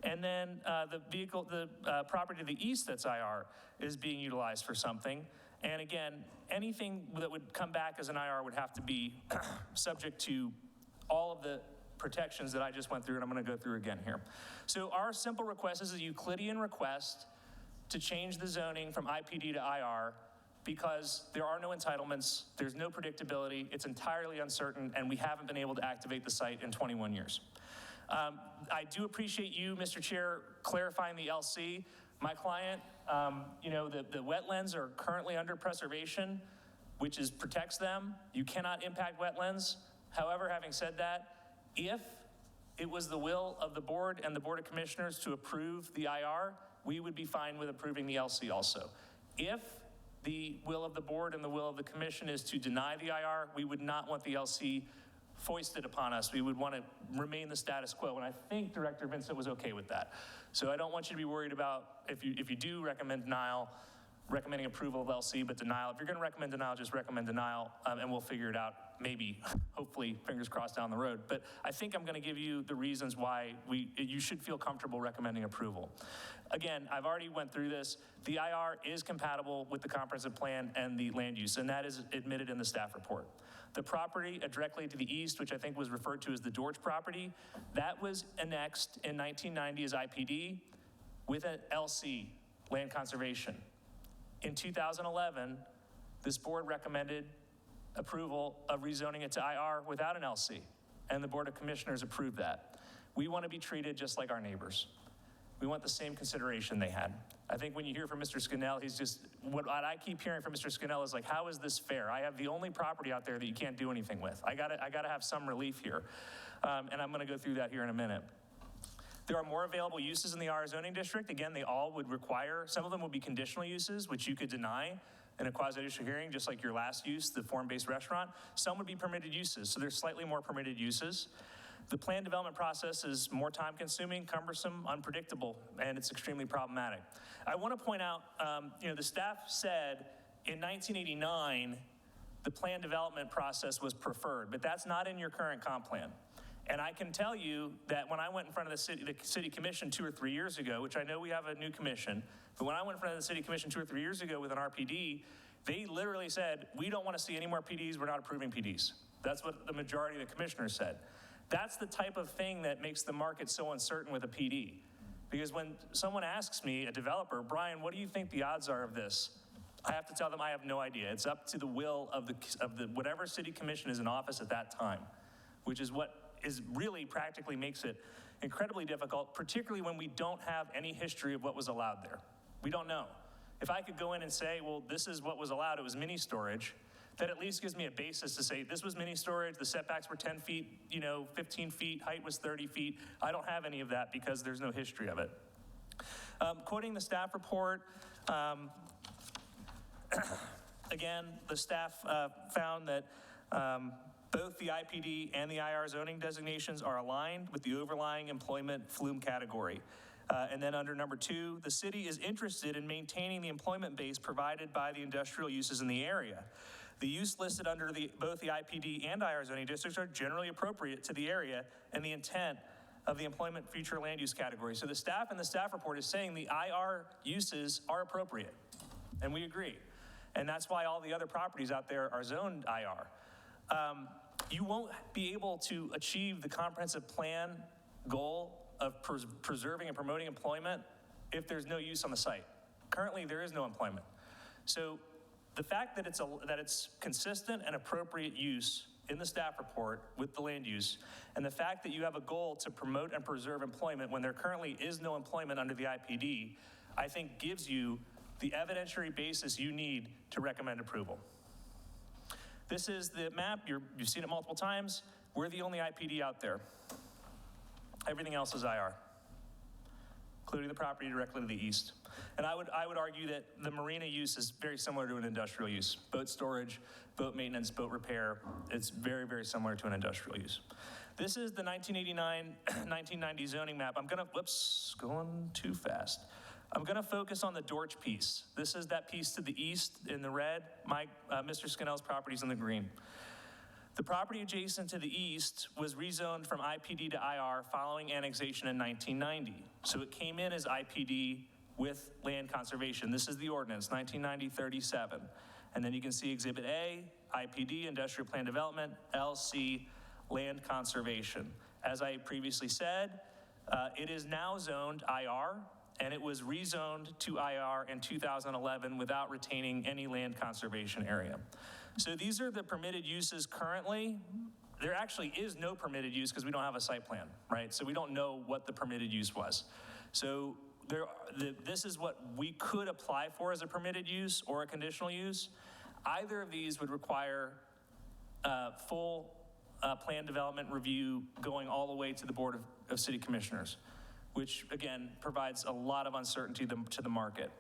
And then the property to the east that's IR is being utilized for something. And again, anything that would come back as an IR would have to be subject to all of the protections that I just went through, and I'm going to go through again here. So our simple request is a Euclidean request to change the zoning from IPD to IR because there are no entitlements, there's no predictability, it's entirely uncertain, and we haven't been able to activate the site in 21 years. I do appreciate you, Mr. Chair, clarifying the LC. My client, the wetlands are currently under preservation. which protects them. You cannot impact wetlands. However, having said that, if it was the will of the board and the Board of Commissioners to approve the IR, we would be fine with approving the LC also. If the will of the board and the will of the commission is to deny the IR, we would not want the LC foisted upon us. We would want to remain the status quo, and I think Director Vincent was okay with that. So I don't want you to be worried about, if you do recommend denial, recommending approval of LC, but denial. If you're going to recommend denial, just recommend denial, and we'll figure it out, maybe, hopefully, fingers crossed down the road. But I think I'm going to give you the reasons why you should feel comfortable recommending approval. Again, I've already went through this. The IR is compatible with the comprehensive plan and the land use, and that is admitted in the staff report. The property directly to the east, which I think was referred to as the Dorch property, that was annexed in 1990 as IPD with an LC, land conservation. In 2011, this board recommended approval of rezoning it to IR without an LC, and the Board of Commissioners approved that. We want to be treated just like our neighbors. We want the same consideration they had. I think when you hear from Mr. Scannell, he's just, what I keep hearing from Mr. Scannell is like, how is this fair? I have the only property out there that you can't do anything with. I gotta have some relief here. And I'm gonna go through that here in a minute. There are more available uses in the R zoning district. Again, they all would require, some of them would be conditional uses, which you could deny in a quasi-judicial hearing, just like your last use, the form-based restaurant. Some would be permitted uses, so there's slightly more permitted uses. The plan development process is more time-consuming, cumbersome, unpredictable, and it's extremely problematic. I want to point out, the staff said in 1989, the plan development process was preferred, but that's not in your current comp plan. And I can tell you that when I went in front of the city commission 2 or 3 years ago, which I know we have a new commission, but when I went in front of the city commission 2 or 3 years ago with an RPD, they literally said, we don't want to see any more PDs, we're not approving PDs. That's what the majority of the commissioners said. That's the type of thing that makes the market so uncertain with a PD. Because when someone asks me, a developer, Brian, what do you think the odds are of this? I have to tell them I have no idea. It's up to the will of the whatever city commission is in office at that time, which is what is really practically makes it incredibly difficult, particularly when we don't have any history of what was allowed there. We don't know. If I could go in and say, well, this is what was allowed, it was mini storage, that at least gives me a basis to say this was mini storage, the setbacks were 10 feet, 15 feet, height was 30 feet. I don't have any of that because there's no history of it. Quoting the staff report, again, the staff found that both the IPD and the IR zoning designations are aligned with the overlying employment flume category. And then under number 2, the city is interested in maintaining the employment base provided by the industrial uses in the area. The use listed under both the IPD and IR zoning districts are generally appropriate to the area and the intent of the employment future land use category. So the staff in the staff report is saying the IR uses are appropriate, and we agree. And that's why all the other properties out there are zoned IR. You won't be able to achieve the comprehensive plan goal of preserving and promoting employment if there's no use on the site. Currently, there is no employment. So the fact that it's consistent and appropriate use in the staff report with the land use, and the fact that you have a goal to promote and preserve employment when there currently is no employment under the IPD, I think gives you the evidentiary basis you need to recommend approval. This is the map. You've seen it multiple times. We're the only IPD out there. Everything else is IR, including the property directly to the east. And I would argue that the marina use is very similar to an industrial use. Boat storage, boat maintenance, boat repair. It's very, very similar to an industrial use. This is the 1989-1990 zoning map. Going too fast. I'm gonna focus on the Dorch piece. This is that piece to the east in the red. Mr. Scannell's property's in the green. The property adjacent to the east was rezoned from IPD to IR following annexation in 1990. So it came in as IPD with land conservation. This is the ordinance, 1990-37. And then you can see Exhibit A, IPD, Industrial Plan Development, LC, Land Conservation. As I previously said, it is now zoned IR, and it was rezoned to IR in 2011 without retaining any land conservation area. So these are the permitted uses currently. There actually is no permitted use because we don't have a site plan, right? So we don't know what the permitted use was. So this is what we could apply for as a permitted use or a conditional use. Either of these would require full plan development review going all the way to the Board of City Commissioners, which again provides a lot of uncertainty to the market.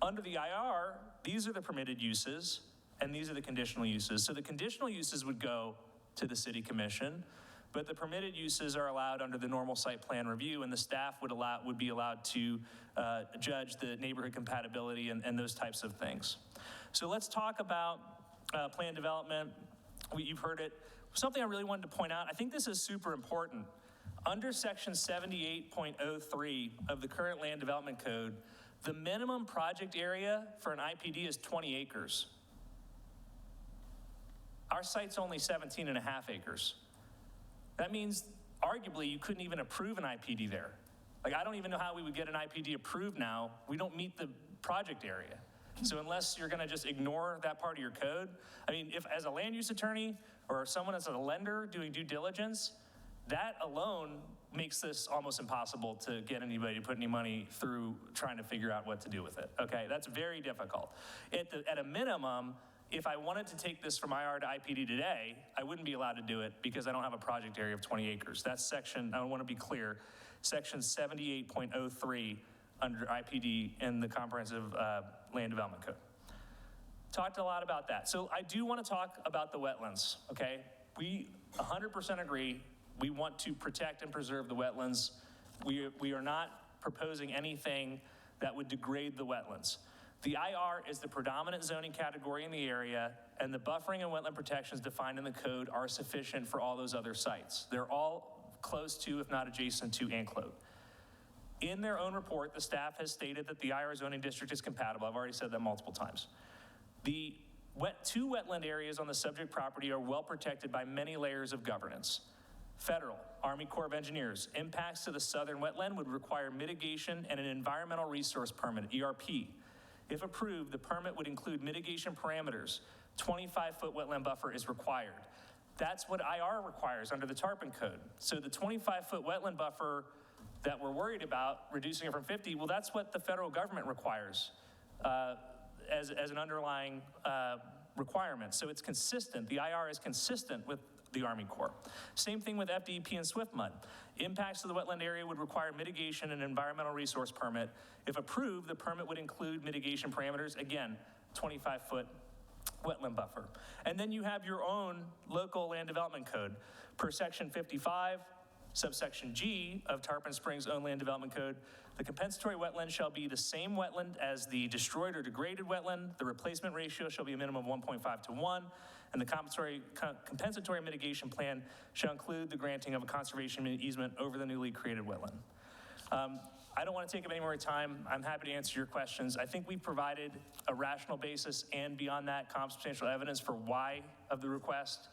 Under the IR, these are the permitted uses and these are the conditional uses. So the conditional uses would go to the City Commission, but the permitted uses are allowed under the normal site plan review, and the staff would be allowed to judge the neighborhood compatibility and those types of things. So let's talk about plan development. You've heard it. Something I really wanted to point out, I think this is super important. Under section 78.03 of the current land development code, the minimum project area for an IPD is 20 acres. Our site's only 17 and a half acres. That means arguably you couldn't even approve an IPD there. Like, I don't even know how we would get an IPD approved now. We don't meet the project area. So unless you're gonna just ignore that part of your code, I mean, if as a land use attorney or someone as a lender doing due diligence, that alone makes this almost impossible to get anybody to put any money through trying to figure out what to do with it, okay? That's very difficult. At a minimum, if I wanted to take this from IR to IPD today, I wouldn't be allowed to do it because I don't have a project area of 20 acres. That's section, I want to be clear, section 78.03 under IPD in the Comprehensive Land Development Code. Talked a lot about that. So I do want to talk about the wetlands, okay? We 100% agree. We want to protect and preserve the wetlands. We are not proposing anything that would degrade the wetlands. The IR is the predominant zoning category in the area, and the buffering and wetland protections defined in the code are sufficient for all those other sites. They're all close to, if not adjacent to, Anclote. In their own report, the staff has stated that the IR zoning district is compatible. I've already said that multiple times. The two wetland areas on the subject property are well protected by many layers of governance. Federal, Army Corps of Engineers, impacts to the southern wetland would require mitigation and an environmental resource permit, ERP. If approved, the permit would include mitigation parameters. 25-foot wetland buffer is required. That's what IR requires under the Tarpon Code. So the 25-foot wetland buffer that we're worried about, reducing it from 50, well, that's what the federal government requires as an underlying requirement. So it's consistent. The IR is consistent with the Army Corps. Same thing with FDEP and SWIFT-MUD. Impacts to the wetland area would require mitigation and environmental resource permit. If approved, the permit would include mitigation parameters, again, 25-foot wetland buffer. And then you have your own local land development code. Per section 55, subsection G of Tarpon Springs' own land development code, the compensatory wetland shall be the same wetland as the destroyed or degraded wetland. The replacement ratio shall be a minimum of 1.5 to 1. And the compensatory mitigation plan shall include the granting of a conservation easement over the newly created wetland. I don't want to take up any more time. I'm happy to answer your questions. I think we've provided a rational basis and beyond that, substantial evidence for why of the request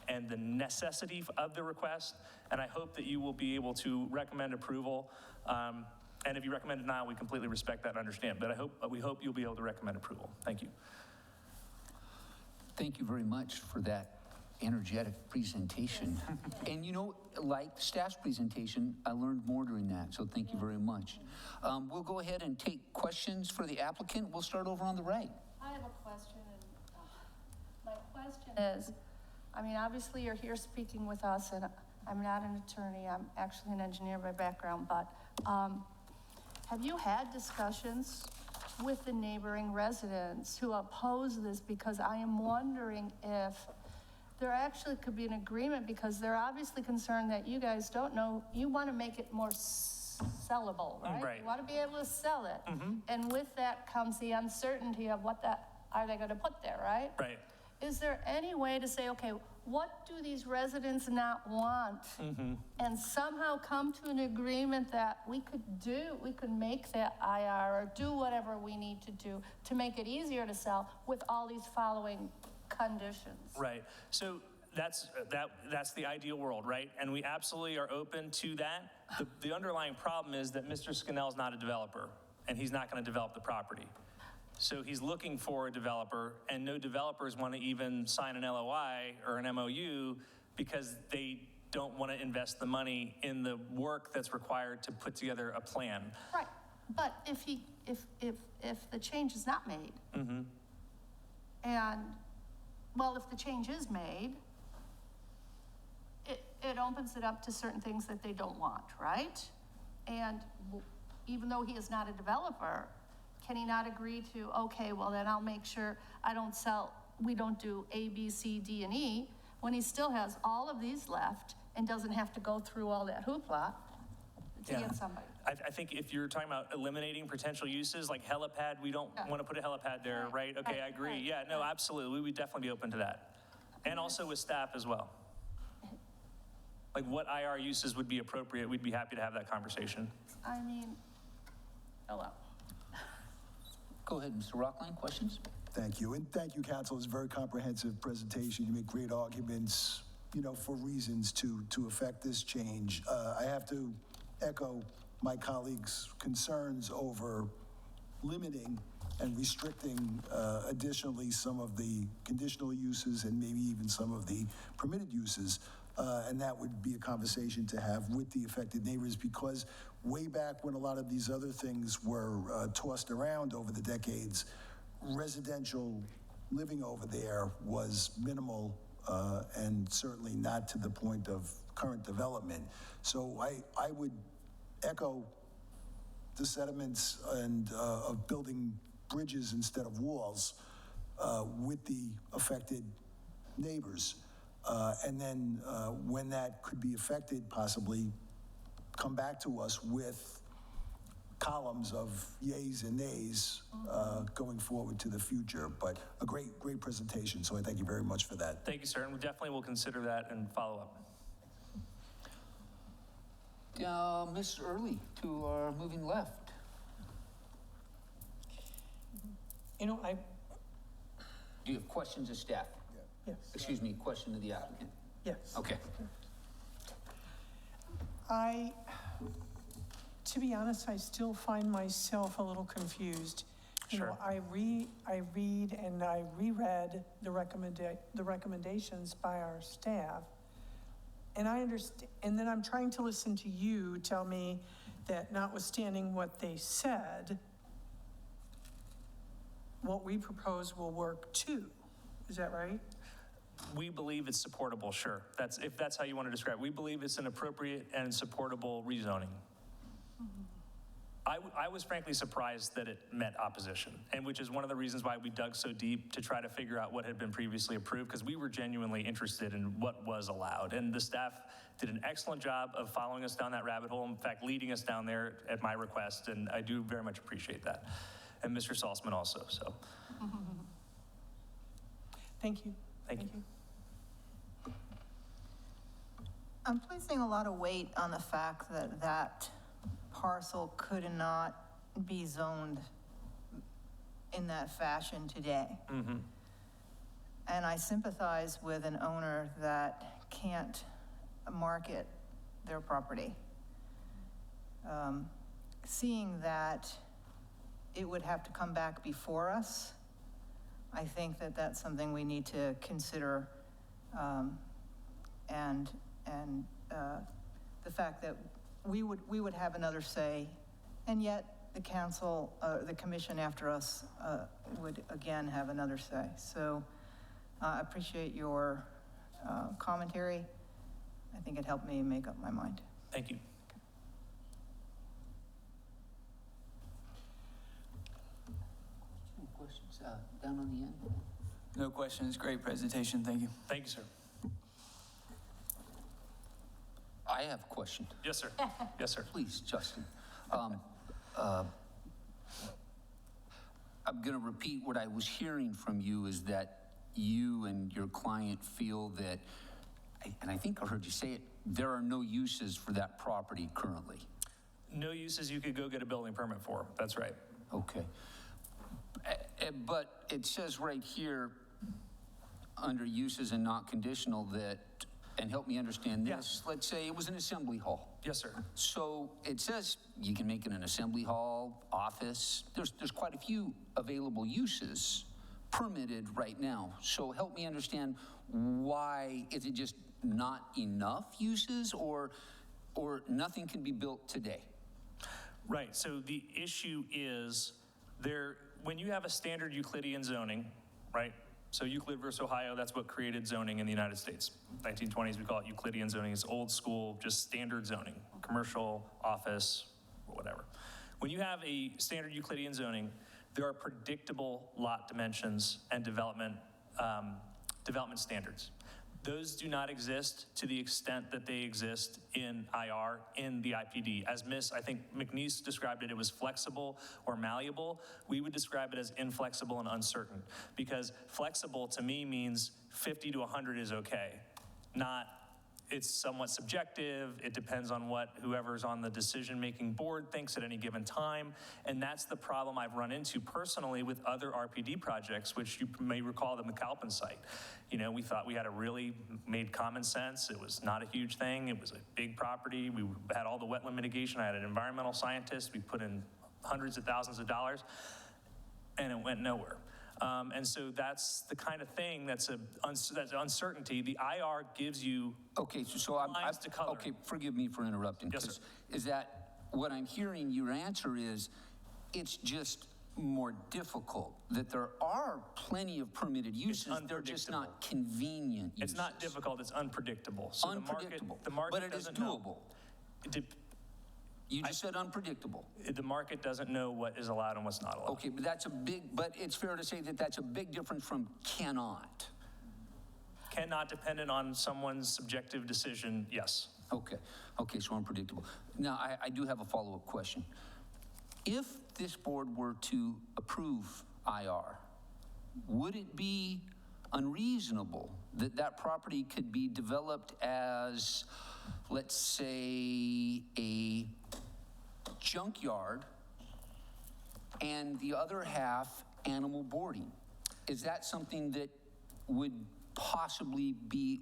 and the necessity of the request. And I hope that you will be able to recommend approval. And if you recommend denial, we completely respect that and understand. But we hope you'll be able to recommend approval. Thank you. Thank you very much for that energetic presentation. And you know, like staff's presentation, I learned more during that, so thank you very much. We'll go ahead and take questions for the applicant. We'll start over on the right. I have a question, and my question is, I mean, obviously you're here speaking with us, and I'm not an attorney, I'm actually an engineer by background, but have you had discussions with the neighboring residents who oppose this? Because I am wondering if there actually could be an agreement, because they're obviously concerned that you guys don't know, you want to make it more sellable, right? Right. You want to be able to sell it. And with that comes the uncertainty of what that, are they going to put there, right? Right. Is there any way to say, okay, what do these residents not want? And somehow come to an agreement that we could make that IR or do whatever we need to do to make it easier to sell with all these following conditions? Right. So that's the ideal world, right? And we absolutely are open to that. The underlying problem is that Mr. Scannell's not a developer, and he's not going to develop the property. So he's looking for a developer, and no developers want to even sign an LOI or an MOU because they don't want to invest the money in the work that's required to put together a plan. Right. But if the change is not made, and well, if the change is made, it opens it up to certain things that they don't want, right? And even though he is not a developer, can he not agree to, okay, well, then I'll make sure we don't do A, B, C, D, and E, when he still has all of these left and doesn't have to go through all that hoopla to Yeah. get somebody. I think if you're talking about eliminating potential uses, like helipad, we don't want to put a helipad there, right? Okay, I agree. Yeah, no, absolutely. We would definitely be open to that. And also with staff as well. Like what IR uses would be appropriate, we'd be happy to have that conversation. I mean, hello. Go ahead, Mr. Rockline, questions? Thank you, and thank you, council. It's a very comprehensive presentation. You make great arguments, for reasons to affect this change. I have to echo my colleagues' concerns over limiting and restricting additionally some of the conditional uses and maybe even some of the permitted uses. And that would be a conversation to have with the affected neighbors, because way back when a lot of these other things were tossed around over the decades, residential living over there was minimal and certainly not to the point of current development. So I would echo the sentiments and of building bridges instead of walls with the affected neighbors. And then when that could be affected, possibly come back to us with columns of yays and nays going forward to the future. But a great presentation, so I thank you very much for that. Thank you, sir, and we definitely will consider that and follow up. Ms. Early to our moving left. Do you have questions of staff? Yes. Excuse me, question to the applicant. Yes. Okay. To be honest, I still find myself a little confused. Sure. I read and I reread the recommendations by our staff, and I understand, and then I'm trying to listen to you tell me that notwithstanding what they said, what we propose will work too. Is that right? We believe it's supportable, sure. If that's how you want to describe it. We believe it's an appropriate and supportable rezoning. I was frankly surprised that it met opposition, and which is one of the reasons why we dug so deep to try to figure out what had been previously approved, because we were genuinely interested in what was allowed. And the staff did an excellent job of following us down that rabbit hole, in fact, leading us down there at my request, and I do very much appreciate that. And Mr. Salzman also, so. Thank you. Thank you. I'm placing a lot of weight on the fact that that parcel could not be zoned in that fashion today. And I sympathize with an owner that can't market their property. Seeing that it would have to come back before us, I think that that's something we need to consider, and the fact that we would have another say, and yet the council, the commission after us would again have another say. So I appreciate your commentary. I think it helped me make up my mind. Thank you. Any questions down on the end? No questions. Great presentation. Thank you. Thank you, sir. I have a question. Yes, sir. Yes, sir. Please, Justin. I'm going to repeat what I was hearing from you, is that you and your client feel that, and I think I heard you say it, there are no uses for that property currently. No uses you could go get a building permit for. That's right. Okay. But it says right here, under uses and not conditional, that, and help me understand this, let's say it was an assembly hall. Yes, sir. So it says you can make it an assembly hall, office. There's quite a few available uses permitted right now. So help me understand, why is it just not enough uses, or nothing can be built today? Right, so the issue is when you have a standard Euclidean zoning, right? So Euclid versus Ohio, that's what created zoning in the United States. 1920s, we call it Euclidean zoning. It's old school, just standard zoning, commercial, office, whatever. When you have a standard Euclidean zoning, there are predictable lot dimensions and development standards. Those do not exist to the extent that they exist in IR, in the IPD. As I think McNeese described it, it was flexible or malleable. We would describe it as inflexible and uncertain, because flexible to me means 50 to 100 is okay, not it's somewhat subjective. It depends on what whoever's on the decision-making board thinks at any given time. And that's the problem I've run into personally with other RPD projects, which you may recall the McAlpin site. You know, we thought we had made common sense. It was not a huge thing. It was a big property. We had all the wetland mitigation. I had an environmental scientist. We put in hundreds of thousands of dollars, and it went nowhere. And so that's the kind of thing that's uncertainty. The IR gives you lines to color. Okay, forgive me for interrupting. Yes, sir. Is that what I'm hearing your answer is, it's just more difficult, that there are plenty of permitted uses, they're just not convenient uses. It's not difficult, it's unpredictable. So Unpredictable, the market but it is doesn't know. doable. You just said unpredictable. The market doesn't know what is allowed and what's not allowed. Okay, but it's fair to say that that's a big difference from cannot. Cannot, dependent on someone's subjective decision, yes. Okay, so unpredictable. Now, I do have a follow-up question. If this board were to approve IR, would it be unreasonable that that property could be developed as, let's say, a junkyard and the other half animal boarding? Is that something that would possibly be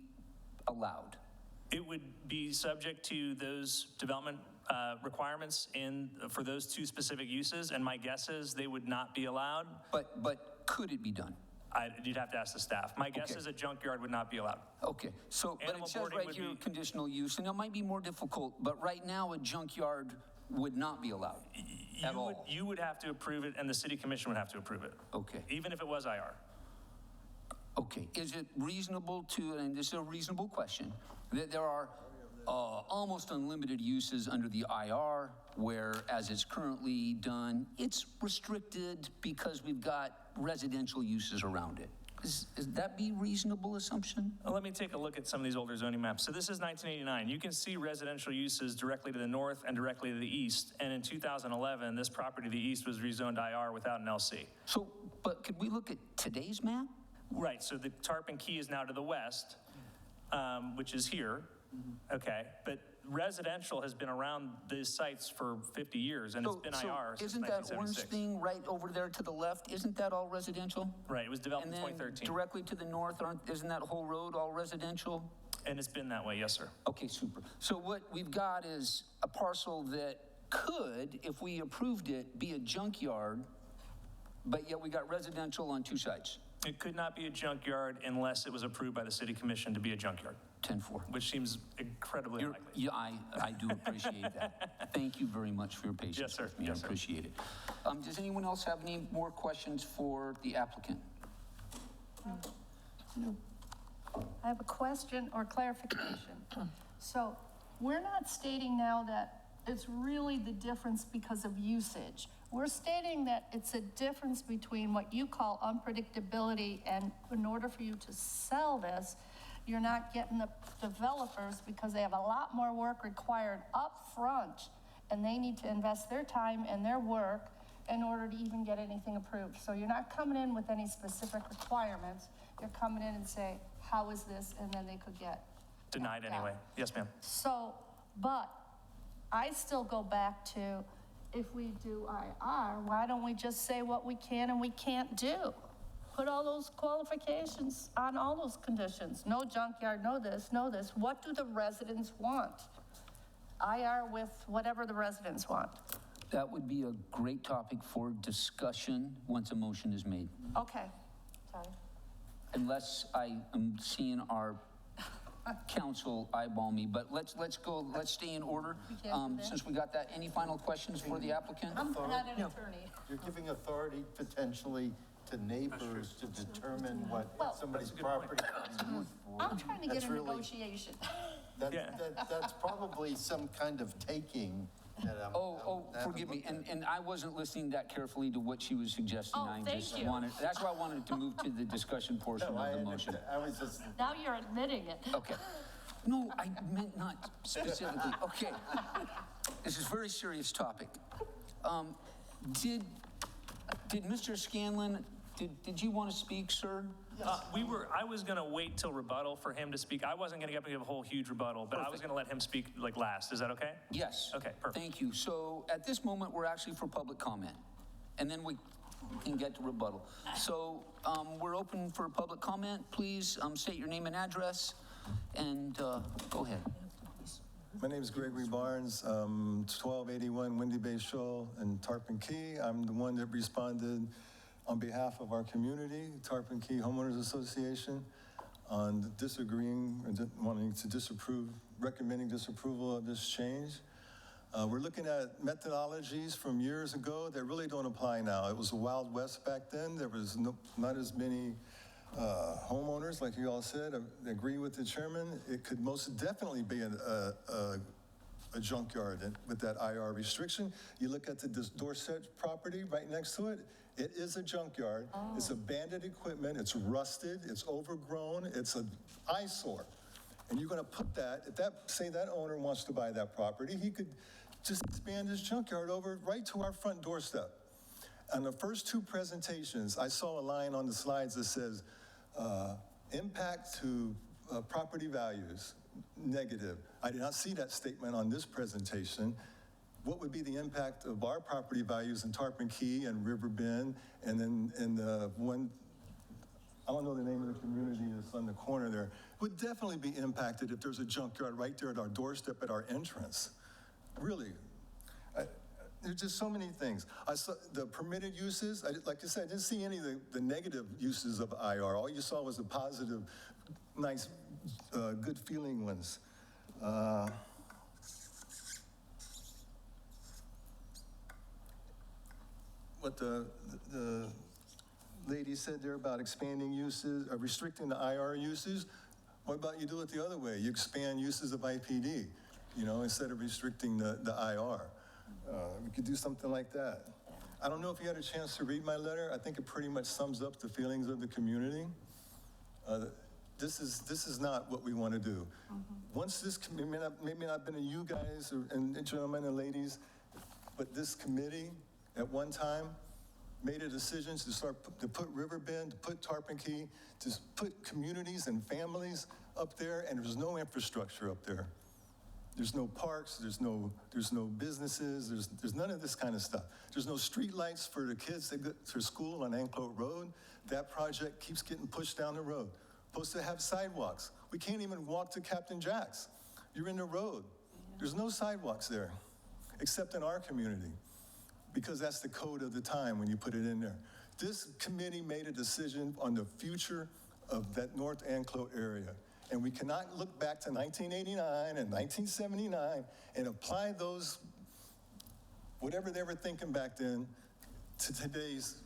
allowed? It would be subject to those development requirements for those two specific uses, and my guess is they would not be allowed. But could it be done? You'd have to ask the staff. My guess Okay. is a junkyard would not be allowed. Okay, so, but Animal it says boarding right would here, be- conditional use, and it might be more difficult, but right now, a junkyard would not be allowed at all. You would have to approve it, and the city commission would have to approve it, Okay, even if it was IR. okay. Is it reasonable to, and this is a reasonable question, that there are almost unlimited uses under the IR, where as it's currently done, it's restricted because we've got residential uses around it? Is that be reasonable assumption? Well, let me take a look at some of these older zoning maps. So this is 1989. You can see residential uses directly to the north and directly to the east. And in 2011, this property to the east was rezoned IR without an LC. So, but could we look at today's map? Right, so the Tarpon Key is now to the west, which is here, okay? But residential has been around these sites for 50 years, and it's been IR since Isn't that orange 1976. thing right over there to the left, isn't that all residential? Right, it was developed And in then 2013. directly to the north, isn't that whole road all residential? And it's been that way, yes, sir. Okay, super. So what we've got is a parcel that could, if we approved it, be a junkyard, but yet we got residential on two sides. It could not be a junkyard unless it was approved by the city commission to be a junkyard, 10-4. which seems incredibly unlikely. Yeah, I do appreciate that. Thank you very much for your patience. Yes, sir. with me. Yes, I sir. appreciate it. Does anyone else have any more questions for the applicant? I have a question or clarification. So we're not stating now that it's really the difference because of usage. We're stating that it's a difference between what you call unpredictability, and in order for you to sell this, you're not getting the developers because they have a lot more work required up front, and they need to invest their time and their work in order to even get anything approved. So you're not coming in with any specific requirements. You're coming in and say, how is this? And then they could get Denied knocked out. anyway. Yes, ma'am. So, but I still go back to, if we do IR, why don't we just say what we can and we can't do? Put all those qualifications on all those conditions. No junkyard, no this, no this. What do the residents want? IR with whatever the residents want. That would be a great topic for discussion once a motion is made. Okay, sorry. Unless I am seeing our council eyeball me, but let's stay in order. can't do that? Since we got that, any final questions for the applicant? I'm not an attorney. You're giving authority potentially to neighbors to determine what Well, somebody's that's a good point. property can be used for. I'm trying to get That's a really- negotiation. That's probably some kind of taking that I'm. Oh, I haven't forgive me, looked at. and I wasn't listening that carefully to what she was suggesting. Oh, I thank just you. wanted, that's why I wanted to move to the discussion portion No, I of the motion. understand. I was just, Now you're admitting it. Okay. No, I meant not specifically. Okay. This is a very serious topic. Did Mr. Scanlon, did you want to speak, sir? I was gonna wait till rebuttal for him to speak. I wasn't gonna get up and give a whole huge rebuttal, but I was Perfect. gonna let him speak like last. Is that okay? Yes. Okay, perfect. Thank you. So at this moment, we're actually for public comment, and then we can get to rebuttal. So we're open for public comment. Please state your name and address, and go ahead. My name is Gregory Barnes, 1281 Windy Bay Shoal in Tarpon Key. I'm the one that responded on behalf of our community, Tarpon Key Homeowners Association, on disagreeing, or wanting to disapprove, recommending disapproval of this change. We're looking at methodologies from years ago that really don't apply now. It was the Wild West back then. There was not as many homeowners, like you all said. I agree with the chairman. It could most definitely be a junkyard with that IR restriction. You look at the Dorset property right next to it, it is a junkyard. It's abandoned equipment, it's rusted, it's overgrown, it's an eyesore. And you're gonna put that, if that, say that owner wants to buy that property, he could just expand his junkyard over right to our front doorstep. On the first two presentations, I saw a line on the slides that says, impact to property values, negative. I did not see that statement on this presentation. What would be the impact of our property values in Tarpon Key and River Bend, and then in the one, I don't know the name of the community that's on the corner there, would definitely be impacted if there's a junkyard right there at our doorstep at our entrance. Really. There's just so many things. I saw the permitted uses, like I said, I didn't see any of the negative uses of IR. All you saw was the positive, nice, good feeling ones. What the lady said there about expanding uses, restricting the IR uses, what about you do it the other way? You expand uses of IPD, you know, instead of restricting the IR. We could do something like that. I don't know if you had a chance to read my letter. I think it pretty much sums up the feelings of the community. This is not what we want to do. Once this, maybe not been to you guys and gentlemen and ladies, but this committee at one time made a decision to put Riverbend, to put Tarpon Key, to put communities and families up there, and there's no infrastructure up there. There's no parks, there's no businesses, there's none of this kind of stuff. There's no street lights for the kids that go to school on Anclote Road. That project keeps getting pushed down the road. Supposed to have sidewalks. We can't even walk to Captain Jack's. You're in the road. There's no sidewalks there, except in our community, because that's the code of the time when you put it in there. This committee made a decision on the future of that North Anclote area. And we cannot look back to 1989 and 1979 and apply those, whatever they were thinking back then, to today's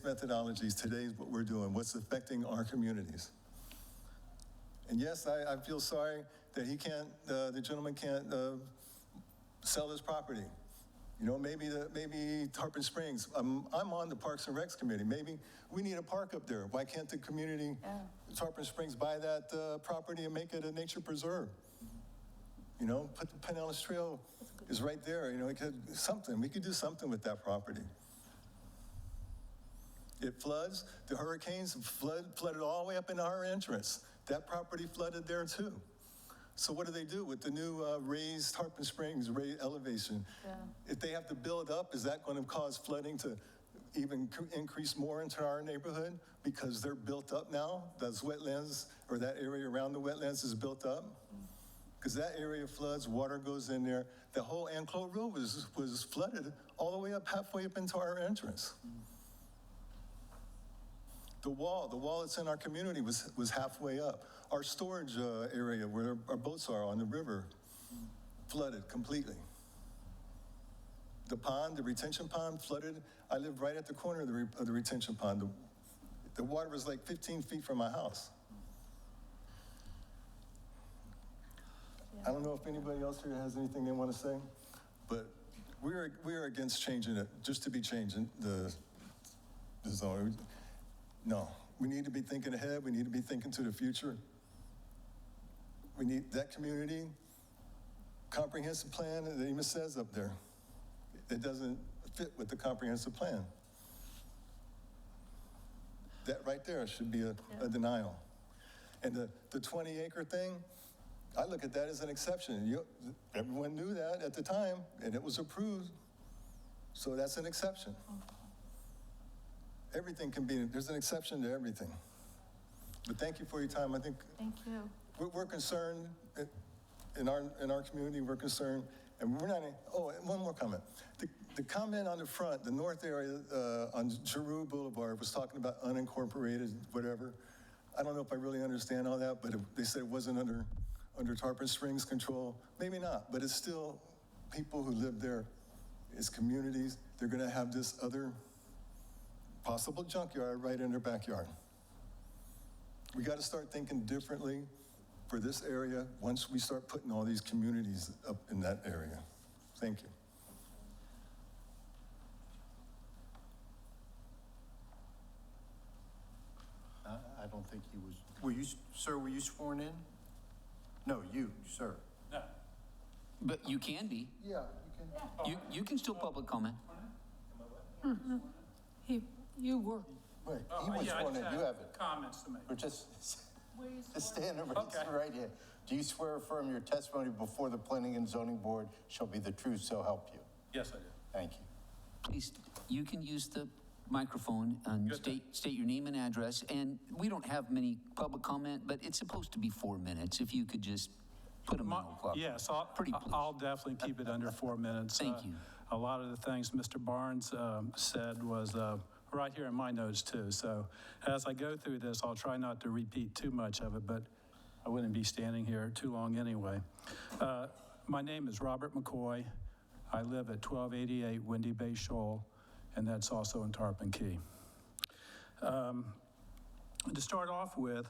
methodologies, today's what we're doing, what's affecting our communities. And yes, I feel sorry that he can't, the gentleman can't sell his property. You know, maybe Tarpon Springs, I'm on the Parks and Recs committee. Maybe we need a park up there. Why can't the community, Tarpon Springs, buy that property and make it a nature preserve? You know, put the Pinellas Trail is right there. You know, we could do something with that property. It floods, the hurricanes flooded all the way up into our entrance. That property flooded there too. So what do they do with the new raised Tarpon Springs, raised elevation? Yeah. If they have to build up, is that going to cause flooding to even increase more into our neighborhood because they're built up now? Those wetlands, or that area around the wetlands is built up? Because that area floods, water goes in there. The whole Anclote Road was flooded all the way up, halfway up into our entrance. The wall that's in our community was halfway up. Our storage area where our boats are on the river flooded completely. the pond, the retention pond flooded. I lived right at the corner of the retention pond. The water was like 15 feet from my house. I don't know if anybody else here has anything they want to say, but we are against changing it, just to be changing the zone. No, we need to be thinking ahead. We need to be thinking to the future. We need that community comprehensive plan that even says up there. It doesn't fit with the comprehensive plan. That right there should be a denial. And the 20-acre thing, I look at that as an exception. Everyone knew that at the time, and it was approved. So that's an exception. Everything can be, there's an exception to everything. But thank you for your time. I think Thank you. we're concerned in our community. We're concerned, and we're not. Oh, and one more comment. The comment on the front, the north area on Giroux Boulevard was talking about unincorporated whatever. I don't know if I really understand all that, but they said it wasn't under Tarpon Springs control. Maybe not, but it's still people who live there. It's communities. They're going to have this other possible junkyard right in their backyard. We got to start thinking differently for this area once we start putting all these communities up in that area. Thank you. I don't think he was, were you, sir, were you sworn in? No, you, sir. No. But you can be. Yeah, you can. You can still public comment. You were. Wait, he was sworn in, you haven't. Comments to make. Or just stand over right here. Do you swear or affirm your testimony before the Planning and Zoning Board shall be the truth, so help you? Yes, I do. Thank you. Please, you can use the microphone and state your name and address. And we don't have many public comment, but it's supposed to be 4 minutes. If you could just put a mental clock. Yes, Pretty please. I'll definitely keep it under 4 minutes. Thank you. A lot of the things Mr. Barnes said was right here in my notes too. So as I go through this, I'll try not to repeat too much of it, but I wouldn't be standing here too long anyway. My name is Robert McCoy. I live at 1288 Windy Bay Shoal, and that's also in Tarpon Key. To start off with,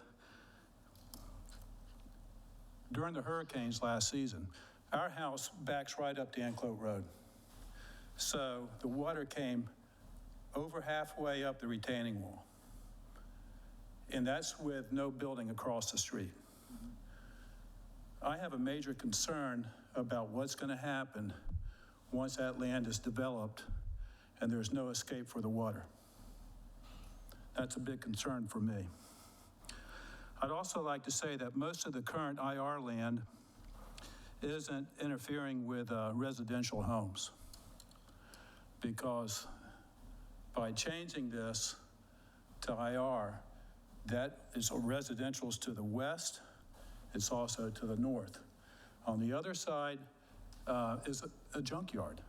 during the hurricanes last season, our house backs right up to Anclote Road. So the water came over halfway up the retaining wall. And that's with no building across the street. I have a major concern about what's going to happen once that land is developed and there's no escape for the water. That's a big concern for me. I'd also like to say that most of the current IR land isn't interfering with residential homes, because by changing this to IR, that is residential's to the west, it's also to the north. On the other side is a junkyard.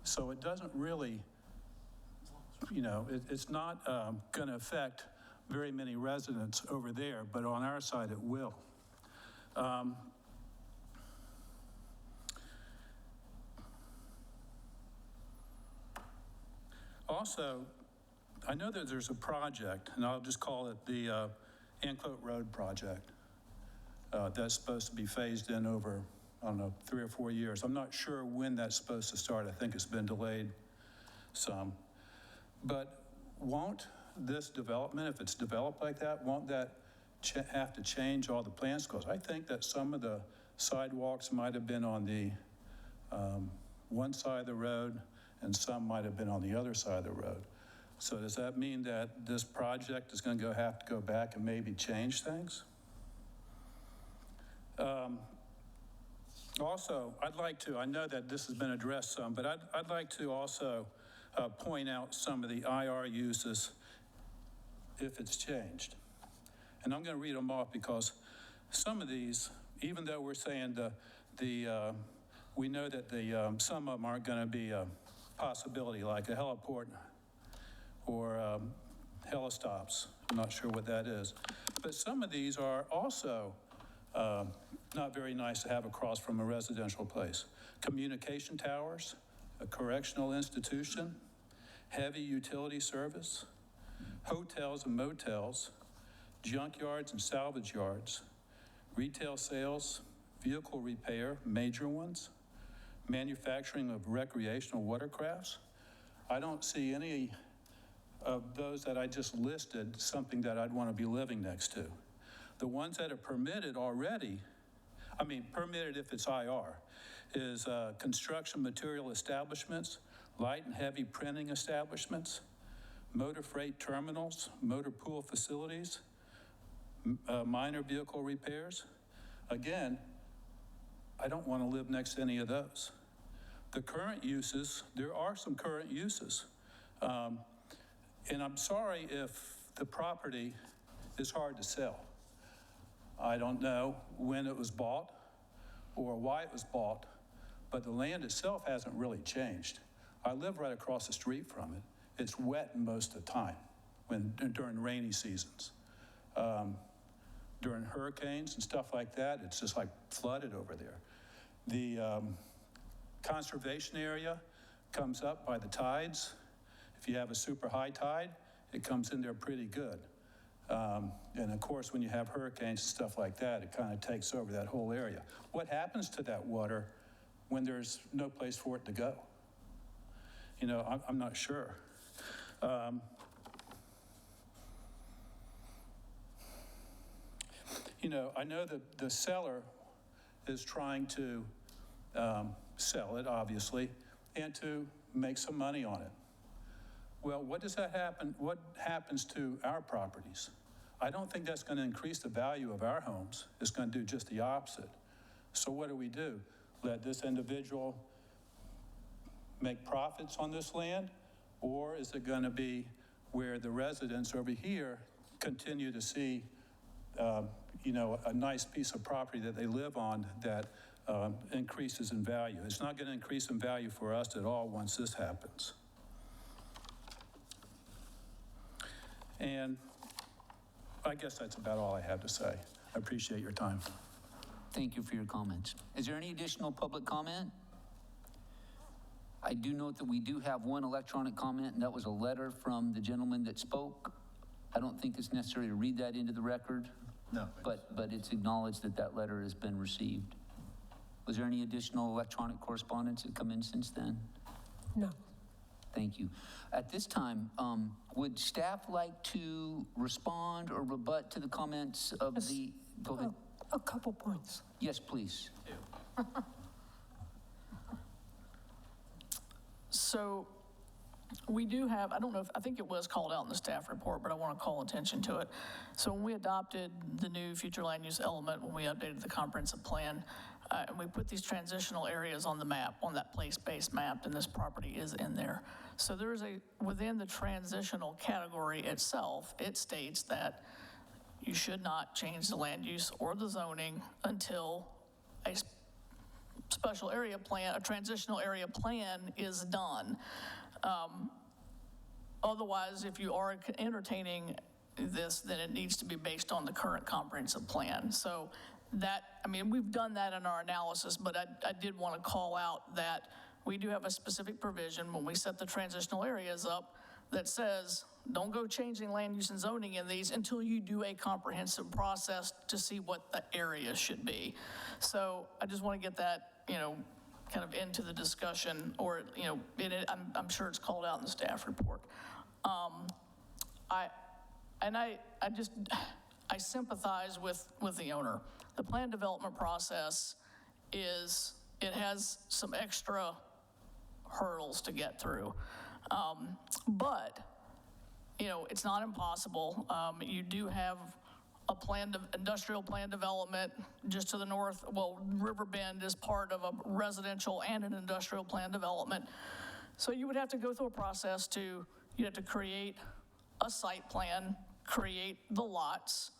So it doesn't really, it's not going to affect very many residents over there, but on our side it will. Also, I know that there's a project, and I'll just call it the Anclote Road project, that's supposed to be phased in over, I don't know, 3 or 4 years. I'm not sure when that's supposed to start. I think it's been delayed some. But won't this development, if it's developed like that, won't that have to change all the plans? Because I think that some of the sidewalks might have been on the one side of the road, and some might have been on the other side of the road. So does that mean that this project is going to have to go back and maybe change things? Also, I'd like to, I know that this has been addressed some, but I'd like to also point out some of the IR uses if it's changed. And I'm going to read them off because some of these, even though we're saying we know that some of them aren't going to be a possibility, like a heliport or helistops. I'm not sure what that is. But some of these are also not very nice to have across from a residential place. Communication towers, a correctional institution, heavy utility service, hotels and motels, junkyards and salvage yards, retail sales, vehicle repair, major ones, manufacturing of recreational watercrafts. I don't see any of those that I just listed something that I'd want to be living next to. The ones that are permitted already, permitted if it's IR, is construction material establishments, light and heavy printing establishments, motor freight terminals, motor pool facilities, minor vehicle repairs. Again, I don't want to live next to any of those. The current uses, there are some current uses. And I'm sorry if the property is hard to sell. I don't know when it was bought or why it was bought, but the land itself hasn't really changed. I live right across the street from it. It's wet most of the time during rainy seasons. During hurricanes and stuff like that, it's just like flooded over there. The conservation area comes up by the tides. If you have a super high tide, it comes in there pretty good. And of course, when you have hurricanes and stuff like that, it kind of takes over that whole area. What happens to that water when there's no place for it to go? You know, I'm not sure. You know, I know that the seller is trying to sell it, obviously, and to make some money on it. Well, what does that happen? What happens to our properties? I don't think that's going to increase the value of our homes. It's going to do just the opposite. So what do? Let this individual make profits on this land? Or is it going to be where the residents over here continue to see you know, a nice piece of property that they live on that increases in value? It's not going to increase in value for us at all once this happens. And I guess that's about all I have to say. I appreciate your time. Thank you for your comments. Is there any additional public comment? I do note that we do have one electronic comment, and that was a letter from the gentleman that spoke. I don't think it's necessary to read that into the record. No. But it's acknowledged that that letter has been received. Was there any additional electronic correspondence that come in since then? No. Thank you. At this time, would staff like to respond or rebut to the comments of the, go ahead. A couple points. Yes, please. So we do have, I don't know if, I think it was called out in the staff report, but I want to call attention to it. So when we adopted the new future land use element, when we updated the comprehensive plan, and we put these transitional areas on the map, on that place-based map, and this property is in there. So there is within the transitional category itself, it states that you should not change the land use or the zoning until a special area plan, a transitional area plan is done. Otherwise, if you are entertaining this, then it needs to be based on the current comprehensive plan. So that, I mean, we've done that in our analysis, but I did want to call out that we do have a specific provision when we set the transitional areas up that says, don't go changing land use and zoning in these until you do a comprehensive process to see what the area should be. So I just want to get that, you know, kind of into the discussion, or, you know, I'm sure it's called out in the staff report. I sympathize with the owner. The plan development process it has some extra hurdles to get through. But, you know, it's not impossible. You do have a industrial plan development just to the north. Well, Riverbend is part of a residential and an industrial plan development. So you would have to go through a process you have to create a site plan, create the lots,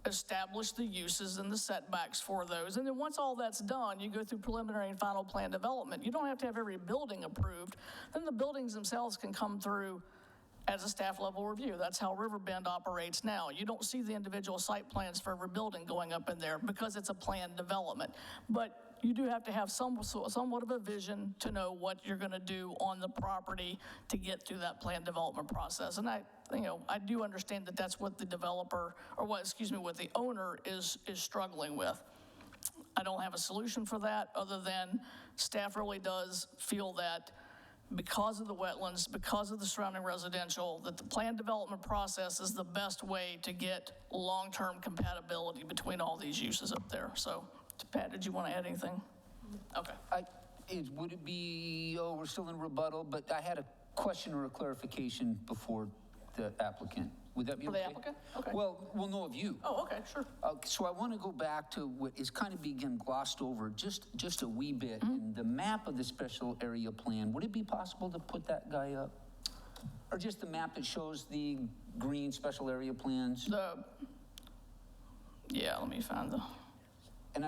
establish the uses and the setbacks for those. And then once all that's done, you go through preliminary and final plan development. You don't have to have every building approved. Then the buildings themselves can come through as a staff level review. That's how Riverbend operates now. You don't see the individual site plans for every building going up in there because it's a planned development. But you do have to have somewhat of a vision to know what you're going to do on the property to get through that plan development process. And I do understand that that's what the developer, or what the owner is struggling with. I don't have a solution for that other than staff really does feel that because of the wetlands, because of the surrounding residential, that the plan development process is the best way to get long-term compatibility between all these uses up there. So, Pat, did you want to add anything? Okay. Would it be, we're still in rebuttal, but I had a question or a clarification before the applicant. Would that be okay? For the applicant? Okay. Well, we'll know of you. Oh, okay, sure. So I want to go back to what is kind of being glossed over just a wee bit. In the map of the special area plan, would it be possible to put that guy up? Or just the map that shows the green special area plans? Yeah, let me find the. And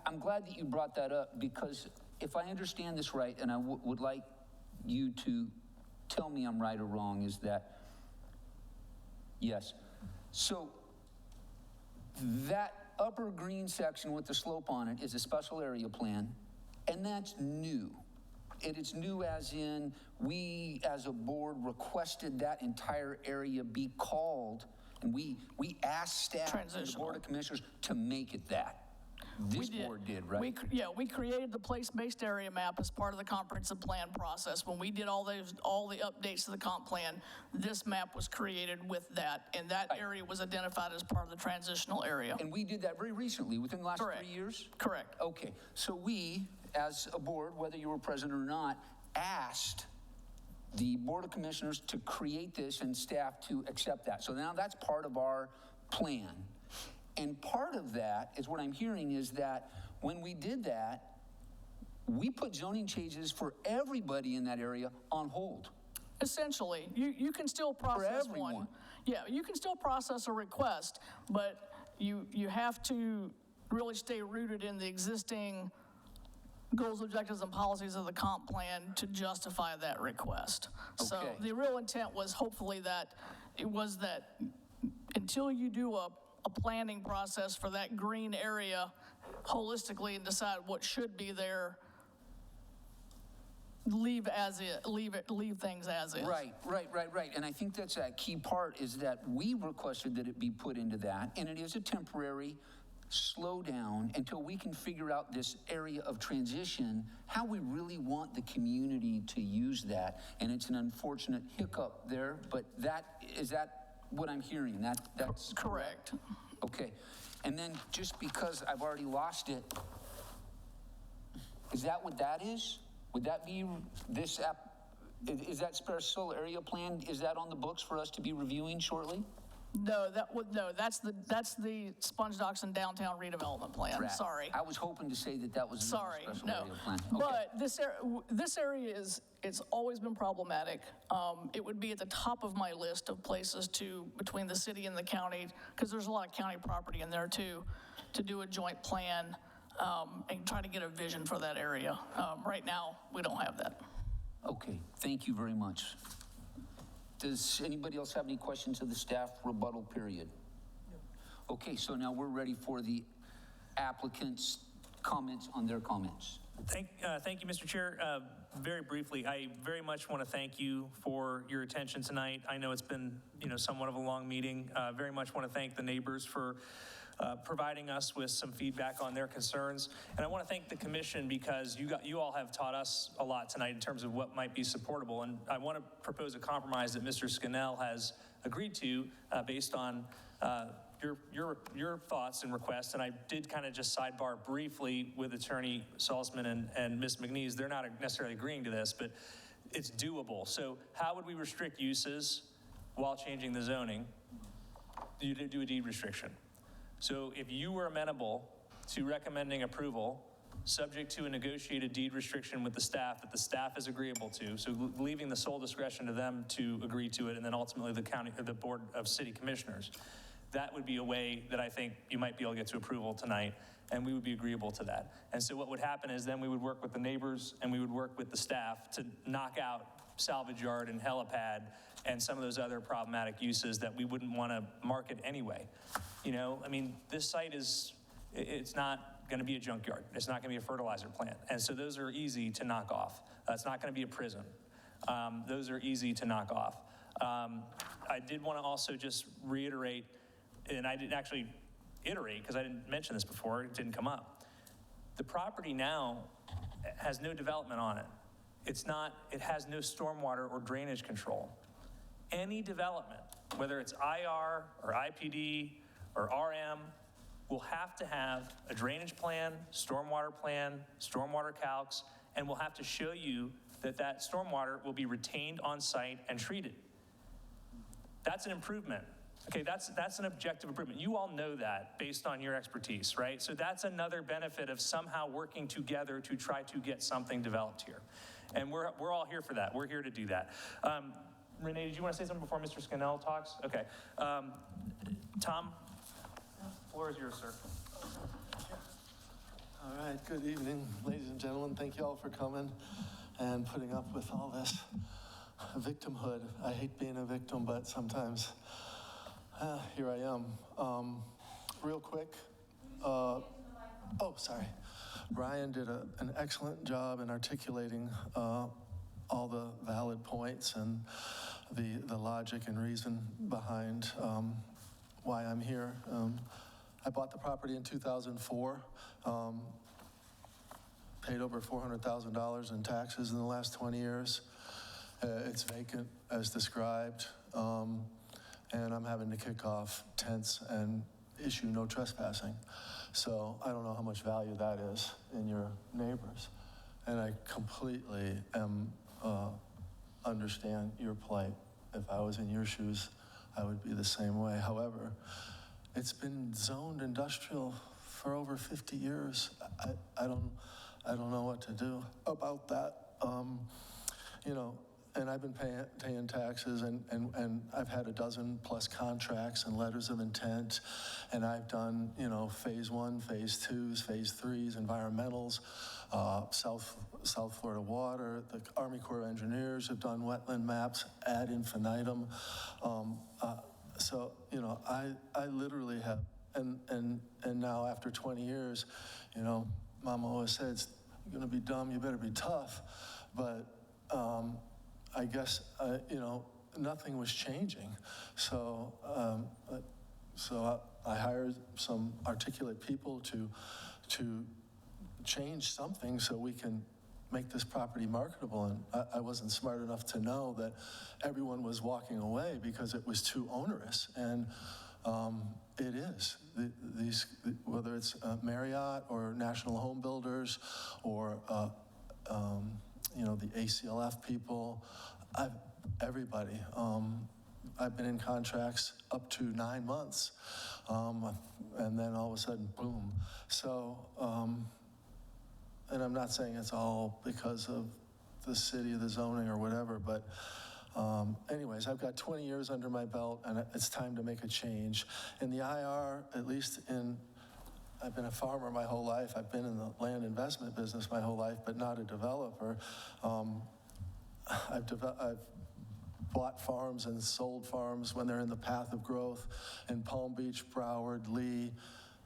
I'm glad that you brought that up, because if I understand this right, and I would like you to tell me I'm right or wrong, is that, yes. So that upper green section with the slope on it is a special area plan, and that's new. It is new as in we as a board requested that entire area be called, and we asked staff and the Board of Commissioners to make it that. This board did, right? We created the place-based area map as part of the comprehensive plan process. When we did all the updates to the comp plan, this map was created with that, and that area was identified as part of the transitional area. And we did that very recently, within the last 3 years? Correct. Okay, so we, as a board, whether you were present or not, asked the Board of Commissioners to create this and staff to accept that. So now that's part of our plan. And part of that is what I'm hearing is that when we did that, we put zoning changes for everybody in that area on hold. Essentially, you can still process one. Yeah, you can still process a request, but you have to really stay rooted in the existing goals, objectives, and policies of the comp plan to justify that request. Okay. So the real intent was hopefully that it was that until you do a planning process for that green area holistically and decide what should be there, leave things as is. Right. And I think that's a key part, is that we requested that it be put into that, and it is a temporary slowdown until we can figure out this area of transition, how we really want the community to use that. And it's an unfortunate hiccup there, but is that what I'm hearing? That's correct. Okay. And then just because I've already lost it, is that what that is? Would that be this app? Is that special area plan? Is that on the books for us to be reviewing shortly? No, that's the Sponge Docks and Downtown redevelopment plan. Right. Sorry. I was hoping to say that was a special area plan. Okay. But this area it's always been problematic. It would be at the top of my list of places between the city and the county, because there's a lot of county property in there too, to do a joint plan and try to get a vision for that area. Right now, we don't have that. Okay, thank you very much. Does anybody else have any questions of the staff rebuttal period? No. Okay, so now we're ready for the applicant's comments on their comments. Thank you, Mr. Chair. Very briefly, I very much want to thank you for your attention tonight. I know it's been, somewhat of a long meeting. Very much want to thank the neighbors for providing us with some feedback on their concerns. And I want to thank the commission, because you all have taught us a lot tonight in terms of what might be supportable. And I want to propose a compromise that Mr. Scannell has agreed to based on your thoughts and requests. And I did kind of just sidebar briefly with Attorney Salzman and Ms. McNeese. They're not necessarily agreeing to this, but it's doable. So how would we restrict uses while changing the zoning? You do a deed restriction. So if you were amenable to recommending approval, subject to a negotiated deed restriction with the staff that the staff is agreeable to, so leaving the sole discretion to them to agree to it, and then ultimately the Board of City Commissioners, that would be a way that I think you might be able to get to approval tonight, and we would be agreeable to that. And so what would happen is then we would work with the neighbors and we would work with the staff to knock out salvage yard and helipad and some of those other problematic uses that we wouldn't want to market anyway. This site it's not going to be a junkyard. It's not going to be a fertilizer plant. And so those are easy to knock off. It's not going to be a prison. Those are easy to knock off. I did want to also just reiterate, and I didn't actually iterate because I didn't mention this before, it didn't come up. The property now has no development on it. It has no stormwater or drainage control. Any development, whether it's IR or IPD or RM, will have to have a drainage plan, stormwater calcs, and will have to show you that that stormwater will be retained on site and treated. That's an improvement. Okay, that's an objective improvement. You all know that based on your expertise, right? So that's another benefit of somehow working together to try to get something developed here. And we're all here for that. We're here to do that. Renee, did you want to say something before Mr. Scannell talks? Okay. Tom, the floor is yours, sir. All right, good evening, ladies and gentlemen. Thank you all for coming and putting up with all this victimhood. I hate being a victim, but sometimes here I am. Real quick, sorry. Brian did an excellent job in articulating all the valid points and the logic and reason behind why I'm here. I bought the property in 2004, paid over $400,000 in taxes in the last 20 years. It's vacant as described, and I'm having to kick off tents and issue no trespassing. So I don't know how much value that is in your neighbors. And I completely understand your plight. If I was in your shoes, I would be the same way. However, it's been zoned industrial for over 50 years. I don't know what to do about that. And I've been paying taxes, and I've had a dozen plus contracts and letters of intent, and I've done, phase 1, phase 2s, phase 3s, environmentals, South Florida Water, the Army Corps of Engineers have done wetland maps ad infinitum. I literally have, and now after 20 years, Mama always says, you're gonna be dumb, you better be tough, but I guess, nothing was changing. So I hired some articulate people to change something so we can make this property marketable. And I wasn't smart enough to know that everyone was walking away because it was too onerous. And it is. Whether it's Marriott or National Home Builders or the ACLF people, everybody. I've been in contracts up to 9 months, and then all of a sudden, boom. So, and I'm not saying it's all because of the city or the zoning or whatever, but anyways, I've got 20 years under my belt, and it's time to make a change. In the IR, at least I've been a farmer my whole life. I've been in the land investment business my whole life, but not a developer. I've bought farms and sold farms when they're in the path of growth in Palm Beach, Broward, Lee,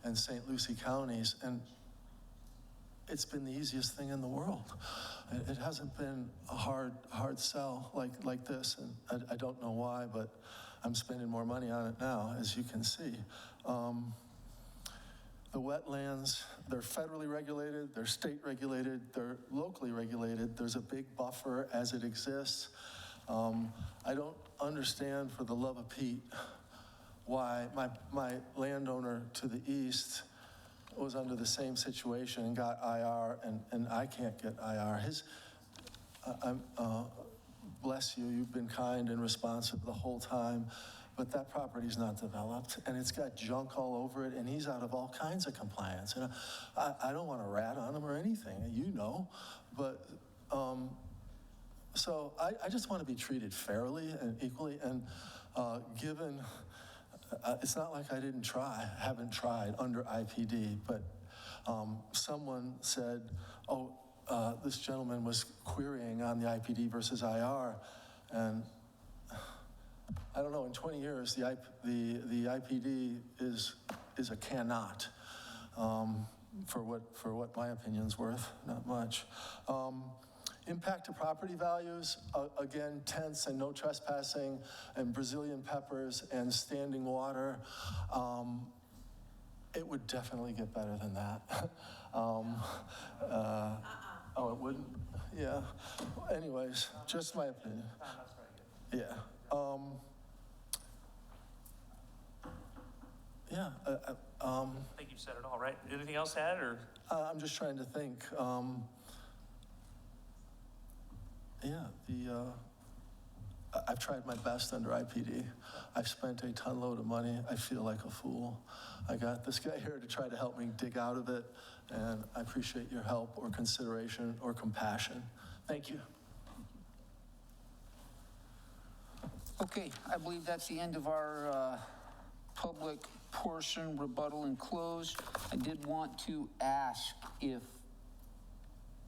and St. Lucie counties, and it's been the easiest thing in the world. It hasn't been a hard sell like this, and I don't know why, but I'm spending more money on it now, as you can see. The wetlands, they're federally regulated, they're state regulated, they're locally regulated. There's a big buffer as it exists. I don't understand, for the love of Pete, why my landowner to the east was under the same situation and got IR, and I can't get IR. Bless you, you've been kind and responsive the whole time, but that property's not developed, and it's got junk all over it, and he's out of all kinds of compliance. And I don't want to rat on him or anything, but so I just want to be treated fairly and equally, and given, it's not like I haven't tried under IPD, but someone said, this gentleman was querying on the IPD versus IR, and I don't know, in 20 years, the IPD is a cannot. for what my opinion's worth, not much. Impact to property values, again, tents and no trespassing, and Brazilian peppers and standing water. It would definitely get better than that. Oh, it wouldn't? Yeah. Anyways, just my opinion. Yeah. Yeah. I think you've said it all, right? Anything else to add, or? I'm just trying to think. I've tried my best under IPD. I've spent a ton load of money. I feel like a fool. I got this guy here to try to help me dig out of it, and I appreciate your help or consideration or compassion. Thank you. Okay, I believe that's the end of our public portion, rebuttal and close. I did want to ask if,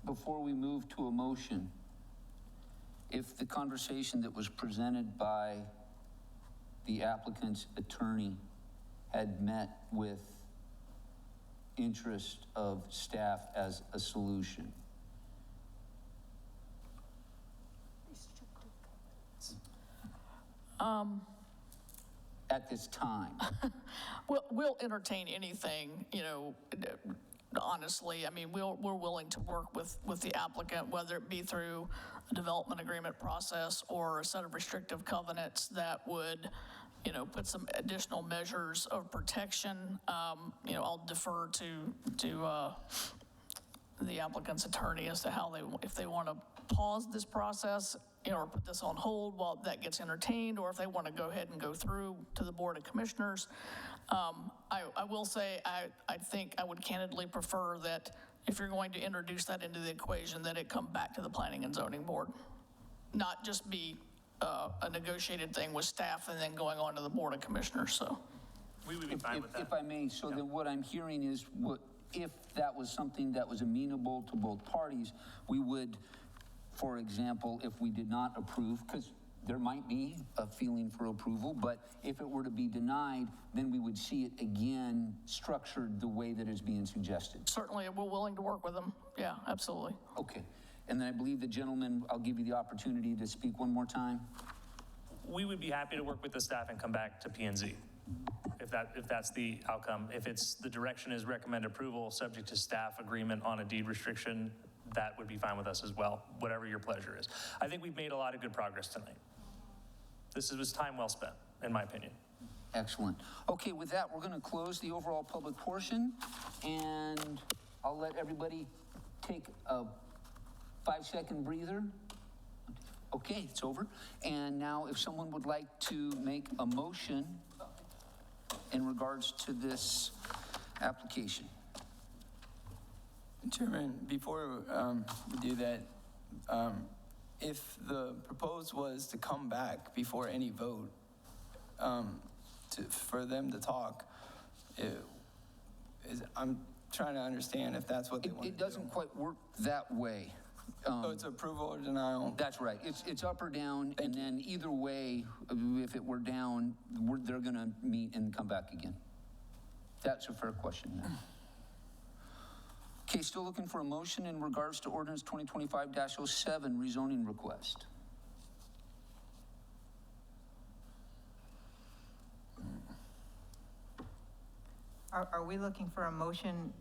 before we move to a motion, if the conversation that was presented by the applicant's attorney had met with interest of staff as a solution. At this time. We'll entertain anything, you know, honestly. I mean, we're willing to work with the applicant, whether it be through a development agreement process or a set of restrictive covenants that would, you know, put some additional measures of protection. You know, I'll defer to the applicant's attorney as to how if they want to pause this process, you know, or put this on hold while that gets entertained, or if they want to go ahead and go through to the Board of Commissioners. I will say, I think I would candidly prefer that if you're going to introduce that into the equation, that it come back to the Planning and Zoning Board, not just be a negotiated thing with staff and then going on to the Board of Commissioners, so. We would be fine with that. If I may, so then what I'm hearing is, if that was something that was amenable to both parties, we would, for example, if we did not approve, because there might be a feeling for approval, but if it were to be denied, then we would see it again structured the way that is being suggested. Certainly, we're willing to work with them. Yeah, absolutely. Okay. And then I believe the gentleman, I'll give you the opportunity to speak one more time. We would be happy to work with the staff and come back to P&Z if that's the outcome. If it's the direction is recommend approval subject to staff agreement on a deed restriction, that would be fine with us as well, whatever your pleasure is. I think we've made a lot of good progress tonight. This was time well spent, in my opinion. Excellent. Okay, with that, we're going to close the overall public portion, and I'll let everybody take a 5-second breather. Okay, it's over. And now if someone would like to make a motion in regards to this application. Chairman, before we do that, if the proposed was to come back before any vote, for them to talk, I'm trying to understand if that's what they want to do. It doesn't quite work that way. So it's approval or denial? That's right. It's up or down, and then either way, if it were down, they're going to meet and come back again. That's a fair question. Okay, still looking for a motion in regards to ordinance 2025-07 rezoning request. Are we looking for a motion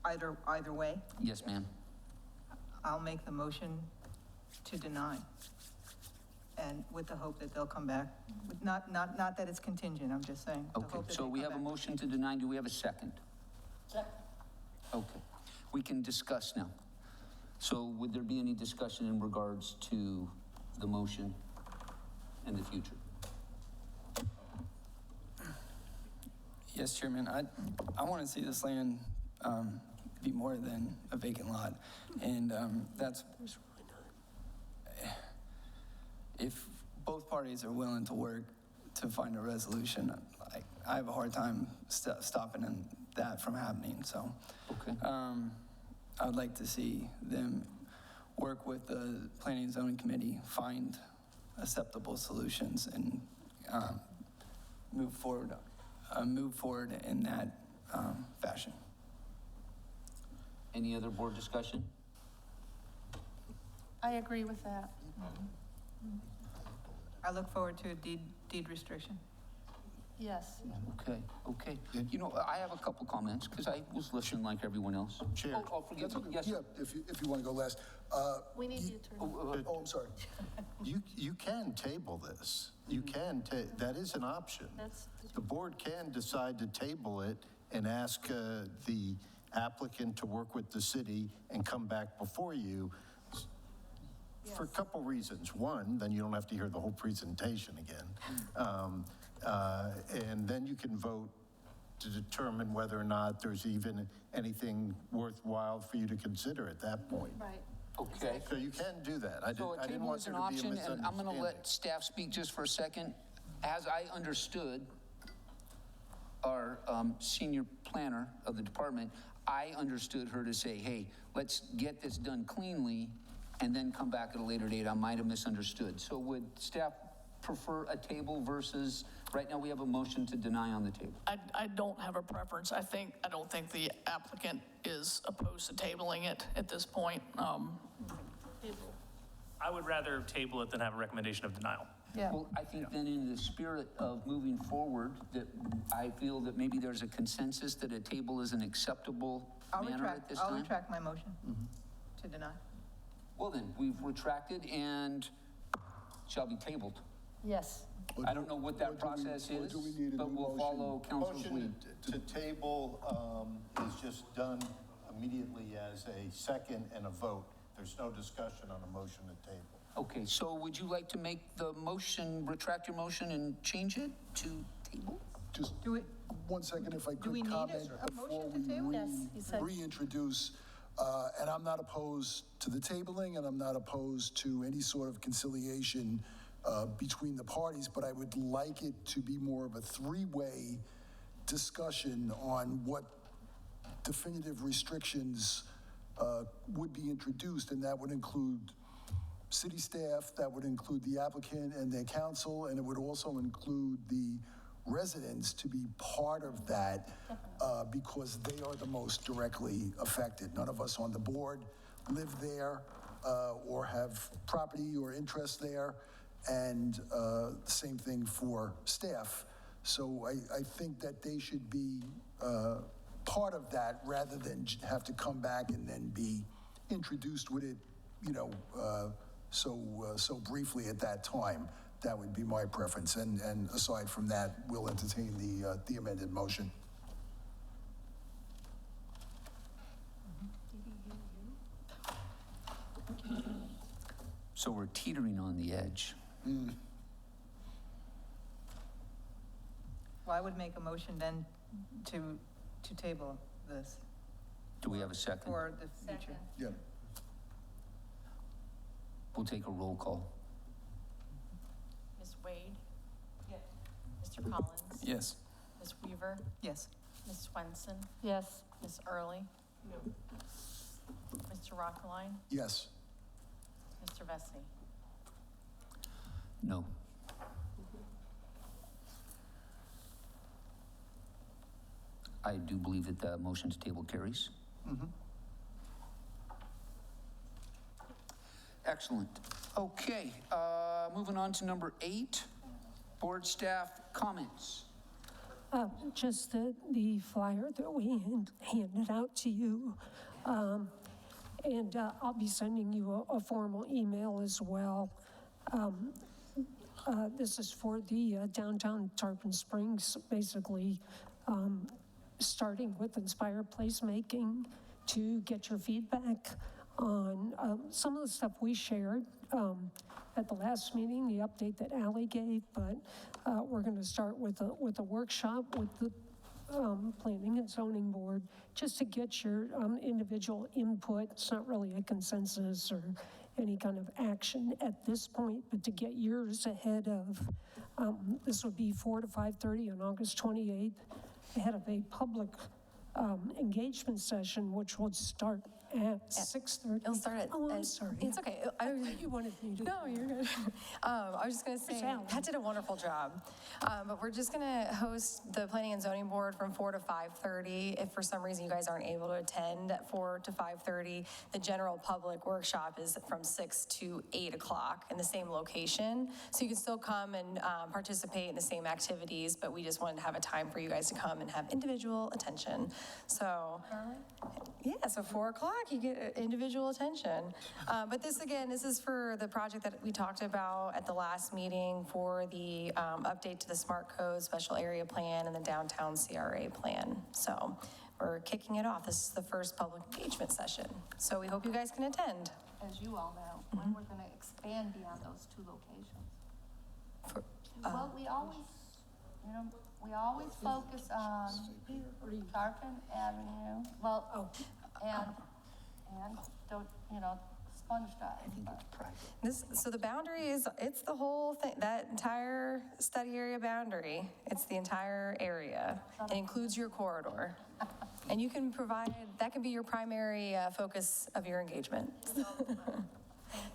either way? Yes, ma'am. I'll make the motion to deny, and with the hope that they'll come back. Not that it's contingent, I'm just saying. the Okay, hope that so they we come have a back. motion to deny. Do we have a second? Second. Okay, we can discuss now. So would there be any discussion in regards to the motion in the future? Yes, Chairman. I want to see this land be more than a vacant lot. And that's, if both parties are willing to work to find a resolution, I have a hard time stopping that from happening. So okay. I would like to see them work with the Planning and Zoning Committee, find acceptable solutions, and move forward in that fashion. Any other board discussion? I agree with that. I look forward to a deed restriction. Yes. Okay, okay. You know, I have a couple comments, because I was listening like everyone else. Chair. Oh, forgive me, yes, Yeah, sir. if you want to go last. We need you to. Oh, I'm sorry. You can table this. You can, that is an option. That's- The board can decide to table it and ask the applicant to work with the city and come back before you for a couple reasons. One, then you don't have to hear the whole presentation again. And then you can vote to determine whether or not there's even anything worthwhile for you to consider at that point. Right. Okay. So you can do that. I So a didn't table want is there an to be a option, and I'm going to misunderstanding. let staff speak just for a second. As I understood, our senior planner of the department, I understood her to say, hey, let's get this done cleanly and then come back at a later date. I might have misunderstood. So would staff prefer a table versus, right now we have a motion to deny on the table? I don't have a preference. I don't think the applicant is opposed to tabling it at this point. I would rather table it than have a recommendation of denial. Yeah. Well, I think then in the spirit of moving forward, that I feel that maybe there's a consensus that a table is an acceptable manner at this time. I'll retract my motion to deny. Well then, we've retracted and shall be tabled. Yes. I don't know what that process is, but we'll follow council's lead. Motion to table is just done immediately as a second and a vote. There's no discussion on a motion to table. Okay, so would you like to make the motion, retract your motion and change it to table? Just 1 second, if I we could need comment a before motion to table? we Yes, he said- reintroduce. And I'm not opposed to the tabling, and I'm not opposed to any sort of conciliation between the parties, but I would like it to be more of a three-way discussion on what definitive restrictions would be introduced, and that would include city staff, that would include the applicant and their counsel, and it would also include the residents to be part of that because they are the most directly affected. None of us on the board live there or have property or interest there, and same thing for staff. So I think that they should be part of that rather than have to come back and then be introduced with it, you know, so briefly at that time. That would be my preference. And aside from that, we'll entertain the amended motion. So we're teetering on the edge. Well, I would make a motion then to table this Do we have a second? for the future. Yeah. We'll take a roll call. Ms. Wade? Yes. Mr. Collins? Yes. Ms. Weaver? Yes. Ms. Swenson? Yes. Ms. Early? No. Mr. Rockline? Yes. Mr. Vesey? No. I do believe that the motion to table carries. Excellent. Okay, moving on to number 8, board staff comments. Just the flyer that we handed out to you. And I'll be sending you a formal email as well. This is for the downtown Tarpon Springs, basically starting with Inspired Placemaking to get your feedback on some of the stuff we shared at the last meeting, the update that Ally gave, but we're going to start with a workshop with the Planning and Zoning Board, just to get your individual input. It's not really a consensus or any kind of action at this point, but to get yours ahead of, this would be 4 to 5:30 on August 28th, ahead of a public engagement session, which will start At 6:30? It'll start at. Oh, I'm sorry. It's okay. You wanted me to. No, you're good. I was just gonna say, Pat did a wonderful job. But we're just gonna host the Planning and Zoning Board from 4 to 5:30. If for some reason you guys aren't able to attend at 4 to 5:30, the general public workshop is from 6 to 8 o'clock in the same location. So you can still come and participate in the same activities, but we just wanted to have a time for you guys to come and have individual attention. So, yeah, so 4 o'clock, you get individual attention. But this, again, this is for the project that we talked about at the last meeting for the update to the Smart Code Special Area Plan and the Downtown CRA Plan. So we're kicking it off. This is the first public engagement session. So we hope you guys can attend. As you all know, when we're going to expand beyond those two locations. Well, we always, we always focus on Tarpon Avenue, well, and don't, Sponge Dive. So the boundary is, it's the whole thing, that entire study area boundary. It's the entire area. It includes your corridor. And you can provide, that can be your primary focus of your engagement.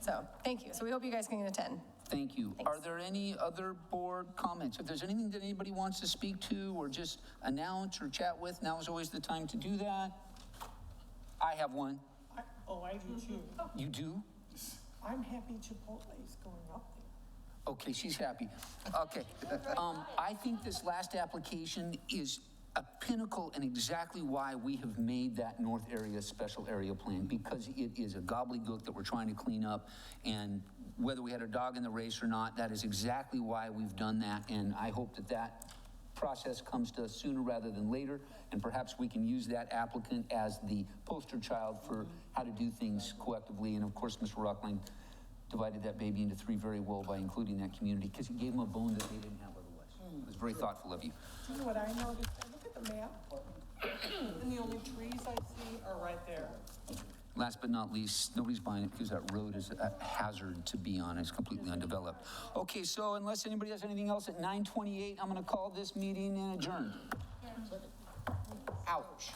So, thank you. So we hope you guys can attend. Thank you. Thanks. Are there any other board comments? If there's anything that anybody wants to speak to or just announce or chat with, now is always the time to do that. I have one. I do too. You do? I'm happy Chipotle's going up there. Okay, she's happy. Okay. I think this last application is a pinnacle and exactly why we have made that North Area Special Area Plan, because it is a gobbledygook that we're trying to clean up. And whether we had a dog in the race or not, that is exactly why we've done that. And I hope that that process comes to us sooner rather than later. And perhaps we can use that applicant as the poster child for how to do things collectively. And of course, Mr. Rockline divided that baby into three very well by including that community, because he gave them a bone that they didn't have otherwise. It was very thoughtful of you. You know what I noticed? I look at the map, and the only trees I see are right there. Last but not least, nobody's buying it because that road is a hazard to be on. It's completely undeveloped. Okay, so unless anybody has anything else, at 9:28, I'm going to call this meeting adjourned. Ouch.